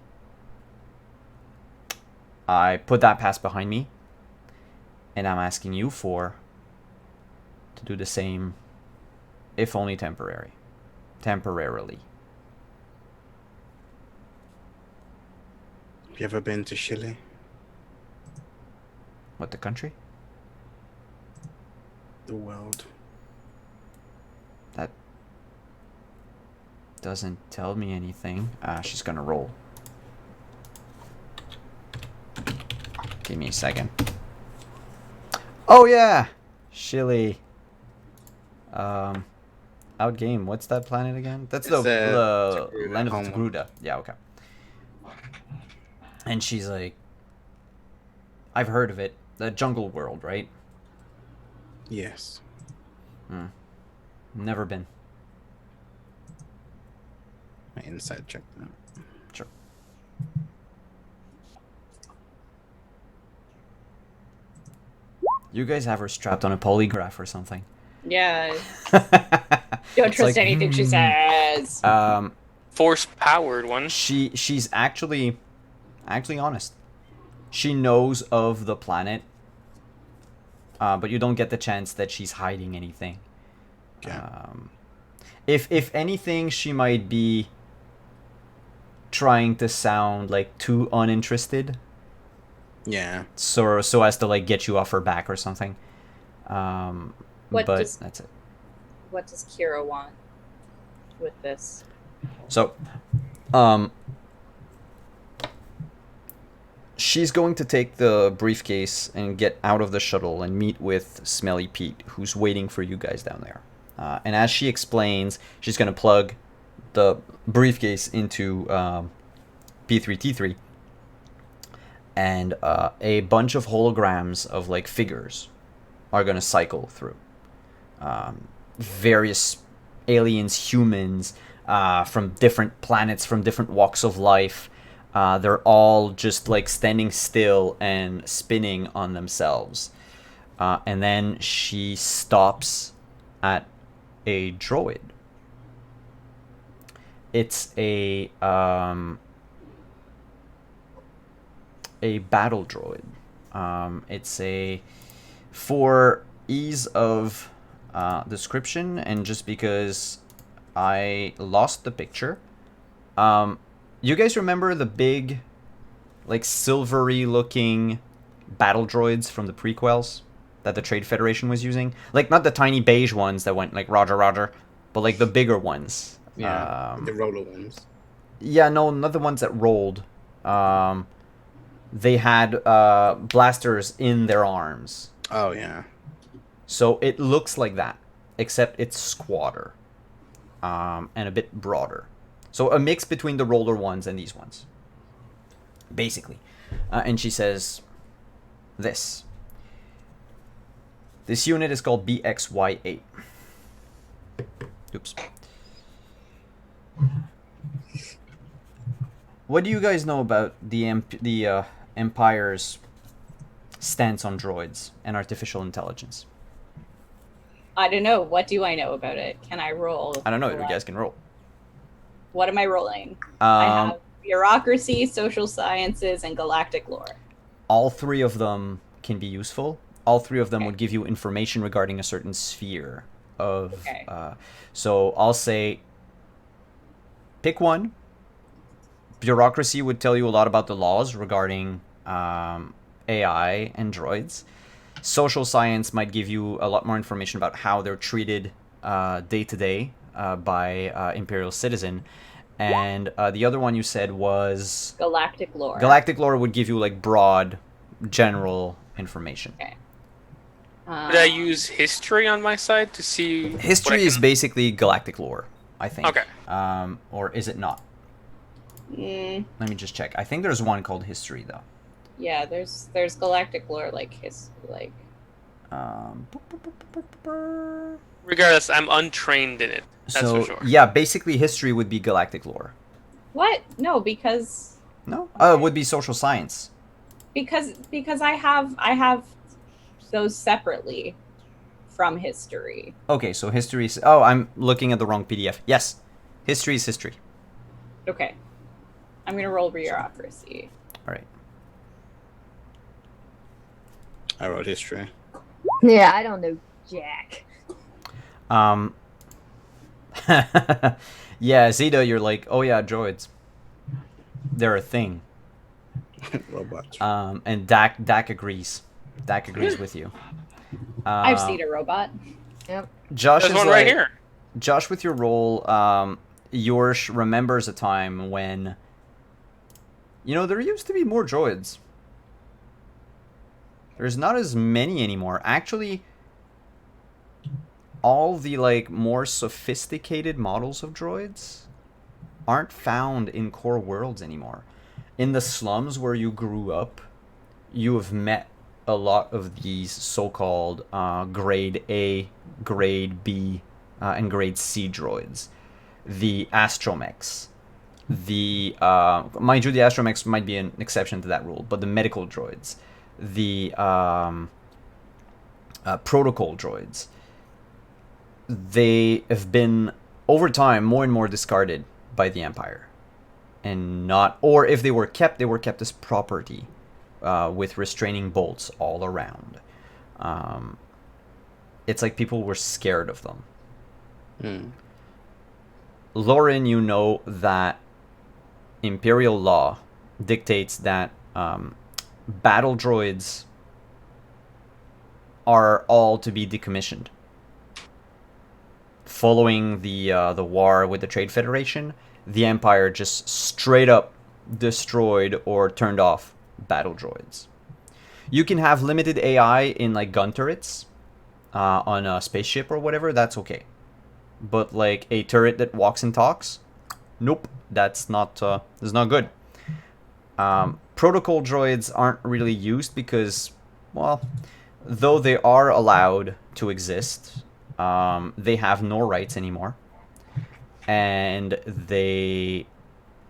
I put that past behind me, and I'm asking you to do the same, if only temporarily. Have you ever been to Chile? What, the country? The world. That doesn't tell me anything. She's gonna roll. Give me a second. Oh yeah, Chile. Outgame. What's that planet again? That's It's, the Togruta, land of home one. Togruta. Yeah, okay. And she's like, I've heard of it. The jungle world, right? Yes. Never been. My inside check that. Sure. You guys have her strapped on a polygraph or something. Yeah. Don't Don't trust anything she says. Force powered one. She's actually honest. She knows of the planet, but you don't get the chance that she's hiding anything. Okay. If anything, she might be trying to sound like too uninterested, Yeah. so as to like get you off her back or something. What but does- that's it. What does Kira want with this? So, she's going to take the briefcase and get out of the shuttle and meet with Smelly Pete, who's waiting for you guys down there. And as she explains, she's going to plug the briefcase into P3T3, and a bunch of holograms of like figures are going to cycle through. Various aliens, humans, from different planets, from different walks of life. They're all just like standing still and spinning on themselves. And then she stops at a droid. It's a battle droid. It's a, for ease of description, and just because I lost the picture, you guys remember the big, like, silvery looking battle droids from the prequels that the Trade Federation was using? Like, not the tiny beige ones that went like Roger Roger, but like the bigger ones. Yeah. The roller ones. Yeah, no, not the ones that rolled. They had blasters in their arms. Oh yeah. So it looks like that, except it's squatter, and a bit broader. So a mix between the roller ones and these ones, basically. And she says, this unit is called BXY8. Oops. What do you guys know about the Empire's stance on droids and artificial intelligence? I don't know. What do I know about it? Can I roll? I don't know. for You that? guys can roll. What am I rolling? I Um, have bureaucracy, social sciences, and galactic lore. all three of them can be useful. All three of them Okay. would give you information regarding a certain sphere of. Okay. So I'll say, pick one. Bureaucracy would tell you a lot about the laws regarding AI and droids. Social science might give you a lot more information about how they're treated day to day by Imperial citizen. And the other one you said was Galactic lore. Galactic lore would give you like broad, general information. Okay. Would I use history on my side to see? what I History is can- basically galactic lore, I think. Okay. Or is it not? Mm, Let me just check. I think there's one called history though. yeah, there's galactic lore like Um, Regardless, I'm untrained in it. That's so for sure. yeah, basically history would be galactic lore. what? No, because No, it would be social science. because I have those separately from history. Okay, so history is. Oh, I'm looking at the wrong PDF. Yes, history is history. Okay. I'm gonna roll bureaucracy. All right. I wrote history. Yeah, I don't know jack. Yeah, Zeta, you're like, oh yeah, droids. They're a thing. Robots. And Dak agrees. Dak agrees with you. I've seen a robot. Josh There's is one like, right here. Josh, with your role, Yorsh remembers a time when, there used to be more droids. There's not as many anymore. Actually, all the more sophisticated models of droids aren't found in core worlds anymore. In the slums where you grew up, you have met a lot of these so-called grade A, grade B, and grade C droids. The astromechs. Mind you, the astromechs might be an exception to that rule, but the medical droids, the protocol droids, they have been over time more and more discarded by the Empire, and not, or if they were kept as property, with restraining bolts all around. It's like people were scared of them. Hmm. Lauren, you know that Imperial law dictates that battle droids are all to be decommissioned. Following the war with the Trade Federation, the Empire just straight up destroyed or turned off battle droids. You can have limited AI in gun turrets on a spaceship or whatever, that's okay. But a turret that walks and talks, nope, that's not good. Protocol droids aren't really used because, well, though they are allowed to exist, they have no rights anymore, and they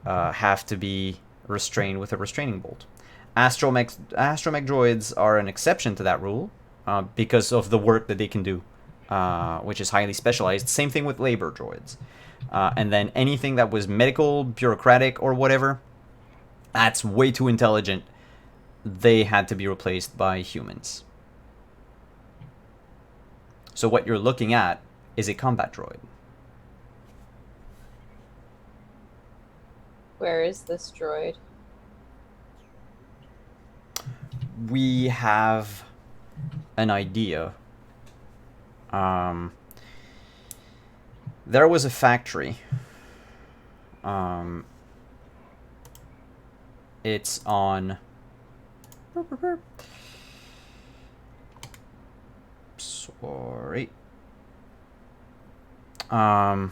have to be restrained with a restraining bolt. Astromech droids are an exception to that rule because of the work that they can do, which is highly specialized. Same thing with labor droids. And then anything that was medical, bureaucratic, or whatever, that's way too intelligent. They had to be replaced by humans. So what you're looking at is a combat droid. Where is this droid? We have an idea. There was a factory. It's on. Sorry. I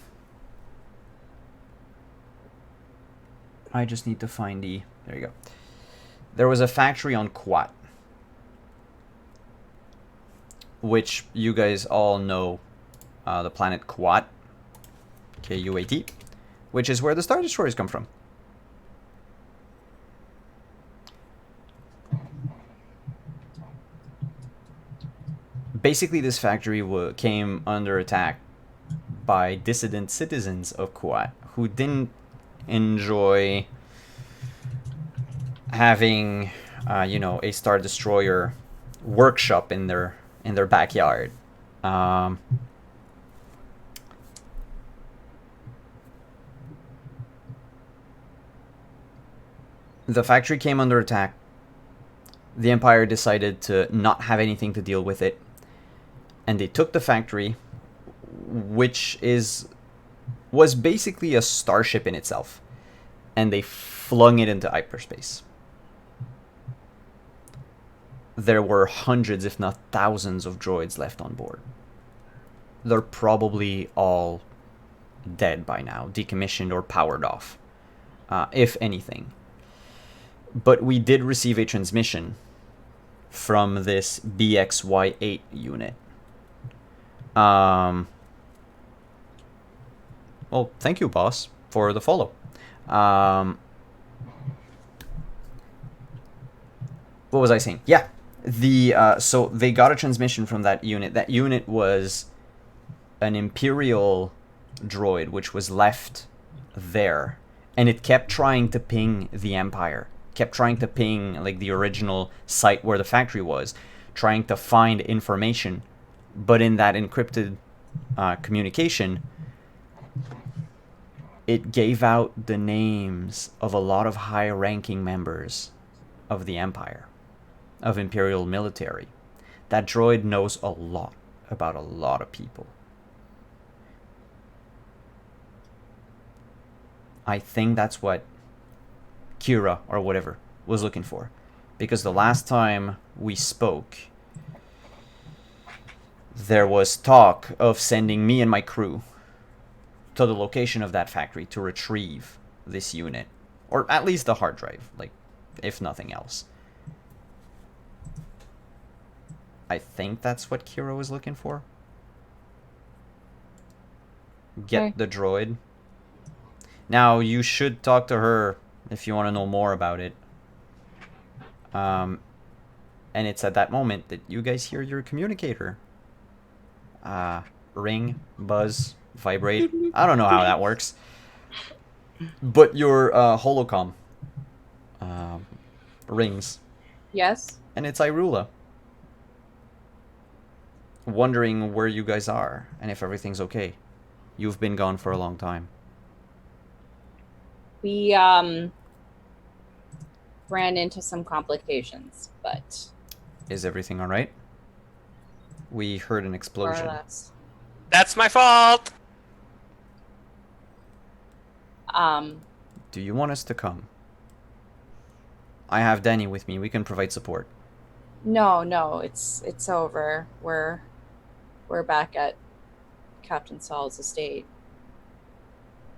just need to find the. There you go. There was a factory on Kuat, which you guys all know, the planet Kuat, Kuat, which is where the Star Destroyers come from. Basically, this factory came under attack by dissident citizens of Kuat who didn't enjoy having, a Star Destroyer workshop in their backyard. The factory came under attack. The Empire decided to not have anything to deal with it, and they took the factory, which was basically a starship in itself, and they flung it into hyperspace. There were hundreds, if not thousands, of droids left on board. They're probably all dead by now, decommissioned or powered off, if anything. But we did receive a transmission from this BXY8 unit. Well, thank you, boss, for the follow. What was I saying? Yeah, so they got a transmission from that unit. That unit was an Imperial droid, which was left there, and it kept trying to ping the Empire. Kept trying to ping like the original site where the factory was, trying to find information, but in that encrypted communication, it gave out the names of a lot of high-ranking members of the Empire, of Imperial military. That droid knows a lot about a lot of people. I think that's what Kira, or whatever, was looking for. Because the last time we spoke, there was talk of sending me and my crew to the location of that factory to retrieve this unit. Or at least the hard drive, like, if nothing else. I think that's what Kira was looking for. Get Okay. the droid. Now, you should talk to her if you want to know more about it. And it's at that moment that you guys hear your communicator. Ring, buzz, vibrate. I don't know how that works. But your holocom rings. Yes. And it's Irula. Wondering where you guys are and if everything's okay. You've been gone for a long time. We ran into some complications, but Is everything alright? We heard an more or explosion. less. That's my fault. Do you want us to come? I have Danny with me. We can provide support. No, it's over. We're back at Captain Saul's estate.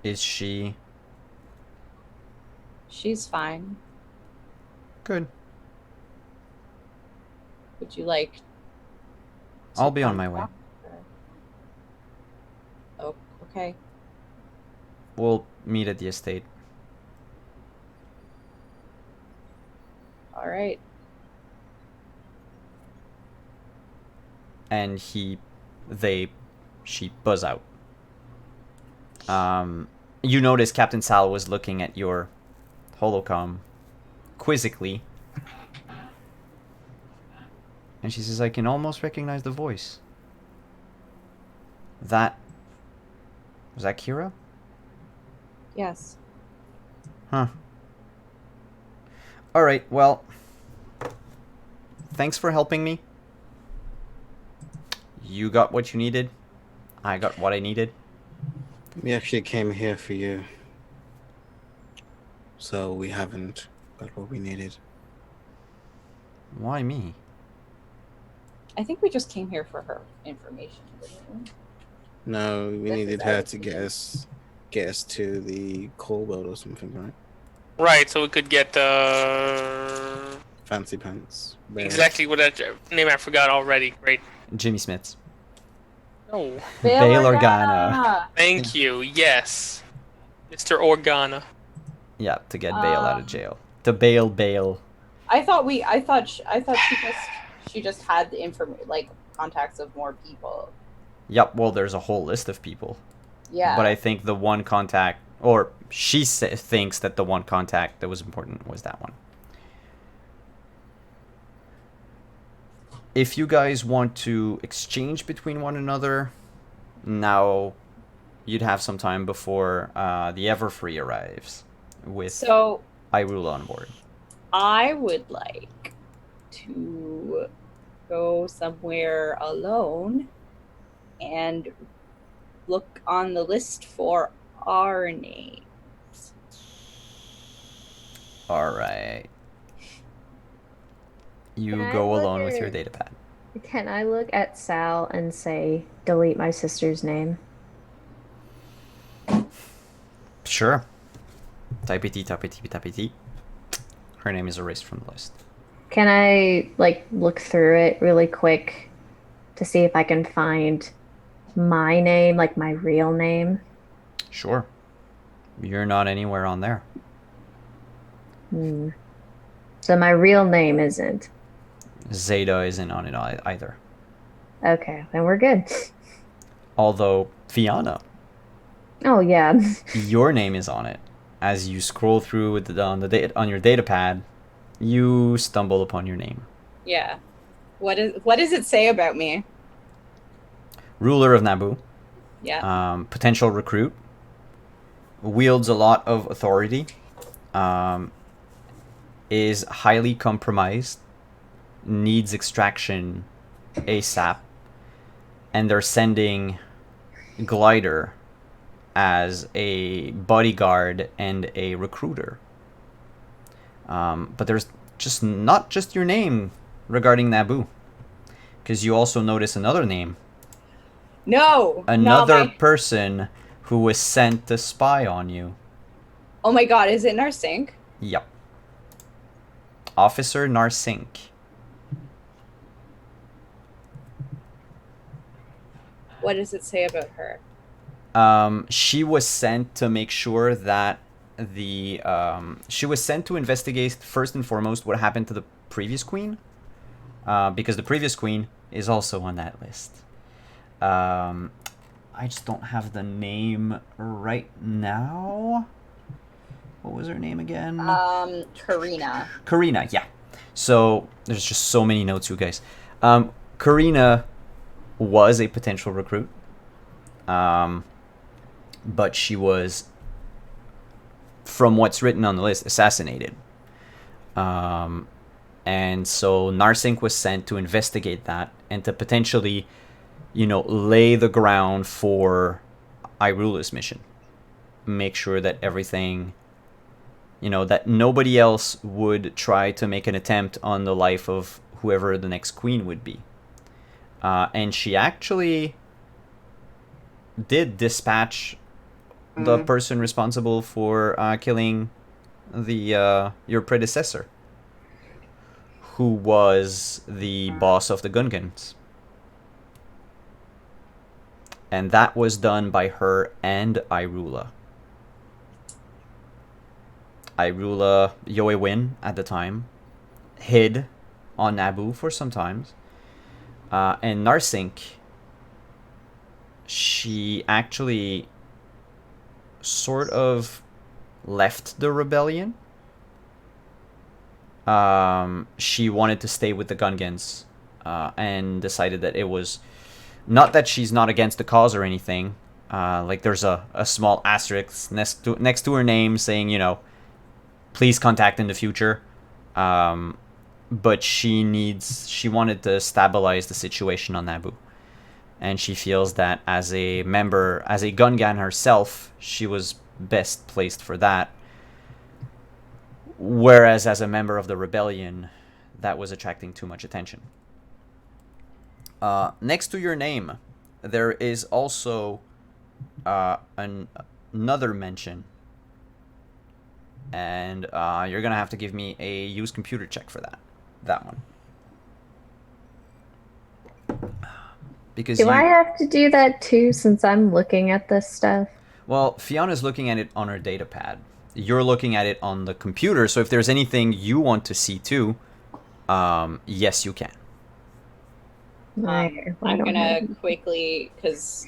Is she She's fine. good? Would you like to I'll be on come my way. talk to her? Oh, okay. We'll meet at the estate. All right. And she buzz out. You notice Captain Sal was looking at your holocom quizzically. And she says, I can almost recognize the voice. Was that Kira? Yes. Huh. Alright, well, thanks for helping me. You got what you needed. I got what I needed. We actually came here for you. So we haven't got what we needed. Why me? I think we just came here for her information. didn't we? No, we This needed is her our- to get us to the coal boat or something, right? Right, so we could get Fancy pants. Bear. exactly what that name I forgot already. Great. Jimmy Smiths. Oh, Bail Organa. thank you. Yes, Mr. Organa. Yeah, to get Bale out of jail. To bail Bale. I thought she just had the like contacts of more people. Yep, well, there's a whole list of people. Yeah. But I think the one contact, or she thinks that the one contact that was important was that one. If you guys want to exchange between one another, now you'd have some time before the Everfree arrives with So Hyrule on board. I would like to go somewhere alone and look on the list for our names. All right. You Can I go look alone with your at- data pad. Can I look at Sal and say, delete my sister's name? Sure. Type it. Her name is erased from the list. Can I, like, look through it really quick to see if I can find my name, like my real name? Sure. You're not anywhere on there. Hmm. So my real name isn't. Zeta isn't on it either. Okay, then we're good. Although, Fiona, Oh, yeah. your name is on it. As you scroll through with on your data pad, you stumble upon your name. Yeah. What does it say about me? Ruler of Naboo. Yeah. Potential recruit. Wields a lot of authority. Is highly compromised. Needs extraction ASAP. And they're sending Glider as a bodyguard and a recruiter. But there's just not just your name regarding Naboo. Because you also notice another name. No. Another not my... person who was sent to spy on you. Oh my god, is it Narsync? Yep. Officer Narsync. What does it say about her? She was sent to make sure that she was sent to investigate first and foremost what happened to the previous queen, because the previous queen is also on that list. I just don't have the name right now. What was her name again? Karina. Karina, yeah. So there's just so many notes, you guys. Karina was a potential recruit. But she was, from what's written on the list, assassinated. And so Narsync was sent to investigate that and to potentially, lay the ground for Hyrule's mission. Make sure that everything, that nobody else would try to make an attempt on the life of whoever the next queen would be. And she actually did dispatch the person responsible for killing your predecessor, who was the boss of the Gungans. And that was done by her and Hyrule. Hyrule Yoewin at the time hid on Naboo for some time. And Narsync, she actually sort of left the rebellion. She wanted to stay with the Gungans, and decided that it was not that she's not against the cause or anything. Like there's a small asterisk next to her name saying, please contact in the future. But she wanted to stabilize the situation on Naboo. And she feels that as a Gungan herself, she was best placed for that. Whereas as a member of the rebellion, that was attracting too much attention. Next to your name, there is also another mention. And you're going to have to give me a use computer check for that one. Because Do I have to do that too, since I'm looking at this stuff? Well, Fiona's looking at it on her data pad. You're looking at it on the computer, so if there's anything you want to see too, yes, you can. I'm gonna quickly, because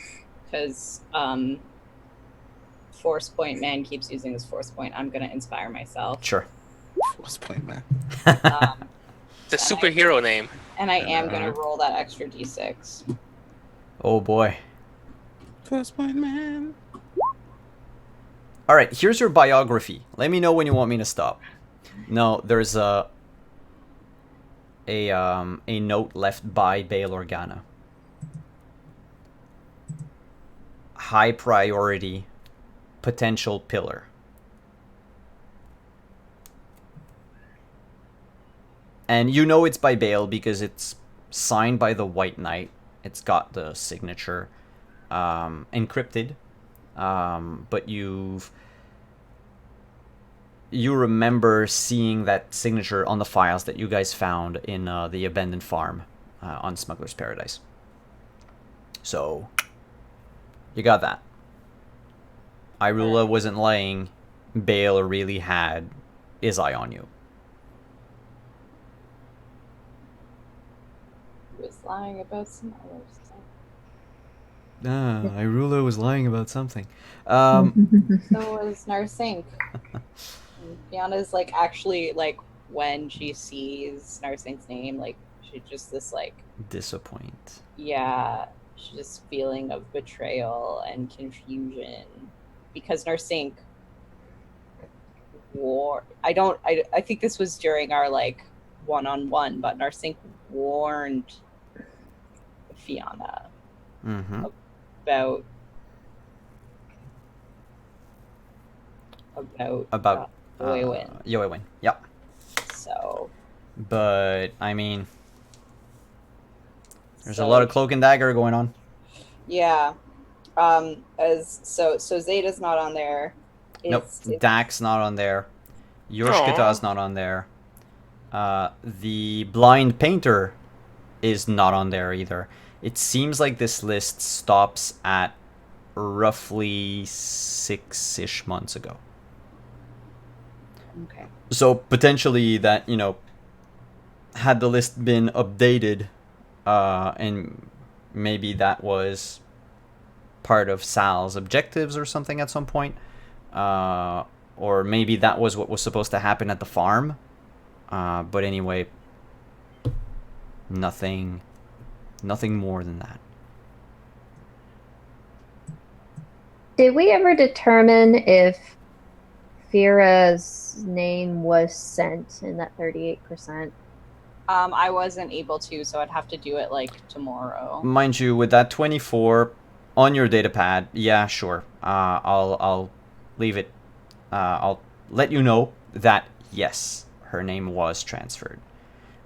Force Point man keeps using his Force Point, I'm gonna inspire myself. Sure. Force Point Man. It's a superhero name. And I am gonna roll that extra d6. Oh boy. Force Point Man. All right, here's your biography. Let me know when you want me to stop. No, there's a note left by Bail Organa. High priority, potential pillar. And you know it's by Bail because it's signed by the White Knight. It's got the signature encrypted. But you remember seeing that signature on the files that you guys found in the abandoned farm on Smuggler's Paradise. So, you got that. Irula wasn't lying. Bail really had his eye on you. He was lying about some other stuff. Irula was lying about something. So was Narsink. Fianna's like actually like when she sees Narsink's name, like she just this like Disappoint. yeah, she's just feeling of betrayal and confusion because Narsink I think this was during our like one-on-one, but Narsink warned Fianna Mm-hmm. about Yoewin. Yoewin. Yep. So But I mean, there's a so- lot of cloak and dagger going on. Yeah. So Zeta's not on there. Nope. Dak's not on there. Yorshkata's not on there. The blind painter is not on there either. It seems like this list stops at roughly 6-ish months ago. Okay. So potentially that, had the list been updated, and maybe that was part of Sal's objectives or something at some point, or maybe that was what was supposed to happen at the farm. But anyway, nothing more than that. Did we ever determine if Fira's name was sent in that 38%? I wasn't able to, so I'd have to do it like tomorrow. Mind you, with that 24 on your data pad, yeah, sure. I'll leave it. I'll let you know that yes, her name was transferred,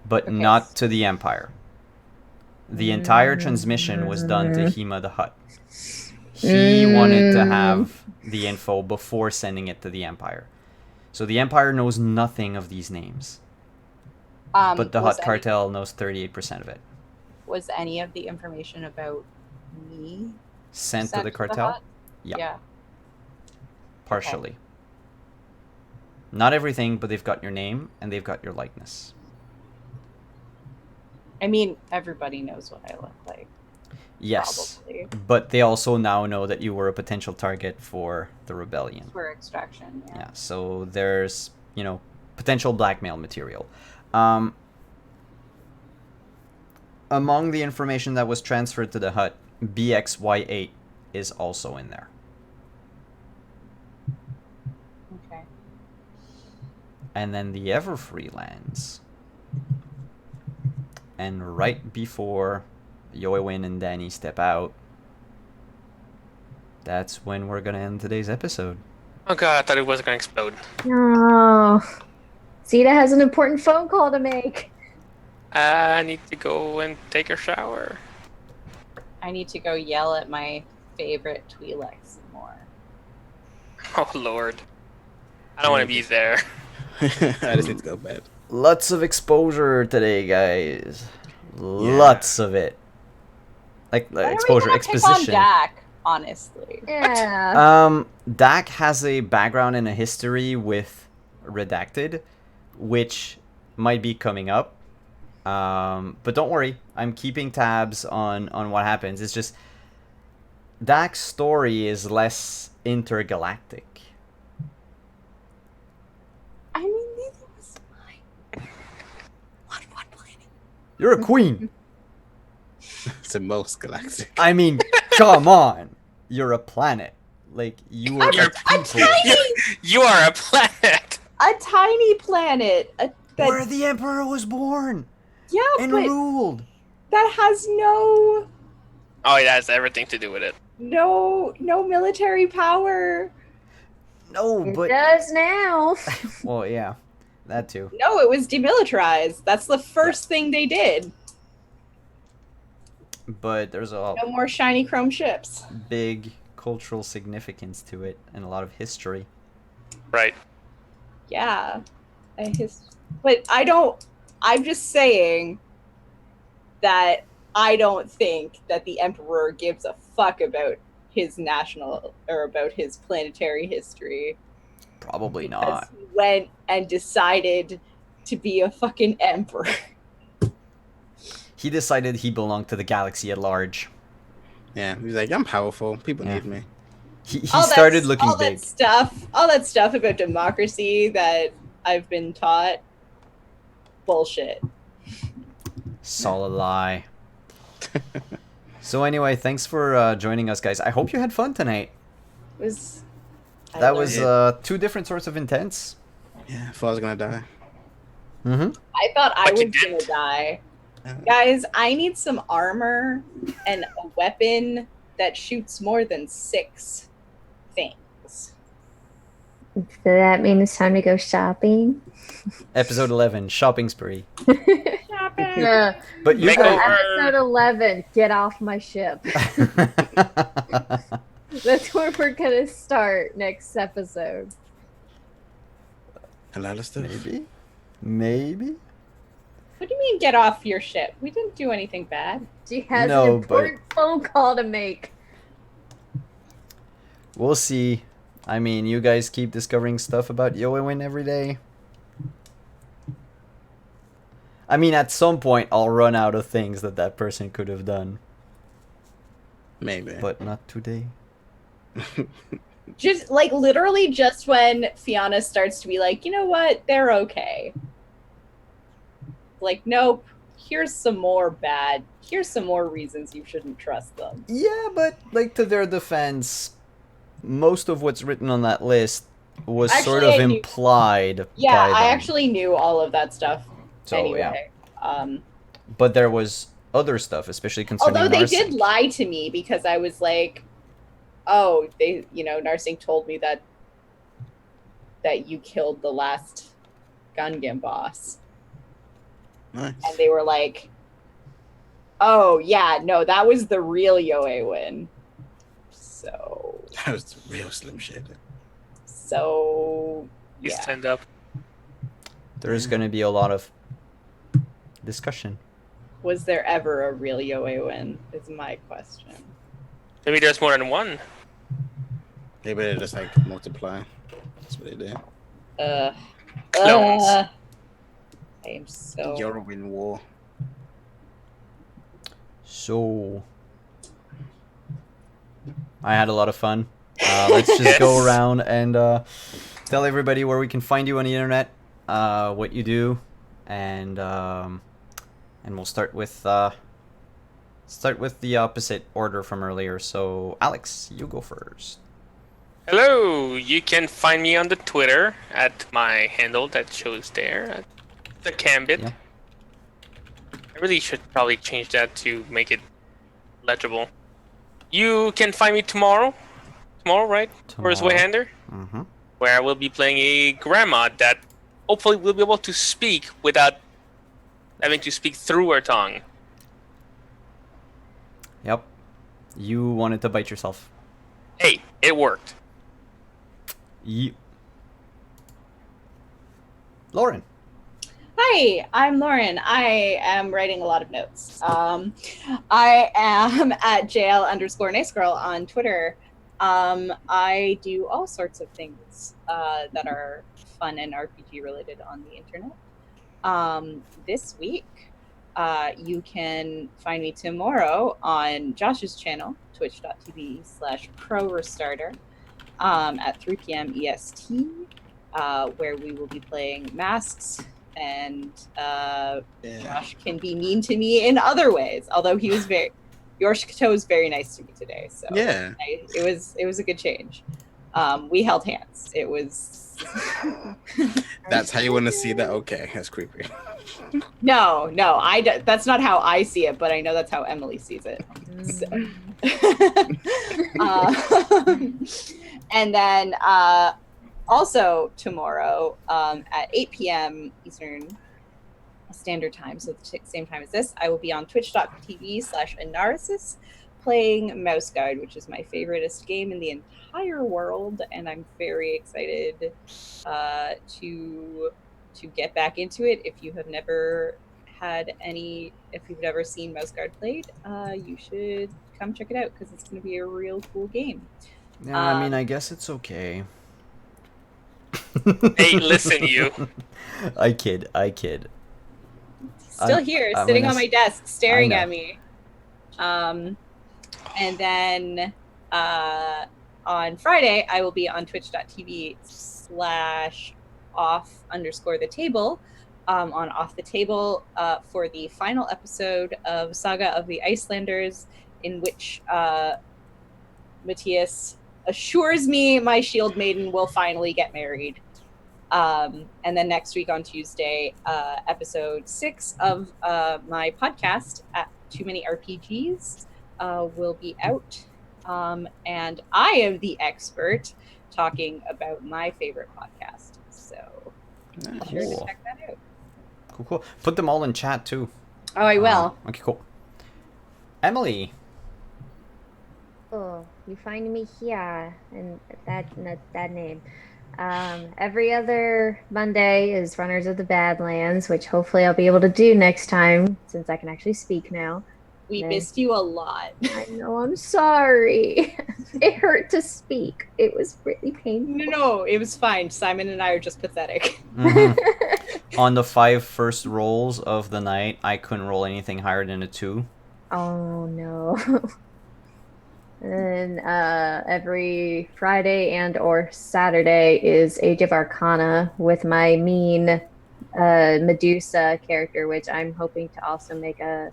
but Okay. not to the Empire. The entire transmission was done to Hema the Hutt. He wanted to have the info before sending it to the Empire. So the Empire knows nothing of these names, but the was Hutt cartel knows 38% of it. Was any of the information about me Sent to the cartel? Hut? Yeah. Yeah. Partially. Not everything, but they've got your name and they've got your likeness. I mean, everybody knows what I look like. Yes. Probably. But they also now know that you were a potential target for the rebellion. For extraction, yeah. Yeah, so there's, potential blackmail material. Among the information that was transferred to the Hutt, BXY8 is also in there. Okay. And then the Everfree lands. And right before Yoewin and Danny step out, that's when we're gonna end today's episode. Oh god, I thought it was gonna explode. No. Zeta has an important phone call to make. I need to go and take a shower. I need to go yell at my favorite Twi'lek some more. Oh lord. I don't want to be there. I just need to go to bed. Lots of exposure today, guys. Lots of it. Like Why are we exposure, gonna pick on exposition. Dak, honestly. Yeah. Dak has a background and a history with Redacted, which might be coming up. But don't worry, I'm keeping tabs on what happens. It's just Dak's story is less intergalactic. I mean, neither was mine. One planet. You're a queen. It's the most galactic. I mean, come on. You're a planet. Like, you are You're a people. tiny- You are a planet. A tiny planet. Where the Emperor was born Yeah, and but ruled. that has no Oh, it has everything to do with it. military power. No, It but... does now. Well, yeah. That too. No, it was demilitarized. That's the first thing they did. But there's a No more shiny chrome ships. big cultural significance to it and a lot of history. Right. Yeah. But I'm just saying that I don't think that the Emperor gives a fuck about his national or about his planetary history. Probably Because not. he went and decided to be a fucking emperor. He decided he belonged to the galaxy at large. Yeah, he's like, I'm powerful. People Yeah. need me. He started looking all big. All that stuff about democracy that I've been taught. Bullshit. Solid lie. So anyway, thanks for joining us, guys. I hope you had fun tonight. It was. I That learned was it. two different sorts of intense. Yeah, I thought I was gonna die. Mm-hmm. I thought I But was you gonna didn't. die. Uh, Guys, I need some armor and a weapon that shoots more than 6 things. So that means it's time to go shopping. Episode 11, shopping spree. Yeah. But you Make guys... over- Episode 11, get off my ship. That's where we're gonna start next episode. a lot of stuff. Maybe? What do you mean get off your ship? We didn't do anything bad. She has No, an important phone call to make. We'll see. I mean, you guys keep discovering stuff about Yoewin every day. I mean, at some point, I'll run out of things that person could have done. Maybe. But not today. Just like literally just when Fiona starts to be like, you know what, they're okay. Like, nope, here's some more reasons you shouldn't trust them. Yeah, but, like, to their defense, most of what's written on that list was sort Actually, of I knew- implied Yeah, by them. I actually knew all of that stuff So, anyway. But there was other stuff, especially concerning Although they Narsing. did lie to me because I was like, oh, Narsing told me that you killed the last Gungam boss. Nice. And they were like, oh, yeah, no, that was the real Yoewin. So, That was real Slim Shady. You yeah. stand up. There's going to be a lot of discussion. Was there ever a real Yoewin? Is my question. Maybe there's more than one. Maybe they just like multiply. That's what they did. Clones. I am so. Yoruban War. So, I had a lot of fun. Let's just go Yes. around and tell everybody where we can find you on the internet, what you do, and we'll start with the opposite order from earlier. So, Alex, you go first. Hello, you can find me on the Twitter at my handle that shows there, at the Cambit. Yeah. I really should probably change that to make it legible. You can find me tomorrow, right? For his Tomorrow. Wayhander, Mm-hmm. where I will be playing a grandma that hopefully will be able to speak without having to speak through her tongue. Yep. You wanted to bite yourself. Hey, it worked. Lauren. Hi, I'm Lauren. I am writing a lot of notes. I am at JL_NiceGirl on Twitter. I do all sorts of things that are fun and RPG related on the internet. This week, you can find me tomorrow on Josh's channel, twitch.tv/ProRestarter. at 3 p.m. EST, where we will be playing Masks, and Yeah. Josh can be mean to me in other ways. Although he was Yorshikato was very nice to me today, so Yeah. it was a good change. We held hands. It was. That's how you want to see that? Okay, that's creepy. No, that's not how I see it, but I know that's how Emily sees it. So. And then also tomorrow at 8 p.m. Eastern Standard Time, so the same time as this, I will be on twitch.tv/Anarasis playing Mouse Guard, which is my favoriteest game in the entire world, and I'm very excited to get back into it. If you have never if you've never seen Mouse Guard played, you should come check it out because it's going to be a real cool game. Yeah, I mean, I guess it's okay. Hey, listen, you. I kid. Still I'm- here, I'm sitting gonna on my desk, staring know. at me. And then on Friday, I will be on twitch.tv/off_the-table on Off the Table for the final episode of Saga of the Icelanders, in which Matthias assures me my shield maiden will finally get married. And then next week on Tuesday, episode 6 of my podcast at Too Many RPGs will be out. And I am the expert talking about my favorite podcast. So be sure to Cool. check that out. Cool. Put them all in chat too. Oh, I will. Okay, cool. Emily. Oh, you find me here, and that name. Every other Monday is Runners of the Badlands, which hopefully I'll be able to do next time since I can actually speak now. We Okay. missed you a lot. I know, I'm sorry. It hurt to speak. It was really painful. No, it was fine. Simon and I are just pathetic. Mhm. On the 5 first rolls of the night, I couldn't roll anything higher than a 2. Oh no. And every Friday and or Saturday is Age of Arcana with my mean Medusa character, which I'm hoping to also make a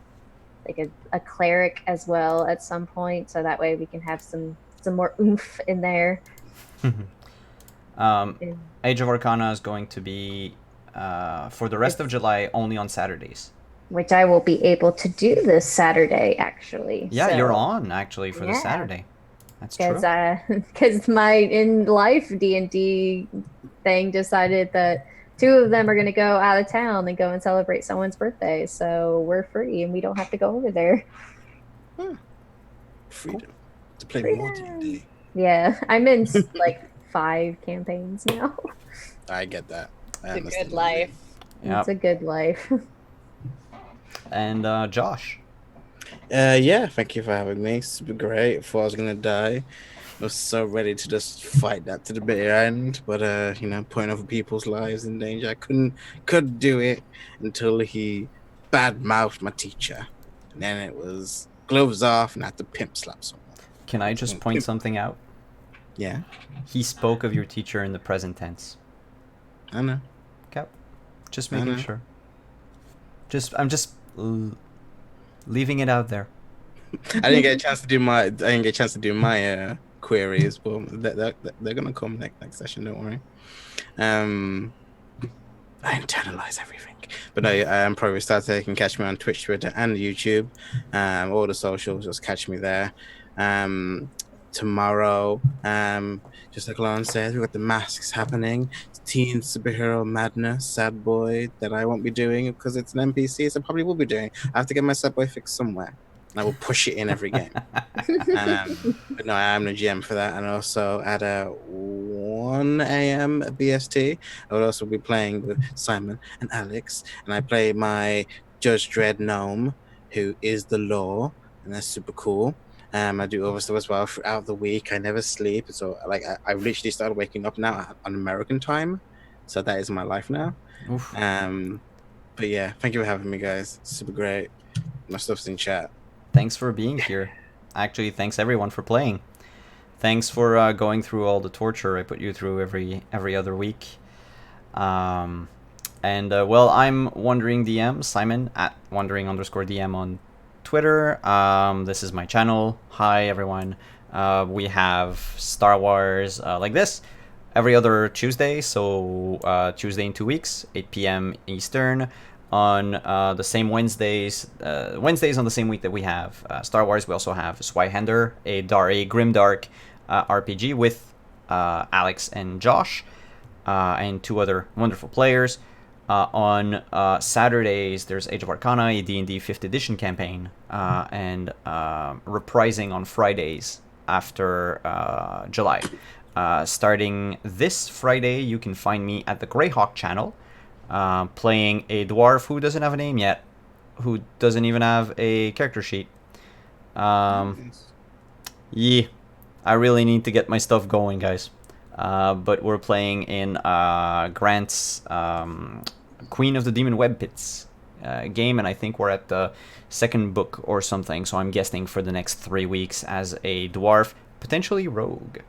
cleric as well at some point, so that way we can have some more oomph in there. Age of Arcana is going to be for the rest of July only on Saturdays. Which I will be able to do this Saturday, actually. Yeah, So- you're on actually for the Yeah. Saturday. That's true. Because my in life D&D thing decided that 2 of them are going to go out of town and go and celebrate someone's birthday, so we're free and we don't have to go over there. Freedom to play more D&D. Yeah, I'm in like 5 campaigns now. I get that. I It's a understand good what you mean. life. Yeah. It's a good life. And Josh. Yeah, thank you for having me. Super great. Thought I was gonna die. I was so ready to just fight that to the bitter end, but putting other people's lives in danger, I couldn't do it until he bad-mouthed my teacher. And then it was gloves off and I had to pimp slap someone. Can I just point something out? Yeah, He spoke of your teacher in the present tense. I know. Okay. Just I making know. sure. I'm just leaving it out there. I didn't get a chance to do my queries, but they're gonna come next session. Don't worry. I internalize everything, but I'm probably started. You can catch me on Twitch, Twitter, and YouTube. All the socials, just catch me there. Tomorrow, just like Lauren said, we've got the masks happening. Teen superhero madness, sad boy that I won't be doing because it's an NPC, so I probably will be doing. I have to get my sad boy fixed somewhere. And I will push it in every game. But no, I am the GM for that. And also at 1 a.m. BST, I will also be playing with Simon and Alex. And I play my Judge Dredd gnome, who is the law. And that's super cool. I do other stuff as well throughout the week. I never sleep. So I literally started waking up now on American time. So that is my life now. Oof. But yeah, thank you for having me, guys. Super great. My stuff's in chat. Thanks for being here. Actually, thanks everyone for playing. Thanks for going through all the torture I put you through every other week. Well, I'm Wandering DM, Simon, at Wandering_DM on Twitter. This is my channel. Hi, everyone. We have Star Wars like this every other Tuesday, so Tuesday in 2 weeks, 8 p.m. Eastern. On the same Wednesdays on the same week that we have Star Wars, we also have Swihender, a grimdark RPG with Alex and Josh, and 2 other wonderful players. On Saturdays, there's Age of Arcana, a D&D 5th edition campaign, and reprising on Fridays after July. Starting this Friday, you can find me at the Greyhawk channel, playing a dwarf who doesn't have a name yet, who doesn't even have a character sheet. Yeah, I really need to get my stuff going, guys. But we're playing in Grant's Queen of the Demon Web Pits game, and I think we're at the 2nd book or something, so I'm guessing for the next 3 weeks as a dwarf, potentially rogue.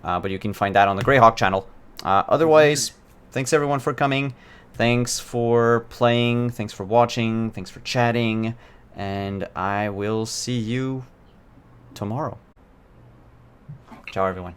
But you can find that on the Greyhawk channel. Otherwise, thanks everyone for coming. Thanks for playing. Thanks for watching. Thanks for chatting. And I will see you tomorrow. Ciao, everyone.